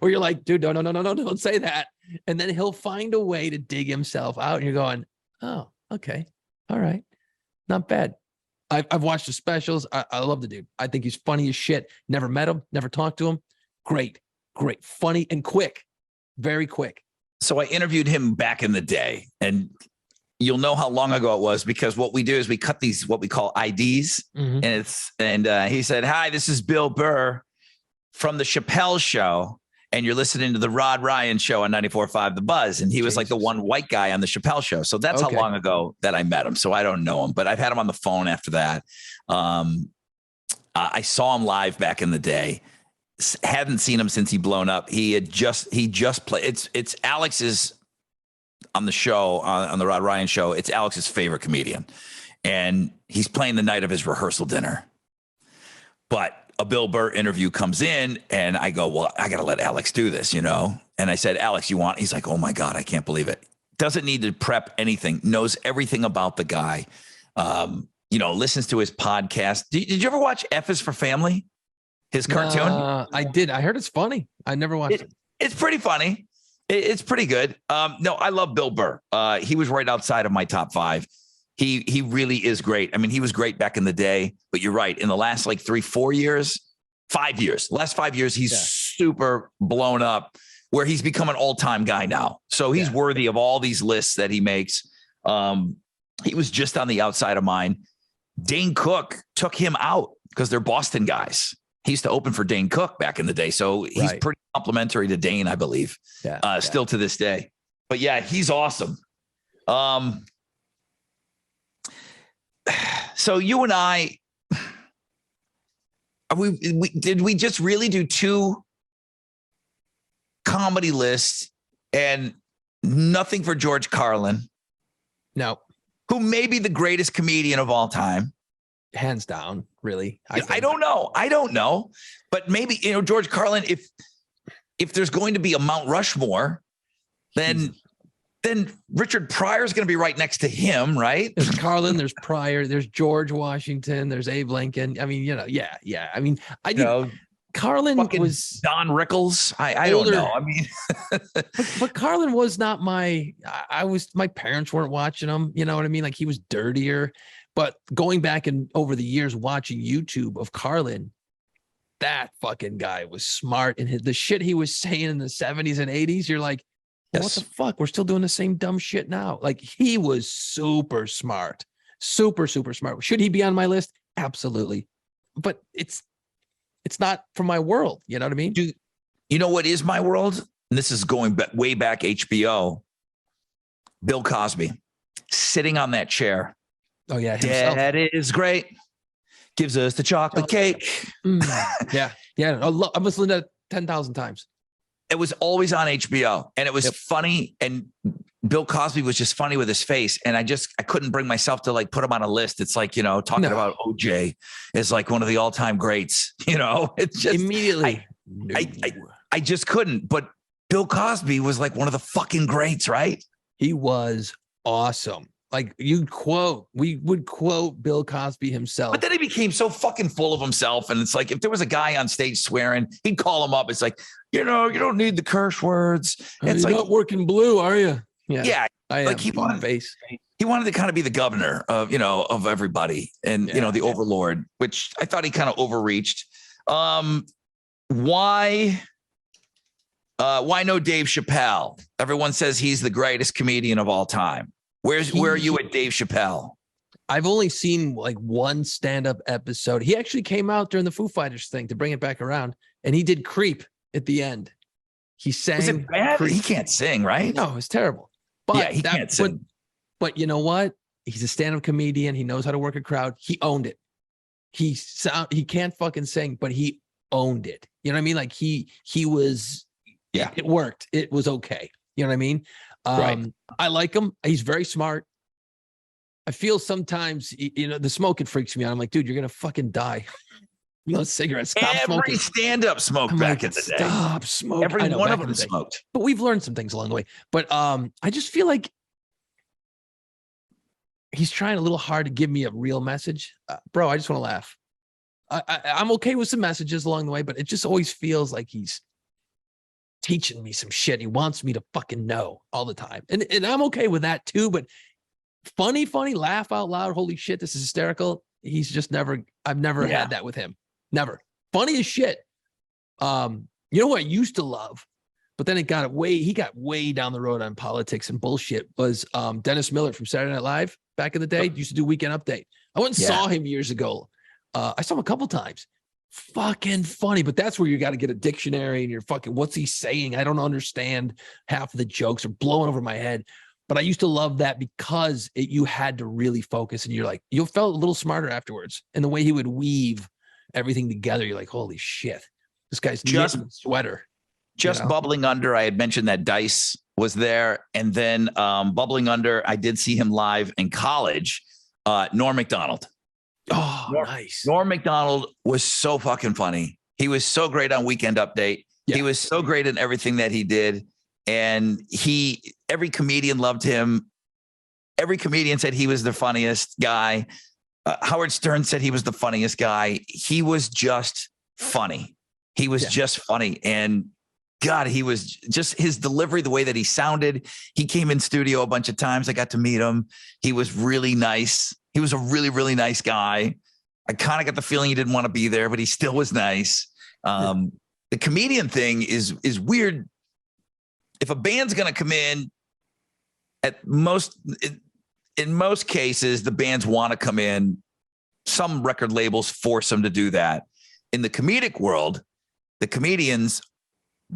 where you're like, dude, no, don't say that. And then he'll find a way to dig himself out. And you're going, oh, okay. All right. Not bad. I've watched the specials. I love the dude. I think he's funny as shit. Never met him, never talked to him. Great, funny and quick, very quick. So I interviewed him back in the day, and you'll know how long ago it was because what we do is we cut these what we call IDs, and he said, "Hi, this is Bill Burr from the Chappelle Show, and you're listening to the Rod Ryan Show on 94.5 The Buzz." And he was like the one white guy on the Chappelle Show. So that's how long ago that I met him. So I don't know him, but I've had him on the phone after that. I saw him live back in the day. Hadn't seen him since he blown up. He just played. It's Alex's on the show, on the Rod Ryan Show. It's Alex's favorite comedian. And he's playing the night of his rehearsal dinner. But a Bill Burr interview comes in and I go, well, I got to let Alex do this, And I said, Alex, you want? He's like, oh my God, I can't believe it. Doesn't need to prep anything. Knows everything about the guy. Listens to his podcast. Did you ever watch F is for Family? His cartoon? I did. I heard it's funny. I never watched it. It's pretty funny. It's pretty good. No, I love Bill Burr. He was right outside of my top 5. He really is great. I mean, he was great back in the day, but you're right. In the last like 3-4 years, 5 years, last 5 years, he's super blown up where he's become an all-time guy now. So he's worthy of all these lists that he makes. He was just on the outside of mine. Dane Cook took him out because they're Boston guys. He used to open for Dane Cook back in the day. So he's pretty complimentary to Dane, I believe, still to this day. But yeah, he's awesome. So you and I, did we just really do 2 comedy lists and nothing for George Carlin? No. Who may be the greatest comedian of all time. Hands down, really. I don't know. But maybe, George Carlin, if there's going to be a Mount Rushmore, then Richard Pryor's going to be right next to him, right? There's Carlin, there's Pryor, there's George Washington, there's Abe Lincoln. I mean, yeah. I mean, Carlin was Don Rickles. I don't know. I mean, but Carlin was not my parents weren't watching him. You know what I mean? Like he was dirtier. But going back and over the years watching YouTube of Carlin, that fucking guy was smart. And the shit he was saying in the 70s and 80s, you're like, what the fuck? We're still doing the same dumb shit now. Like he was super smart, super smart. Should he be on my list? Absolutely. But it's not from my world. You know what I mean? You know what is my world? And this is going way back HBO. Bill Cosby sitting on that chair. Oh yeah. Himself. That is great. Gives us the chocolate cake. Yeah. I must listen to that 10,000 times. It was always on HBO and it was funny. And Bill Cosby was just funny with his face. And I couldn't bring myself to like put him on a list. It's like, talking about OJ is like one of the all-time greats, it's just immediately. I just couldn't, but Bill Cosby was like one of the fucking greats, right? He was awesome. Like we would quote Bill Cosby himself. But then he became so fucking full of himself. And it's like, if there was a guy on stage swearing, he'd call him up. It's like, you don't need the curse words. It's You're like, not working blue, are you? Yeah. I like am. He wanted to kind of be the governor of, of everybody and, the overlord, which I thought he kind of overreached. Why no Dave Chappelle? Everyone says he's the greatest comedian of all time. Where are you at Dave Chappelle? I've only seen like one stand-up episode. He actually came out during the Foo Fighters thing to bring it back around, and he did Creep at the end. He sang. Was it bad? Creep. He can't sing, right? No, it's terrible. But he can't sing. But you know what? He's a stand-up comedian. He knows how to work a crowd. He owned it. He can't fucking sing, but he owned it. You know what I mean? Like he was. Yeah, it worked. It was okay. You know what I mean? Right. I like him. He's very smart. I feel sometimes, the smoking freaks me out. I'm like, dude, you're going to fucking die. Cigarettes. Stop smoking. Every stand-up smoked back in the day. Stop smoking. Every one of them smoked. But we've learned some things along the way. But I just feel like he's trying a little hard to give me a real message. Bro, I just want to laugh. I'm okay with some messages along the way, but it just always feels like he's teaching me some shit. He wants me to fucking know all the time. And I'm okay with that too, but funny, laugh out loud. Holy shit, this is hysterical. He's just I've never had that with him. Never. Funny as shit. You know what I used to love, but then he got way down the road on politics and bullshit was Dennis Miller from Saturday Night Live back in the day. Used to do Weekend Update. I went and saw him years ago. I saw him a couple times. Fucking funny, but that's where you got to get a dictionary and you're fucking, what's he saying? I don't understand. Half of the jokes are blowing over my head. But I used to love that because you had to really focus, and you felt a little smarter afterwards. And the way he would weave everything together, you're like, holy shit, this guy's just sweater. Just bubbling under. I had mentioned that Dice was there, and then bubbling under. I did see him live in college. Norm Macdonald. Oh, nice. Norm Macdonald was so fucking funny. He was so great on Weekend Update. Yeah. He was so great in everything that he did. And every comedian loved him. Every comedian said he was the funniest guy. Howard Stern said he was the funniest guy. He was just funny. He was just funny. And God, he was just his delivery, the way that he sounded. He came in studio a bunch of times. I got to meet him. He was really nice. He was a really, really nice guy. I kind of got the feeling he didn't want to be there, but he still was nice. The comedian thing is weird. If a band's going to come in, in most cases, the bands want to come in. Some record labels force them to do that. In the comedic world, the comedians,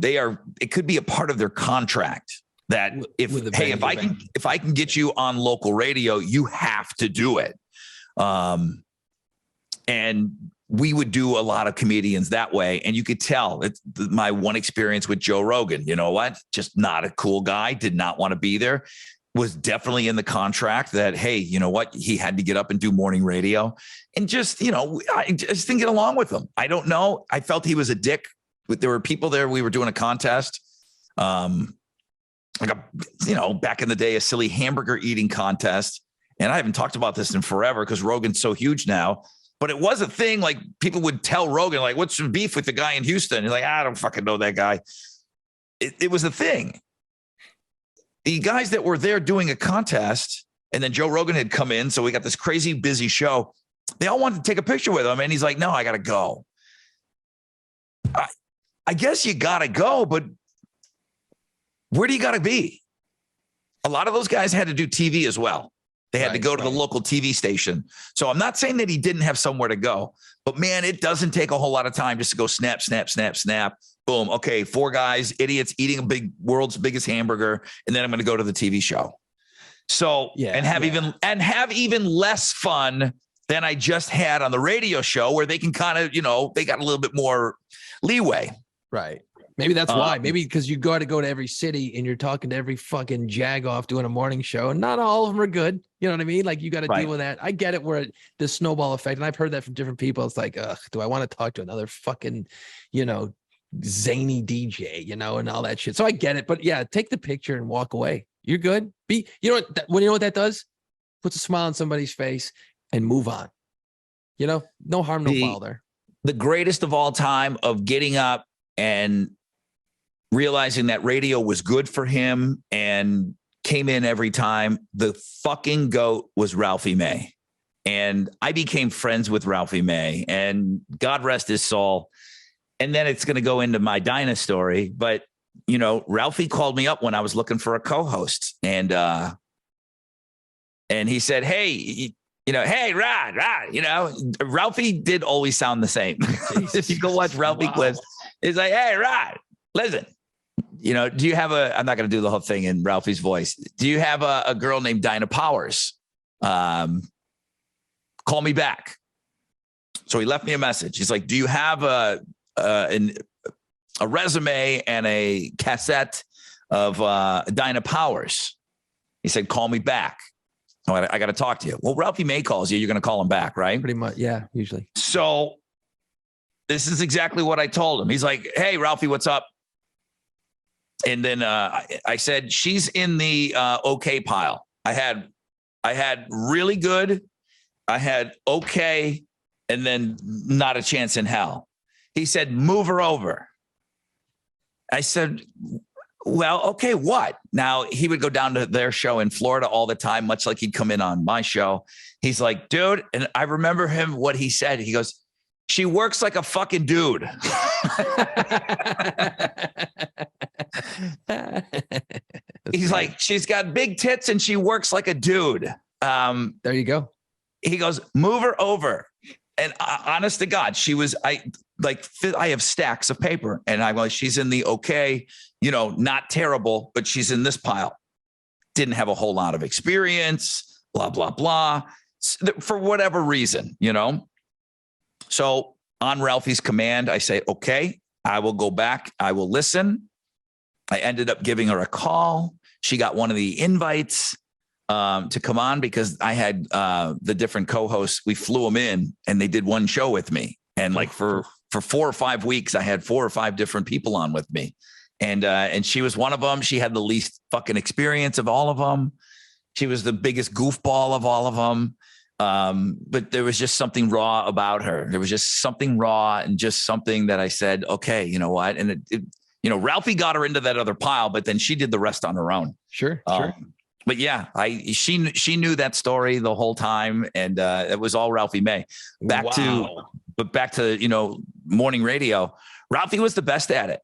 it could be a part of their contract that if I can get you on local radio, you have to do it. And we would do a lot of comedians that way. And you could tell it's my one experience with Joe Rogan. You know what? Just not a cool guy, did not want to be there, was definitely in the contract that, hey, you know what? He had to get up and do morning radio, and just, I just didn't get along with him. I don't know. I felt he was a dick. There were people there. We were doing a contest. Back in the day, a silly hamburger eating contest. And I haven't talked about this in forever because Rogan's so huge now. But it was a thing. Like, people would tell Rogan, like, what's your beef with the guy in Houston? He's like, I don't fucking know that guy. It was a thing. The guys that were there doing a contest, and then Joe Rogan had come in, so we got this crazy busy show. They all wanted to take a picture with him, and he's like, no, I got to go. I guess you got to go, but where do you got to be? A lot of those guys had to do TV as well. They had to go to the local TV station. So I'm not saying that he didn't have somewhere to go, but man, it doesn't take a whole lot of time just to go snap, snap, snap, snap. Boom. Okay. 4 guys, idiots eating world's biggest hamburger. And then I'm going to go to the TV show. So, and have even less fun than I just had on the radio show, where they can kind of, they got a little bit more leeway. Right. Maybe that's why. Maybe because you got to go to every city and you're talking to every fucking jagoff doing a morning show, and not all of them are good. You know what I mean? Like, you got to deal with that. I get it, where the snowball effect, and I've heard that from different people. It's like, do I want to talk to another fucking, zany DJ, and all that shit. So I get it, but yeah, take the picture and walk away. You're good. You know what that does? puts a smile on somebody's face, and move on. You know, no harm, no foul there. The greatest of all time of getting up and realizing that radio was good for him and came in every time. The fucking GOAT was Ralphie May. And I became friends with Ralphie May, and God rest his soul. And then it's going to go into my Dinah story. But, you know, Ralphie called me up when I was looking for a co-host, and he said, hey, you know, hey, Rod, you know, Ralphie did always sound the same. If you go watch Ralphie clips, it's like, hey, Rod, listen, you know, do you have I'm not going to do the whole thing in Ralphie's voice. Do you have a girl named Dinah Powers? Call me back. So he left me a message. He's like, do you have a resume and a cassette of Dinah Powers? He said, call me back. Oh, I got to talk to you. Well, Ralphie May calls you. You're going to call him back, right? Pretty much. Yeah, usually. So this is exactly what I told him. He's like, hey, Ralphie, what's up? And then I said, she's in the okay pile. I had really good. I had okay, and then not a chance in hell. He said, move her over. I said, well, okay, what? Now, he would go down to their show in Florida all the time, much like he'd come in on my show. He's like, dude, and I remember him, what he said. He goes, she works like a fucking dude. He's like, she's got big tits and she works like a dude. There you go. He goes, move her over. And honest to God, I have stacks of paper, and I'm like, she's in the okay, you know, not terrible, but she's in this pile. Didn't have a whole lot of experience, blah, blah, blah, for whatever reason, you know? So on Ralphie's command, I say, okay, I will go back. I will listen. I ended up giving her a call. She got one of the invites to come on because I had the different co-hosts. We flew them in and they did one show with me. And like for 4 or 5 weeks, I had 4 or 5 different people on with me. And she was one of them. She had the least fucking experience of all of them. She was the biggest goofball of all of them. But there was just something raw about her. There was just something raw and just something that I said, okay, you know what? And you know, Ralphie got her into that other pile, but then she did the rest on her own. Sure. But yeah, she knew that story the whole time, and it was all Ralphie May. Back to you know, morning radio. Ralphie was the best at it.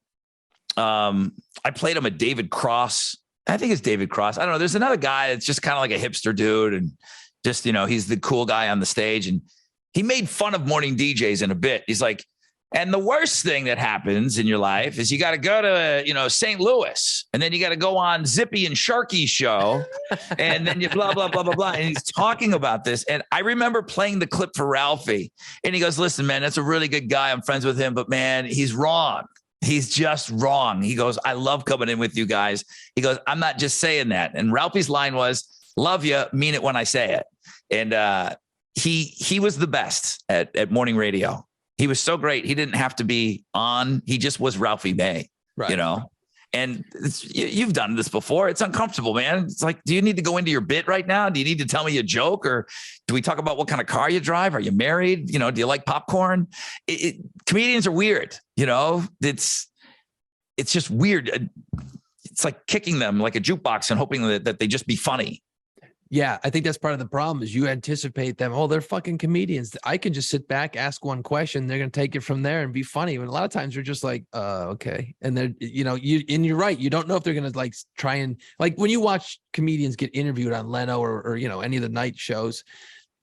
I played him at David Cross. I think it's David Cross. I don't know. There's another guy that's just kind of like a hipster dude, and just, you know, he's the cool guy on the stage, and he made fun of morning DJs in a bit. He's like, and the worst thing that happens in your life is you got to go to, you know, St. Louis, and then you got to go on Zippy and Sharky's show, and then you blah, blah, blah, blah, blah. And he's talking about this. And I remember playing the clip for Ralphie, and he goes, listen, man, that's a really good guy. I'm friends with him, but man, he's wrong. He's just wrong. He goes, I love coming in with you guys. He goes, I'm not just saying that. And Ralphie's line was, love you, mean it when I say it. And he was the best at morning radio. He was so great. He didn't have to be on. He just was Ralphie May, right. You know, and you've done this before. It's uncomfortable, man. It's like, do you need to go into your bit right now? Do you need to tell me a joke, or do we talk about what kind of car you drive? Are you married? You know, do you like popcorn? Comedians are weird. You know, it's just weird. It's like kicking them like a jukebox and hoping that they just be funny. Yeah, I think that's part of the problem is you anticipate them. Oh, they're fucking comedians. I can just sit back, ask one question. They're going to take it from there and be funny. And a lot of times you're just like, okay. And they're, you know, you're right. You don't know if they're going to like try and like when you watch comedians get interviewed on Leno or, you know, any of the night shows,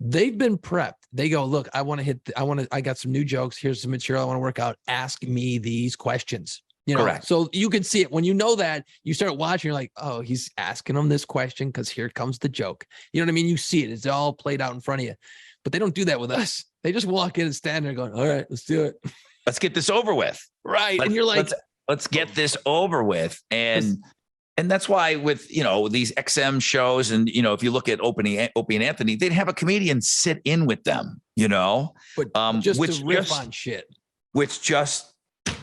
they've been prepped. They go, look, I got some new jokes. Here's some material I want to work out. Ask me these questions. You know, correct. So you can see it when you know that you start watching, you're like, oh, he's asking them this question because here comes the joke. You know what I mean? You see it. It's all played out in front of you. But they don't do that with us. They just walk in and stand there going, all right, let's do it. Let's get this over with. Right. And you're like, let's get this over with. And that's why with, you know, these XM shows and, you know, if you look at Opie and Anthony, they'd have a comedian sit in with them, you know, but just to riff on shit. Which just,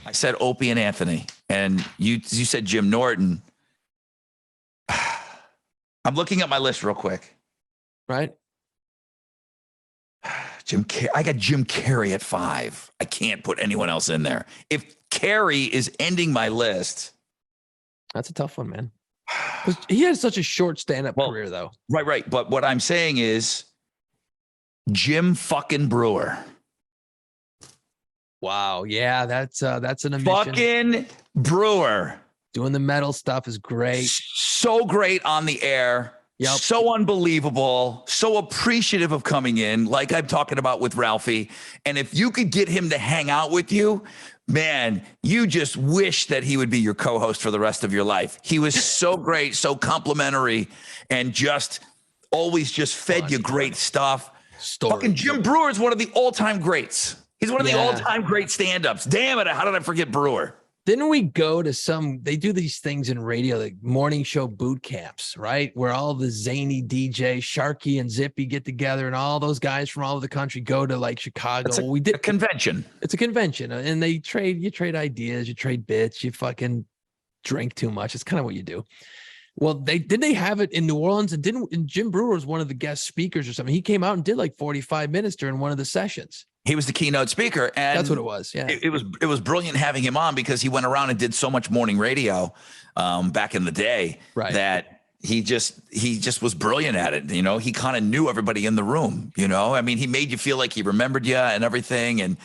I said Opie and Anthony, and you said Jim Norton. I'm looking at my list real quick. right? I got Jim Carrey at 5. I can't put anyone else in there. If Carrey is ending my list, that's a tough one, man. Because he had such a short stand-up career, though. Right. But what I'm saying is Jim fucking Brewer. Wow. Yeah, that's an omission. Fucking Brewer. Doing the metal stuff is great. So great on the air. Yep. So unbelievable. So appreciative of coming in, like I'm talking about with Ralphie. And if you could get him to hang out with you, man, you just wish that he would be your co-host for the rest of your life. He was so great, so complimentary, and just always just fed you great stuff. Fucking Jim Brewer is one of the all-time greats. He's one of the all-time great stand-ups. Damn it, how did I forget Brewer? Didn't we go to they do these things in radio, like morning show boot camps, right? Where all the zany DJ, Sharky and Zippy get together, and all those guys from all over the country go to like Chicago. We did a convention. you convention, and you trade ideas, you trade bits, you fucking drink too much. It's kind of what you do. Well, they have it in New Orleans, and Jim Brewer was one of the guest speakers or something. He came out and did like 45 minutes during one of the sessions. He was the keynote speaker, and that's what it was. Yeah, it was brilliant having him on because he went around and did so much morning radio back in the day that he just was brilliant at it. You know, he kind of knew everybody in the room. You know, I mean, he made you feel like he remembered you and everything. And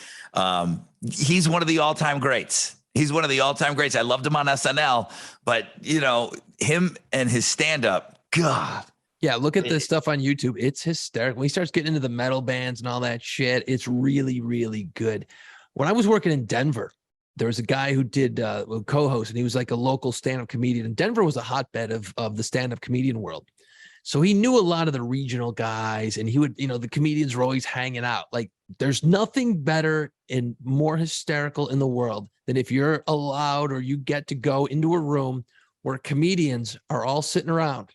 he's one of the all-time greats. He's one of the all-time greats. I loved him on SNL, but you know, him and his stand-up, God. Yeah, look at this stuff on YouTube. It's hysterical. When he starts getting into the metal bands and all that shit, it's really, really good. When I was working in Denver, there was a guy who did co-host, and he was like a local stand-up comedian. And Denver was a hotbed of the stand-up comedian world. So he knew a lot of the regional guys, and he would, you know, the comedians were always hanging out. Like, there's nothing better and more hysterical in the world than if you're allowed or you get to go into a room where comedians are all sitting around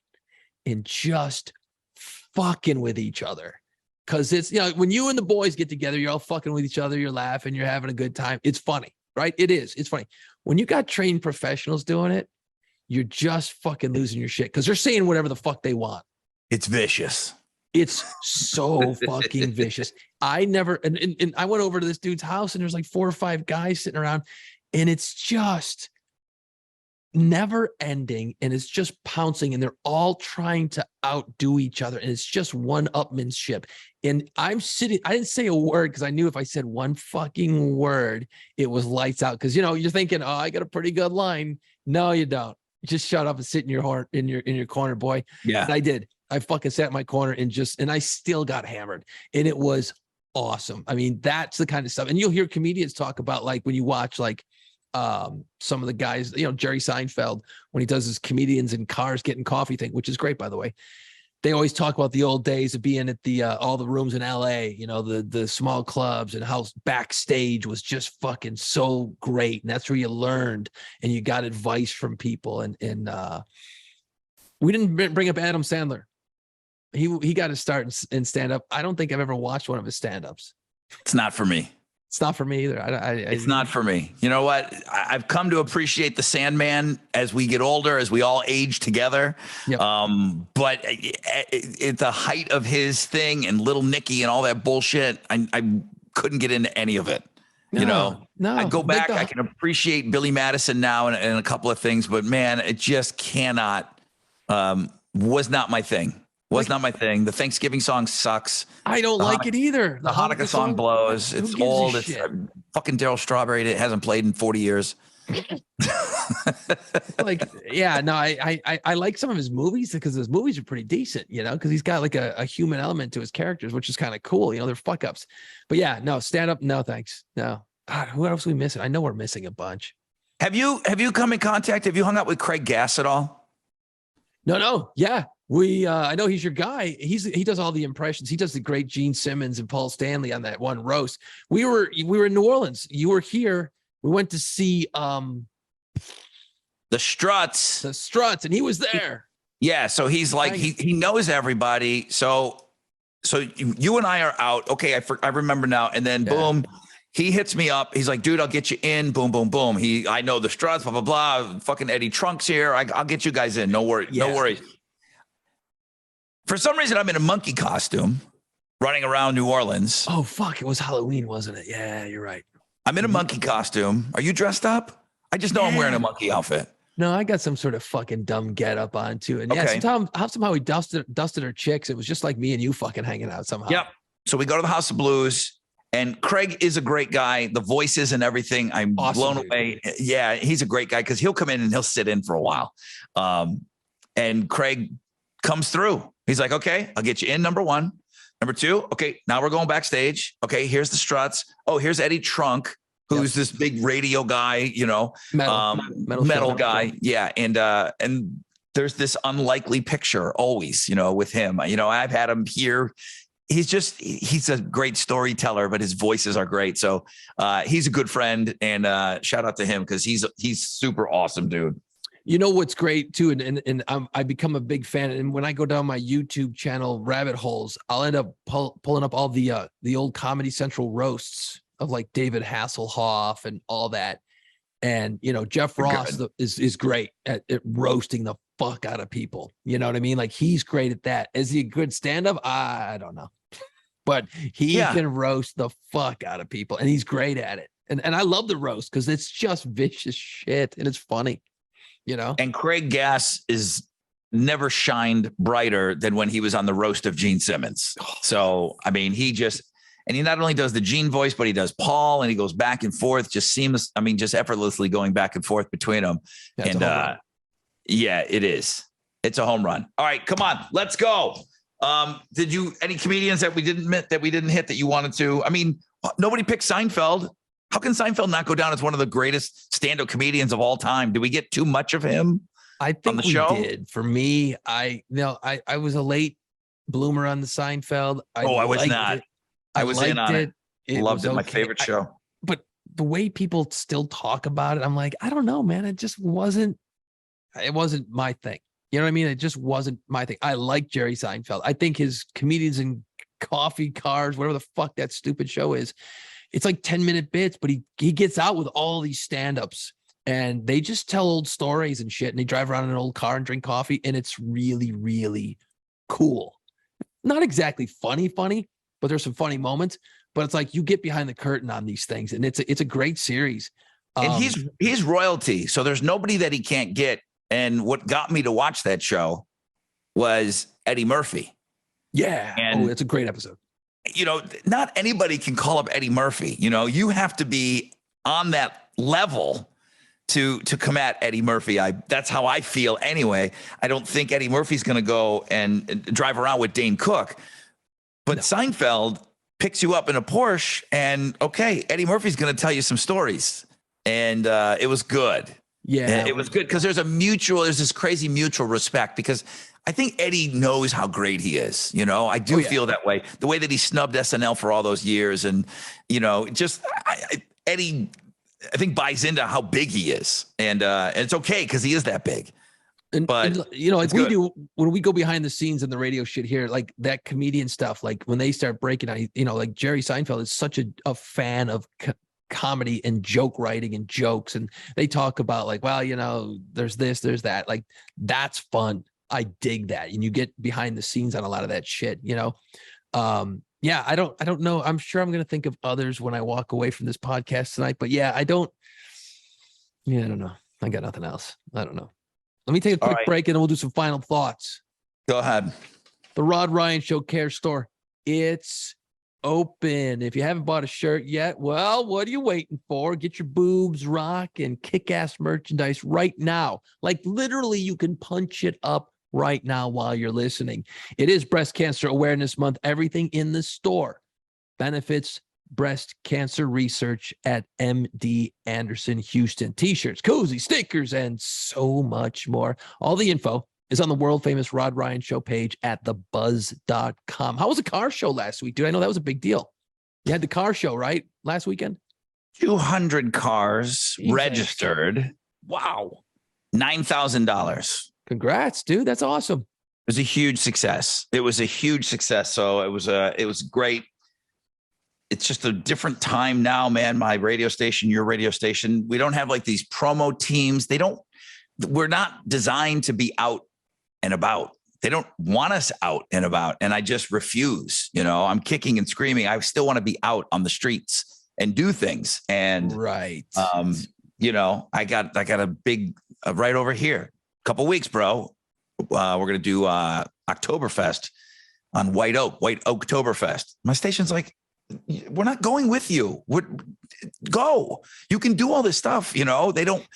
and just fucking with each other. Because it's, you know, when you and the boys get together, you're all fucking with each other, you're laughing, you're having a good time. It's funny, right? It's funny. When you got trained professionals doing it, you're just fucking losing your shit because they're saying whatever the fuck they want. It's vicious. It's so fucking vicious. I never, and I went over to this dude's house, and there's like 4 or 5 guys sitting around, and it's just never ending, and it's just pouncing, and they're all trying to outdo each other, and it's just one-upmanship. And I'm sitting, I didn't say a word because I knew if I said one fucking word, it was lights out. Because, you know, you're thinking, oh, I got a pretty good line. No, you don't. Just shut up and sit in your corner, boy. Yeah. And I did. I fucking sat in my corner and I still got hammered, and it was awesome. I mean, that's the kind of stuff. And you'll hear comedians talk about, like, when you watch like some of the guys, you know, Jerry Seinfeld, when he does his comedians in cars getting coffee thing, which is great, by the way. They always talk about the old days of being at the all the rooms in LA, you know, the small clubs, and how backstage was just fucking so great. And that's where you learned and you got advice from people. And we didn't bring up Adam Sandler. He got to start in stand up. I don't think I've ever watched one of his stand-ups. It's not for me. It's not for me either. It's not for me. You know what? I've come to appreciate the Sandman as we get older, as we all age together. Yep. But at the height of his thing and Little Nicky and all that bullshit, I couldn't get into any of it. No. I go back. I can appreciate Billy Madison now and a couple of things, but man, it just cannot. Was not my thing. Not my thing. The Thanksgiving song sucks. I don't like it either. The Hanukkah song blows. It's old. It's fucking Daryl Strawberry. It hasn't played in 40 years. Like, yeah, no, I like some of his movies because his movies are pretty decent, you know, because he's got like a human element to his characters, which is kind of cool. You know, they're fuck ups. But yeah, no, stand up. No, thanks. No. God, who else are we missing? I know we're missing a bunch. Have you come in contact? Have you hung out with Craig Gass at all? No. Yeah. I know he's your guy. He does all the impressions. He does the great Gene Simmons and Paul Stanley on that one roast. We were in New Orleans. You were here. We went to see the Struts. And he was there. Yeah, so he's like he knows everybody. So you and I are out. Okay, I remember now. And then boom, he hits me up. He's like, dude, I'll get you in. Boom, boom, boom. I know the Struts. Blah blah blah. Fucking Eddie Trunk's here. I'll get you guys in. No worries. No worries. For some reason, I'm in a monkey costume running around New Orleans. Oh, fuck. It was Halloween, wasn't it? Yeah, you're right. I'm in a monkey costume. Are you dressed up? I just know I'm wearing a monkey outfit. No, I got some sort of fucking dumb get up on too. And Okay. somehow we dusted her chicks. It was just like me and you fucking hanging out somehow. Yep. So we go to the House of Blues, and Craig is a great guy. The voices and everything, I'm blown away. Yeah, he's a great guy because he'll come in and he'll sit in for a while. And Craig comes through. He's like, okay, I'll get you in, number one. Number two, okay, now we're going backstage. Okay, here's the struts. Oh, here's Eddie Trunk, who's this big radio guy, you know, metal guy. Yeah. And there's this unlikely picture always, you know, with him. You know, I've had him here. He's a great storyteller, but his voices are great. So he's a good friend, and shout out to him because he's super awesome, dude. You know what's great too, and I become a big fan. And when I go down my YouTube channel rabbit holes, I'll end up pulling up all the old Comedy Central roasts of like David Hasselhoff and all that. And you know, Jeff Ross is great at roasting the fuck out of people. You know what I mean? Like he's great at that. Is he a good stand-up? I don't know, but he can roast the fuck out of people, and he's great at it. And I love the roast because it's just vicious shit and it's funny. You know, and Craig Gass is never shined brighter than when he was on the roast of Gene Simmons. So, I mean, he not only does the Gene voice, but he does Paul, and he goes back and forth, just seamless. I mean, just effortlessly going back and forth between them. That's yeah, it is. It's a home run. All right, come on, let's go. Any comedians that we didn't hit that you wanted to? I mean, nobody picked Seinfeld. How can Seinfeld not go down as one of the greatest stand-up comedians of all time? Did we get too much of him? I think we did. For me, I was a late bloomer on the Seinfeld. I was not. I was in on it. Loved it. My favorite show. But the way people still talk about it, I'm like, I don't know, man. It just wasn't. It wasn't my thing. You know what I mean? It just wasn't my thing. I like Jerry Seinfeld. I think his Comedians in Coffee Cars, whatever the fuck that stupid show is, it's like 10-minute bits, but he gets out with all these stand-ups and they just tell old stories and shit. And they drive around in an old car and drink coffee. And it's really, really cool. Not exactly funny, but there's some funny moments, but it's like you get behind the curtain on these things. And it's a great series. And he's royalty. So there's nobody that he can't get. And what got me to watch that show was Eddie Murphy. Yeah. And it's a great episode. You know, not anybody can call up Eddie Murphy. You know, you have to be on that level to come at Eddie Murphy. That's how I feel anyway. I don't think Eddie Murphy's going to go and drive around with Dane Cook. But Seinfeld picks you up in a Porsche and, okay, Eddie Murphy's going to tell you some stories. And it was good. Yeah. It was good because there's this crazy mutual respect because I think Eddie knows how great he is. You know, I do feel that way. The way that he snubbed SNL for all those years. And, you know, Eddie, I think, buys into how big he is. And it's okay because he is that big. But, you know, when we go behind the scenes in the radio shit here, like that comedian stuff, like when they start breaking out, you know, like Jerry Seinfeld is such a fan of comedy and joke writing and jokes. And they talk about like, well, you know, there's this, there's that. Like, that's fun. I dig that. And you get behind the scenes on a lot of that shit, you know? Yeah, I don't know. I'm sure I'm going to think of others when I walk away from this podcast tonight, but yeah, I don't know. I got nothing else. I don't know. Let me take a quick break and then we'll do some final thoughts. Go ahead. The Rod Ryan Show Care Store. It's open. If you haven't bought a shirt yet, well, what are you waiting for? Get your boobs rock and kick-ass merchandise right now. Like literally you can punch it up right now while you're listening. It is Breast Cancer Awareness Month. Everything in the store benefits breast cancer research at MD Anderson Houston. T-shirts, koozies, stickers, and so much more. All the info is on the world famous Rod Ryan Show page at thebuzz.com. How was the car show last week, dude? I know that was a big deal. You had the car show, right? Last weekend? 200 cars registered. Wow. $9,000. Congrats, dude. That's awesome. It was a huge success. So it was great. It's just a different time now, man. My radio station, your radio station, we don't have like these promo teams. We're not designed to be out and about. they don't want us out and about. And I just refuse, I'm kicking and screaming. I still want to be out on the streets and do things. And, right. I got a big right over here, couple weeks, bro. We're going to do Oktoberfest on White Oktoberfest. My station's like, we're not going with you. Go. You can do all this stuff. They don't.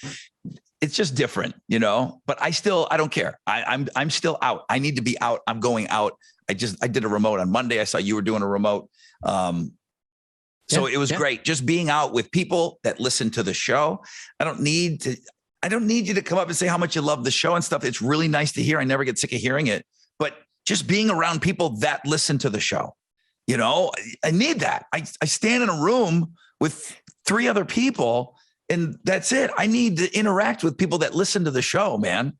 It's just different, But I don't care. I'm still out. I need to be out. I'm going out. I did a remote on Monday. I saw you were doing a remote. So it was great just being out with people that listen to the show. I don't need you to come up and say how much you love the show and stuff. It's really nice to hear. I never get sick of hearing it, but just being around people that listen to the show. I need that. I stand in a room with 3 other people and that's it. I need to interact with people that listen to the show, man.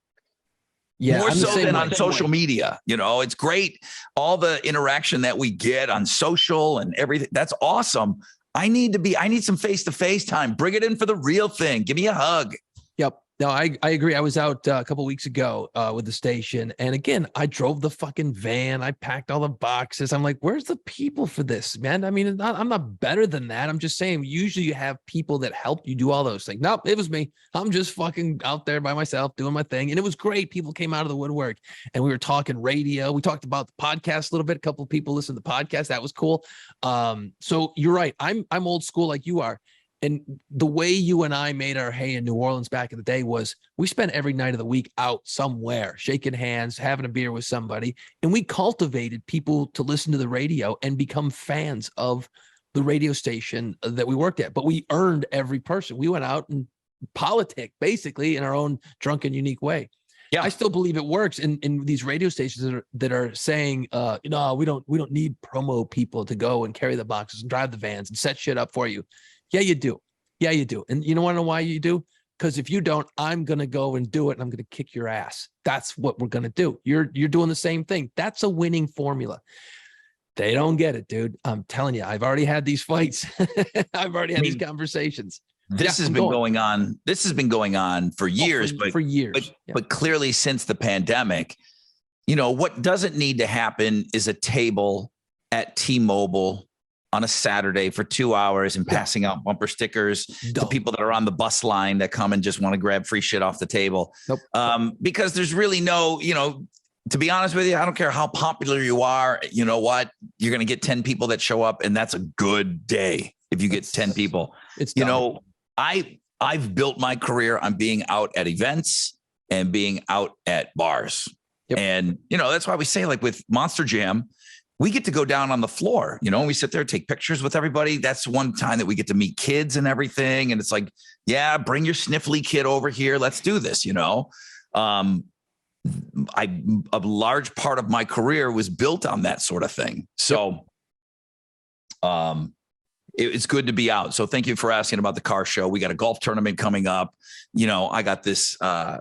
Yeah, more so than on social media. It's great. All the interaction that we get on social and everything. That's awesome. I need some face-to-face time. Bring it in for the real thing. Give me a hug. Yep. No, I agree. I was out a couple of weeks ago with the station. And again, I drove the fucking van. I packed all the boxes. I'm like, where's the people for this, man? I mean, I'm not better than that. I'm just saying, usually you have people that help you do all those things. Nope, it was me. I'm just fucking out there by myself doing my thing. And it was great. People came out of the woodwork and we were talking radio. We talked about the podcast a little bit. A couple of people listened to the podcast. That was cool. So you're right. I'm old school like you are. And the way you and I made our hay in New Orleans back in the day was we spent every night of the week out somewhere, shaking hands, having a beer with somebody. And we cultivated people to listen to the radio and become fans of the radio station that we worked at. But we earned every person. We went out and politic basically in our own drunken, unique way. Yeah, I still believe it works in these radio stations that are saying, we don't need promo people to go and carry the boxes and drive the vans and set shit up for you. Yeah, you do. Yeah, you do. And you want to know why you do? Because if you don't, I'm going to go and do it. And I'm going to kick your ass. That's what we're going to do. You're doing the same thing. That's a winning formula. They don't get it, dude. I'm telling you, I've already had these fights. I've already had these conversations. This has been going on. This has been going on for years, for years. But clearly since the pandemic, what doesn't need to happen is a table at T-Mobile on a Saturday for 2 hours and passing out bumper stickers to people that are on the bus line that come and just want to grab free shit off the table. Nope. Because there's really no, to be honest with you, I don't care how popular you are. You know what? You're going to get 10 people that show up and that's a good day. If you get 10 people, it's I've built my career on being out at events and being out at bars. Yep. And, that's why we say like with Monster Jam, we get to go down on the floor, and we sit there, take pictures with everybody. That's one time that we get to meet kids and everything. And it's like, yeah, bring your sniffly kid over here. Let's do this. A large part of my career was built on that sort of thing. So, it's good to be out. So thank you for asking about the car show. We got a golf tournament coming up. I got this, I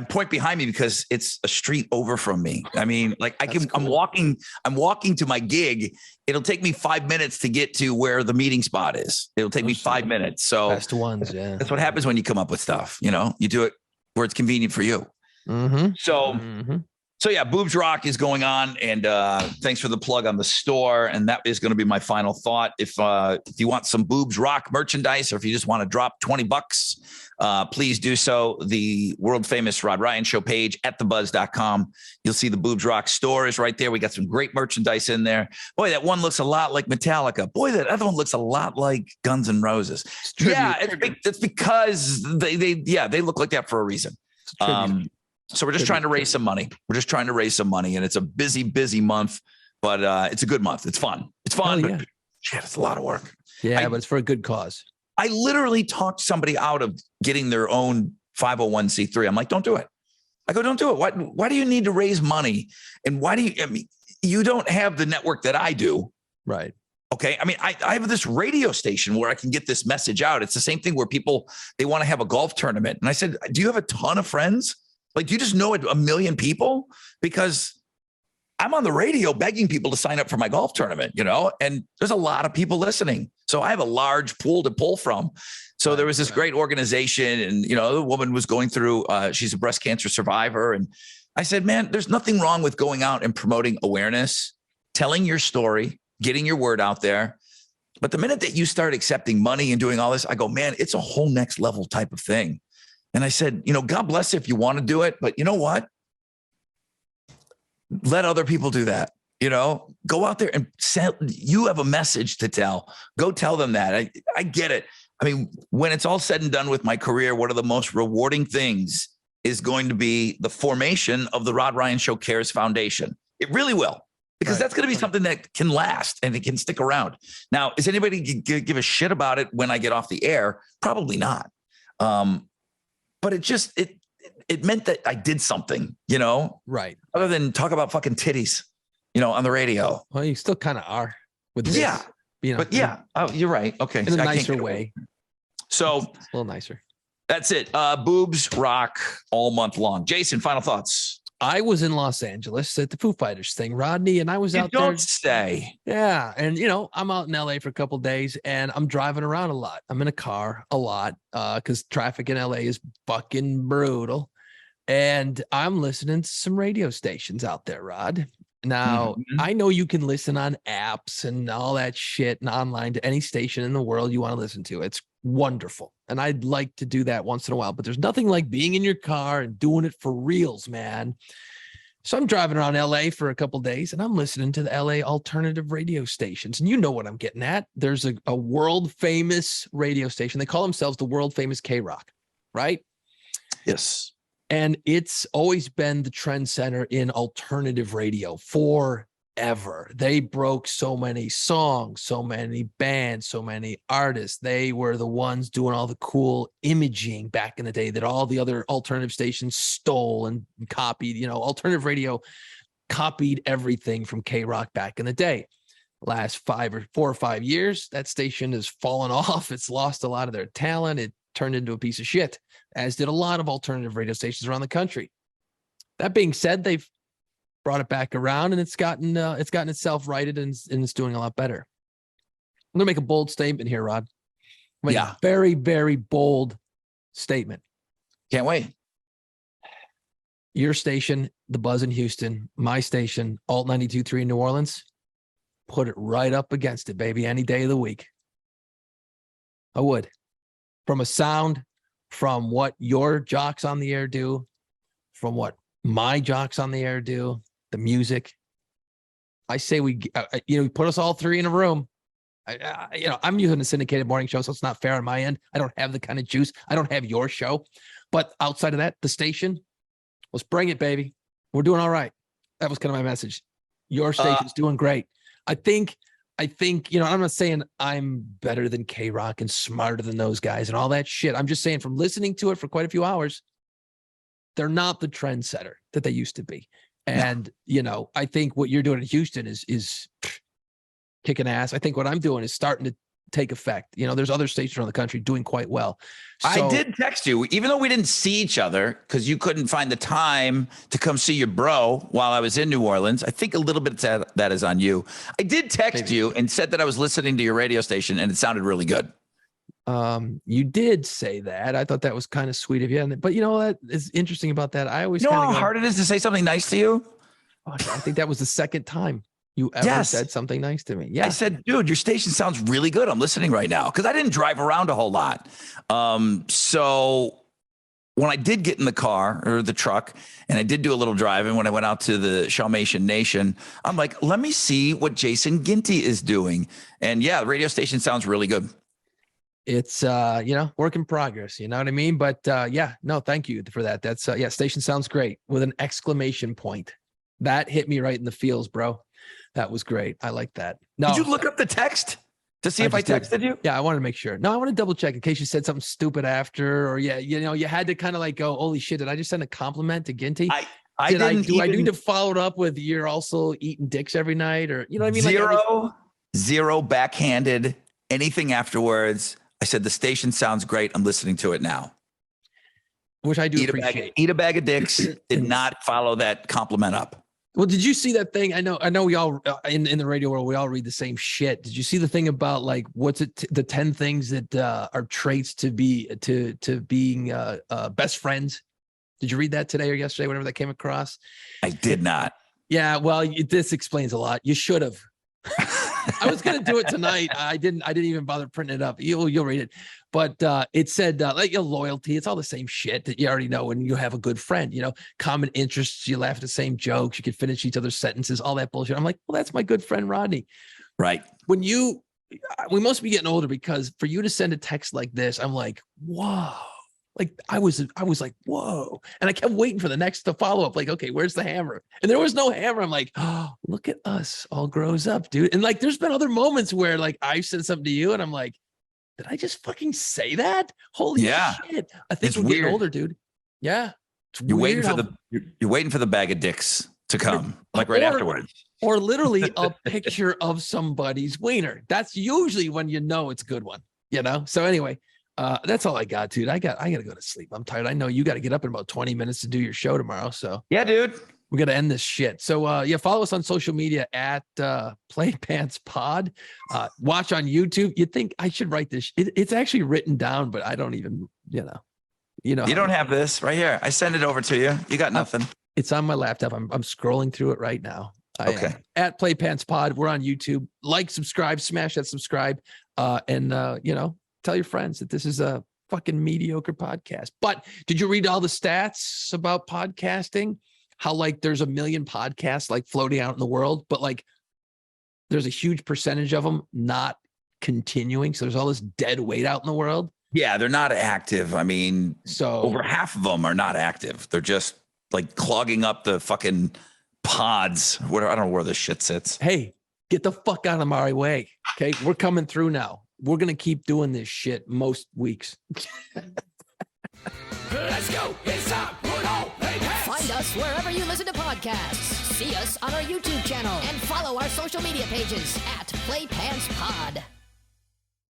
point behind me because it's a street over from me. I mean, like I'm walking to my gig. It'll take me 5 minutes to get to where the meeting spot is. It'll take me 5 minutes. So best ones. Yeah. That's what happens when you come up with stuff, you do it where it's convenient for you. Mm-hmm. So yeah, Boobs Rock is going on, and thanks for the plug on the store. And that is going to be my final thought. If you want some Boobs Rock merchandise, or if you just want to drop $20, please do so. The world famous Rod Ryan Show page at thebuzz.com. You'll see the Boobs Rock store is right there. We got some great merchandise in there. Boy, that one looks a lot like Metallica. Boy, that other one looks a lot like Guns N' Roses. Yeah, it's because they look like that for a reason. So we're just trying to raise some money. And it's a busy, busy month, but it's a good month. It's fun. But shit, it's a lot of work. Yeah, but it's for a good cause. I literally talked somebody out of getting their own 501c3. I'm like, don't do it. I go, don't do it. Why do you need to raise money? And you don't have the network that I do. Right. Okay. I mean, I have this radio station where I can get this message out. It's the same thing where they want to have a golf tournament. And I said, do you have a ton of friends? Like, do you just know a million people? Because I'm on the radio begging people to sign up for my golf tournament, and there's a lot of people listening. So I have a large pool to pull from. So there was this great organization, and, the woman was going through, she's a breast cancer survivor, and I said, man, there's nothing wrong with going out and promoting awareness, telling your story, getting your word out there. But the minute that you start accepting money and doing all this, I go, man, it's a whole next level type of thing. And I said, God bless you if you want to do it, but you know what? Let other people do that. Go out there and you have a message to tell. Go tell them that. I get it. I mean, when it's all said and done with my career, one of the most rewarding things is going to be the formation of the Rod Ryan Show Cares Foundation. It really will, because that's going to be something that can last and it can stick around. Now, is anybody give a shit about it when I get off the air? Probably not. But it meant that I did something, right? Other than talk about fucking titties, on the radio. Well, you still kind of are with this, but you're right. Okay. In a nicer way. So it's a little nicer. That's it. Boobs rock all month long. Jason, final thoughts. I was in Los Angeles at the Foo Fighters thing, Rodney, and I was out there. Don't stay. Yeah. And, I'm out in LA for a couple of days and I'm driving around a lot. I'm in a car a lot because traffic in LA is fucking brutal. And I'm listening to some radio stations out there, Rod. Now, I know you can listen on apps and all that shit and online to any station in the world you want to listen to. It's wonderful. And I'd like to do that once in a while, but there's nothing like being in your car and doing it for reals, man. So I'm driving around LA for a couple of days and I'm listening to the LA alternative radio stations. And you know what I'm getting at. There's a world famous radio station. They call themselves the world famous K-Rock, right? Yes. And it's always been the trend center in alternative radio forever. They broke so many songs, so many bands, so many artists. They were the ones doing all the cool imaging back in the day that all the other alternative stations stole and copied. Alternative radio copied everything from K-Rock back in the day. Last 4 or 5 years, that station has fallen off. It's lost a lot of their talent. It turned into a piece of shit, as did a lot of alternative radio stations around the country. That being said, they've brought it back around and it's gotten itself righted and it's doing a lot better. I'm gonna make a bold statement here, Rod. A very, very bold statement. Can't wait. Your station, The Buzz in Houston, my station, Alt 92.3 in New Orleans, put it right up against it, baby, any day of the week. I would. From a sound, from what your jocks on the air do, from what my jocks on the air do, the music. I say we put us all three in a room. I'm using a syndicated morning show, so it's not fair on my end. I don't have the kind of juice. I don't have your show. But outside of that, the station, let's bring it, baby. We're doing all right. That was kind of my message. Your station's doing great. I think, I'm not saying I'm better than K-Rock and smarter than those guys and all that shit. I'm just saying from listening to it for quite a few hours, they're not the trendsetter that they used to be. And, I think what you're doing in Houston is kicking ass. I think what I'm doing is starting to take effect. There's other stations around the country doing quite well. So, I did text you, even though we didn't see each other because you couldn't find the time to come see your bro while I was in New Orleans. I think a little bit of that is on you. I did text you and said that I was listening to your radio station and it sounded really good. You did say that. I thought that was kind of sweet of you. But that is interesting about that. I always know how hard it is to say something nice to you. I think that was the second time you ever said something nice to me. Yeah. I said, dude, your station sounds really good. I'm listening right now. Cause I didn't drive around a whole lot. So when I did get in the car or the truck and I did do a little driving when I went out to the Shalmation Nation, I'm like, let me see what Jason Ginty is doing. And the radio station sounds really good. It's, work in progress, you know what I mean? But no, thank you for that. That's station sounds great with an exclamation point. That hit me right in the feels, bro. That was great. I like that. No, did you look up the text to see if I texted you? Yeah, I wanted to make sure. No, I want to double check in case you said something stupid after, or you had to kind of like go, holy shit, did I just send a compliment to Ginty? I need to follow it up with you're also eating dicks every night, or you know what I mean? Zero backhanded anything afterwards. I said the station sounds great. I'm listening to it now. Which I do appreciate. Eat a bag of dicks. Did not follow that compliment up. Well, did you see that thing? I know we all in the radio world, we all read the same shit. Did you see the thing about like, the 10 things that are traits to being best friends? Did you read that today or yesterday, whenever that came across? I did not. Yeah, well, this explains a lot. You should have. I was going to do it tonight. I didn't even bother printing it up. You'll read it. But it said like your loyalty. It's all the same shit that you already know when you have a good friend, common interests. You laugh at the same jokes. You can finish each other's sentences, all that bullshit. I'm like, well, that's my good friend, Rodney. Right. We must be getting older, because for you to send a text like this, I'm like, whoa. Like I was like, whoa. And I kept waiting for the next to follow up. Like, okay, where's the hammer? And there was no hammer. I'm like, oh, look at us all grows up, dude. And like, there's been other moments where like I said something to you and I'm like, did I just fucking say that? Holy shit. I think we're getting older, dude. Yeah. You're waiting for the bag of dicks to come, like right afterwards. Or literally a picture of somebody's wiener. That's usually when you know it's a good one, So anyway, that's all I got, dude. I got to go to sleep. I'm tired. I know you got to get up in about 20 minutes to do your show tomorrow. So yeah, dude, we got to end this shit. So follow us on social media at Play Pants Pod. Watch on YouTube. You think I should write this? It's actually written down, but I don't even, You don't have this right here. I send it over to you. You got nothing. It's on my laptop. I'm scrolling through it right now. Okay. At Play Pants Pod. We're on YouTube. Like, subscribe, smash that subscribe, and tell your friends that this is a fucking mediocre podcast. But did you read all the stats about podcasting? How like there's a million podcasts like floating out in the world, but like there's a huge percentage of them not continuing. So there's all this dead weight out in the world. Yeah, they're not active. I mean, so over half of them are not active. They're just like clogging up the fucking pods. I don't know where this shit sits. Hey, get the fuck out of my way. Okay, we're coming through now. We're going to keep doing this shit most weeks. Let's go. It's time. Put on Play Pants. Find us wherever you listen to podcasts. See us on our YouTube channel and follow our social media pages at Play Pants Pod.